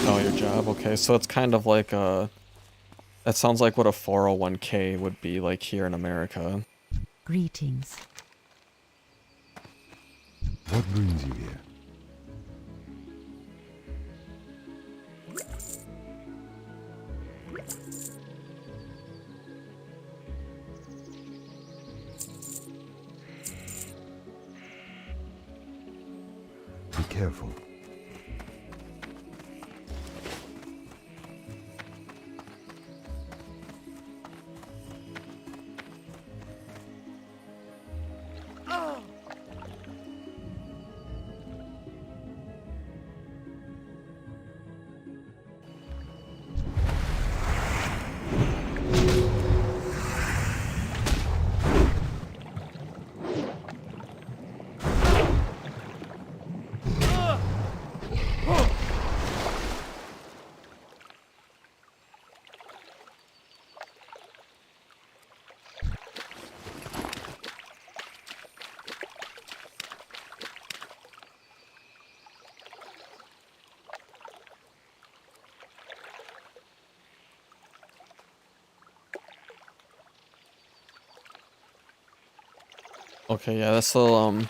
Oh, your job? Okay, so it's kind of like a... That sounds like what a 401k would be like here in America. Greetings. What brings you here? Be careful. Okay, yeah, that's a,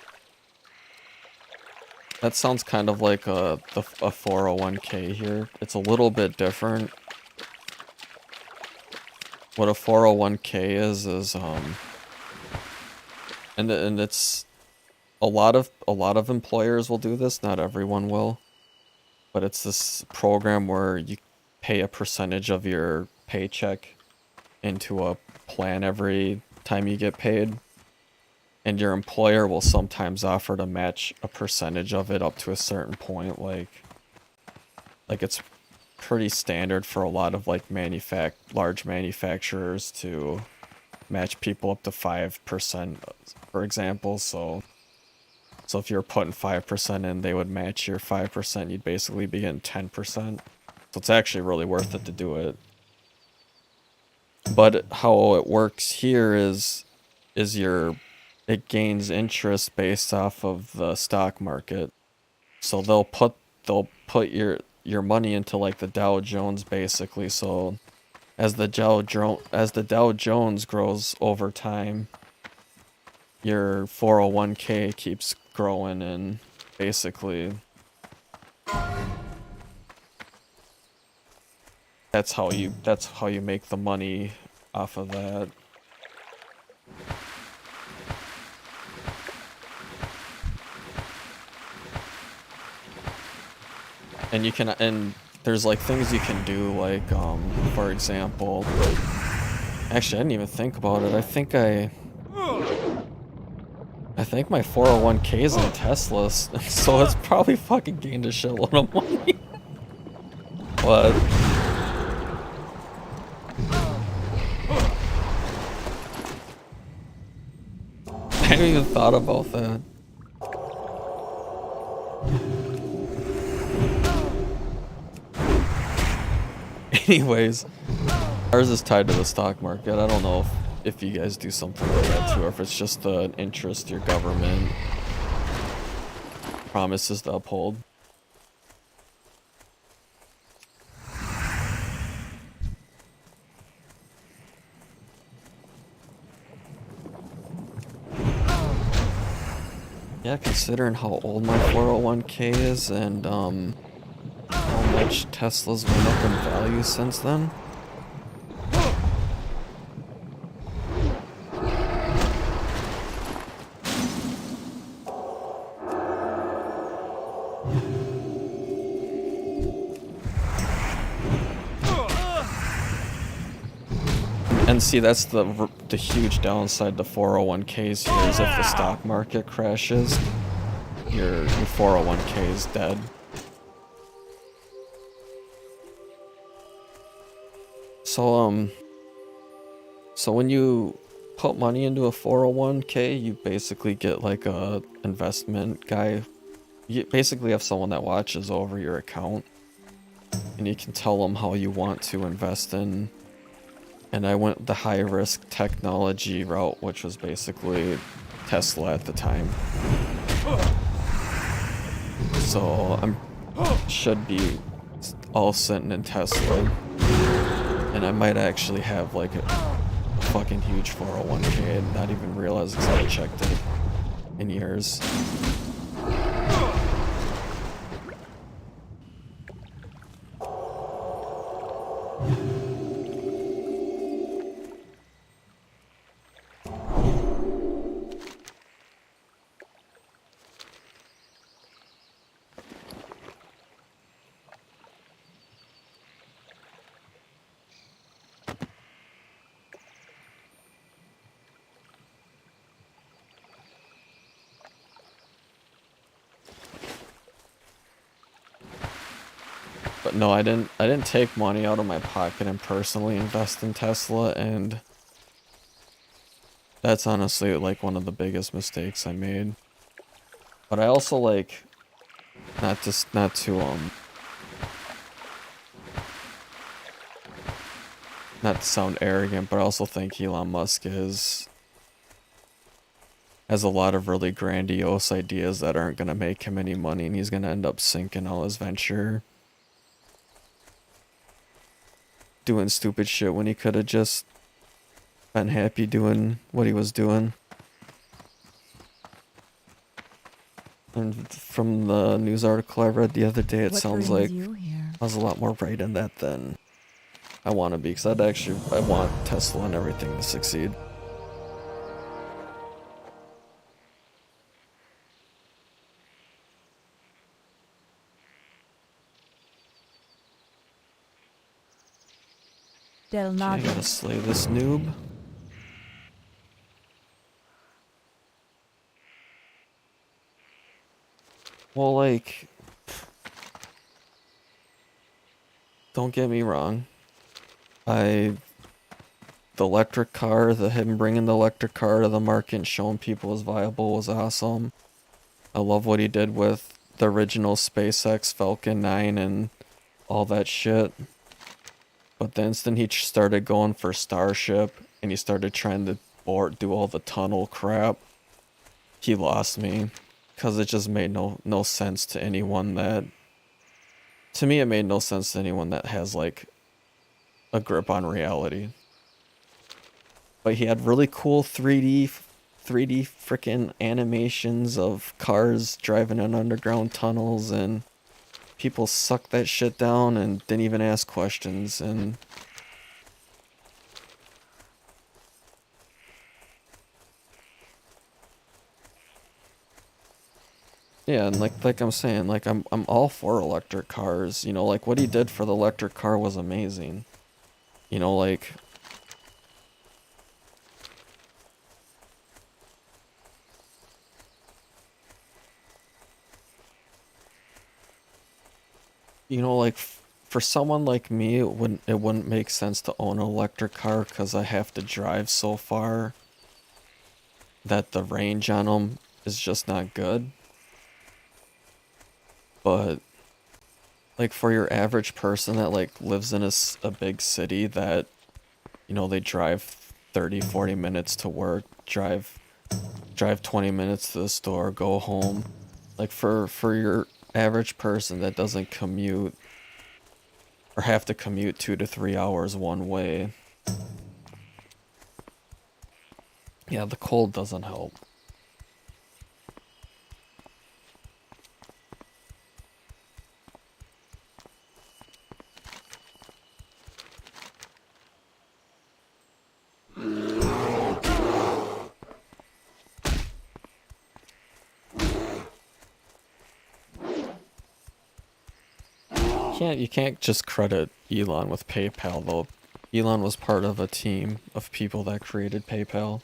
that sounds kind of like a 401k here. It's a little bit different. What a 401k is, and it's a lot of employers will do this, not everyone will. But it's this program where you pay a percentage of your paycheck into a plan every time you get paid. And your employer will sometimes offer to match a percentage of it up to a certain point, like it's pretty standard for a lot of like large manufacturers to match people up to 5%, for example. So if you're putting 5% in, they would match your 5%. You'd basically be getting 10%. So it's actually really worth it to do it. But how it works here is it gains interest based off of the stock market. So they'll put your money into like the Dow Jones basically. So as the Dow Jones grows over time, your 401k keeps growing, and basically that's how you make the money off of that. And there's like things you can do, like for example, actually I didn't even think about it. I think my 401k is in Teslas, so it's probably fucking gained a shitload of money. What? I hadn't even thought about that. Anyways, ours is tied to the stock market. I don't know if you guys do something like that too, or if it's just an interest your government promises to uphold. Yeah, considering how old my 401k is and how much Tesla's went up in value since then. And see, that's the huge downside to 401ks here, is if the stock market crashes, your 401k is dead. So when you put money into a 401k, you basically get like a investment guy. You basically have someone that watches over your account, and you can tell them how you want to invest in. And I went the high risk technology route, which was basically Tesla at the time. So I'm should be all sitting in Tesla, and I might actually have like a fucking huge 401k and not even realize because I haven't checked it in years. But no, I didn't take money out of my pocket and personally invest in Tesla, and that's honestly like one of the biggest mistakes I made. But I also like not to not to sound arrogant, but I also think Elon Musk has a lot of really grandiose ideas that aren't gonna make him any money, and he's gonna end up sinking all his venture doing stupid shit when he could have just been happy doing what he was doing. And from the news article I read the other day, it What sounds brings like you here? I was a lot more right in that than I want to be, because I want Tesla and everything to succeed. Del Okay, I Nado. gotta slay this noob. Well, like, don't get me wrong. The electric car, him bringing the electric car to the market and showing people was viable was awesome. I love what he did with the original SpaceX Falcon 9 and all that shit. But the instant he started going for Starship and he started trying to do all the tunnel crap, he lost me. Because it just made no sense to anyone that... To me, it made no sense to anyone that has, like, a grip on reality. But he had really cool 3D frickin' animations of cars driving in underground tunnels, and people sucked that shit down and didn't even ask questions, and yeah, and like I'm saying, like I'm all for electric cars, you know, like what he did for the electric car was amazing. You know, like for someone like me, it wouldn't make sense to own an electric car because I have to drive so far that the range on them is just not good. But like for your average person that like lives in a big city that, you know, they drive 30-40 minutes to work, drive 20 minutes to the store, go home. Like for your average person that doesn't commute or have to commute 2 to 3 hours one way, yeah, the cold doesn't help. You can't just credit Elon with PayPal though. Elon was part of a team of people that created PayPal.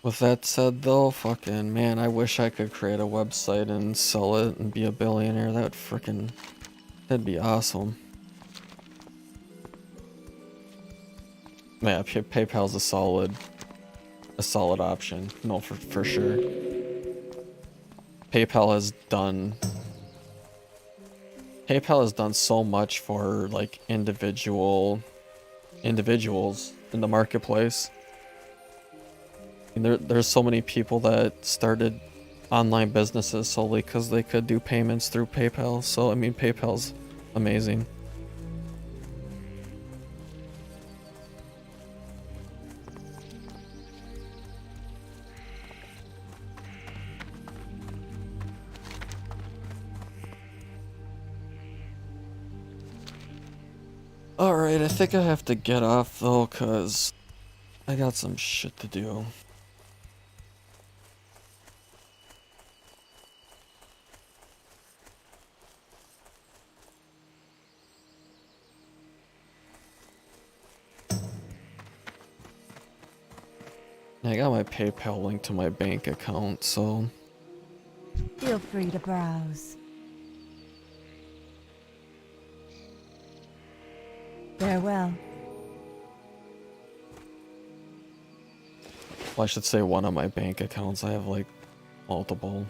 With that said though, fucking man, I wish I could create a website and sell it and be a billionaire. That would freaking, that'd be awesome. Yeah, PayPal's a solid option. No, for sure. PayPal has done so much for like individuals in the marketplace. There's so many people that started online businesses solely because they could do payments through PayPal. So I mean, PayPal's amazing. Alright, I think I have to get off though, cause I got some shit to do. I got my PayPal linked to my bank account, so Feel free to browse. Farewell. well, I should say one of my bank accounts. I have like multiple.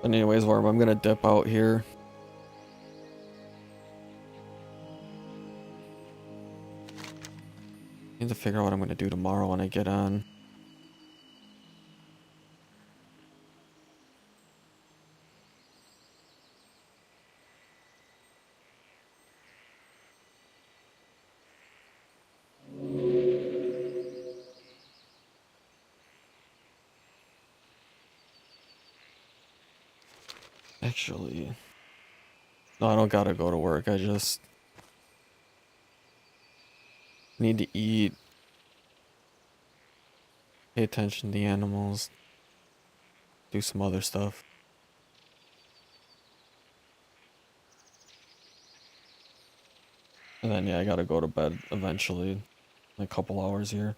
But anyways, Worm, I'm gonna dip out here. Need to figure out what I'm gonna do tomorrow when I get on. Actually, no, I don't gotta go to work. I just need to eat, pay attention to the animals, do some other stuff. And then, yeah, I gotta go to bed eventually, in a couple hours here.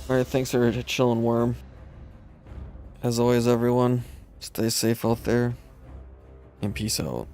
Alright, thanks for chilling, Worm. As always, everyone, stay safe out there, and peace out.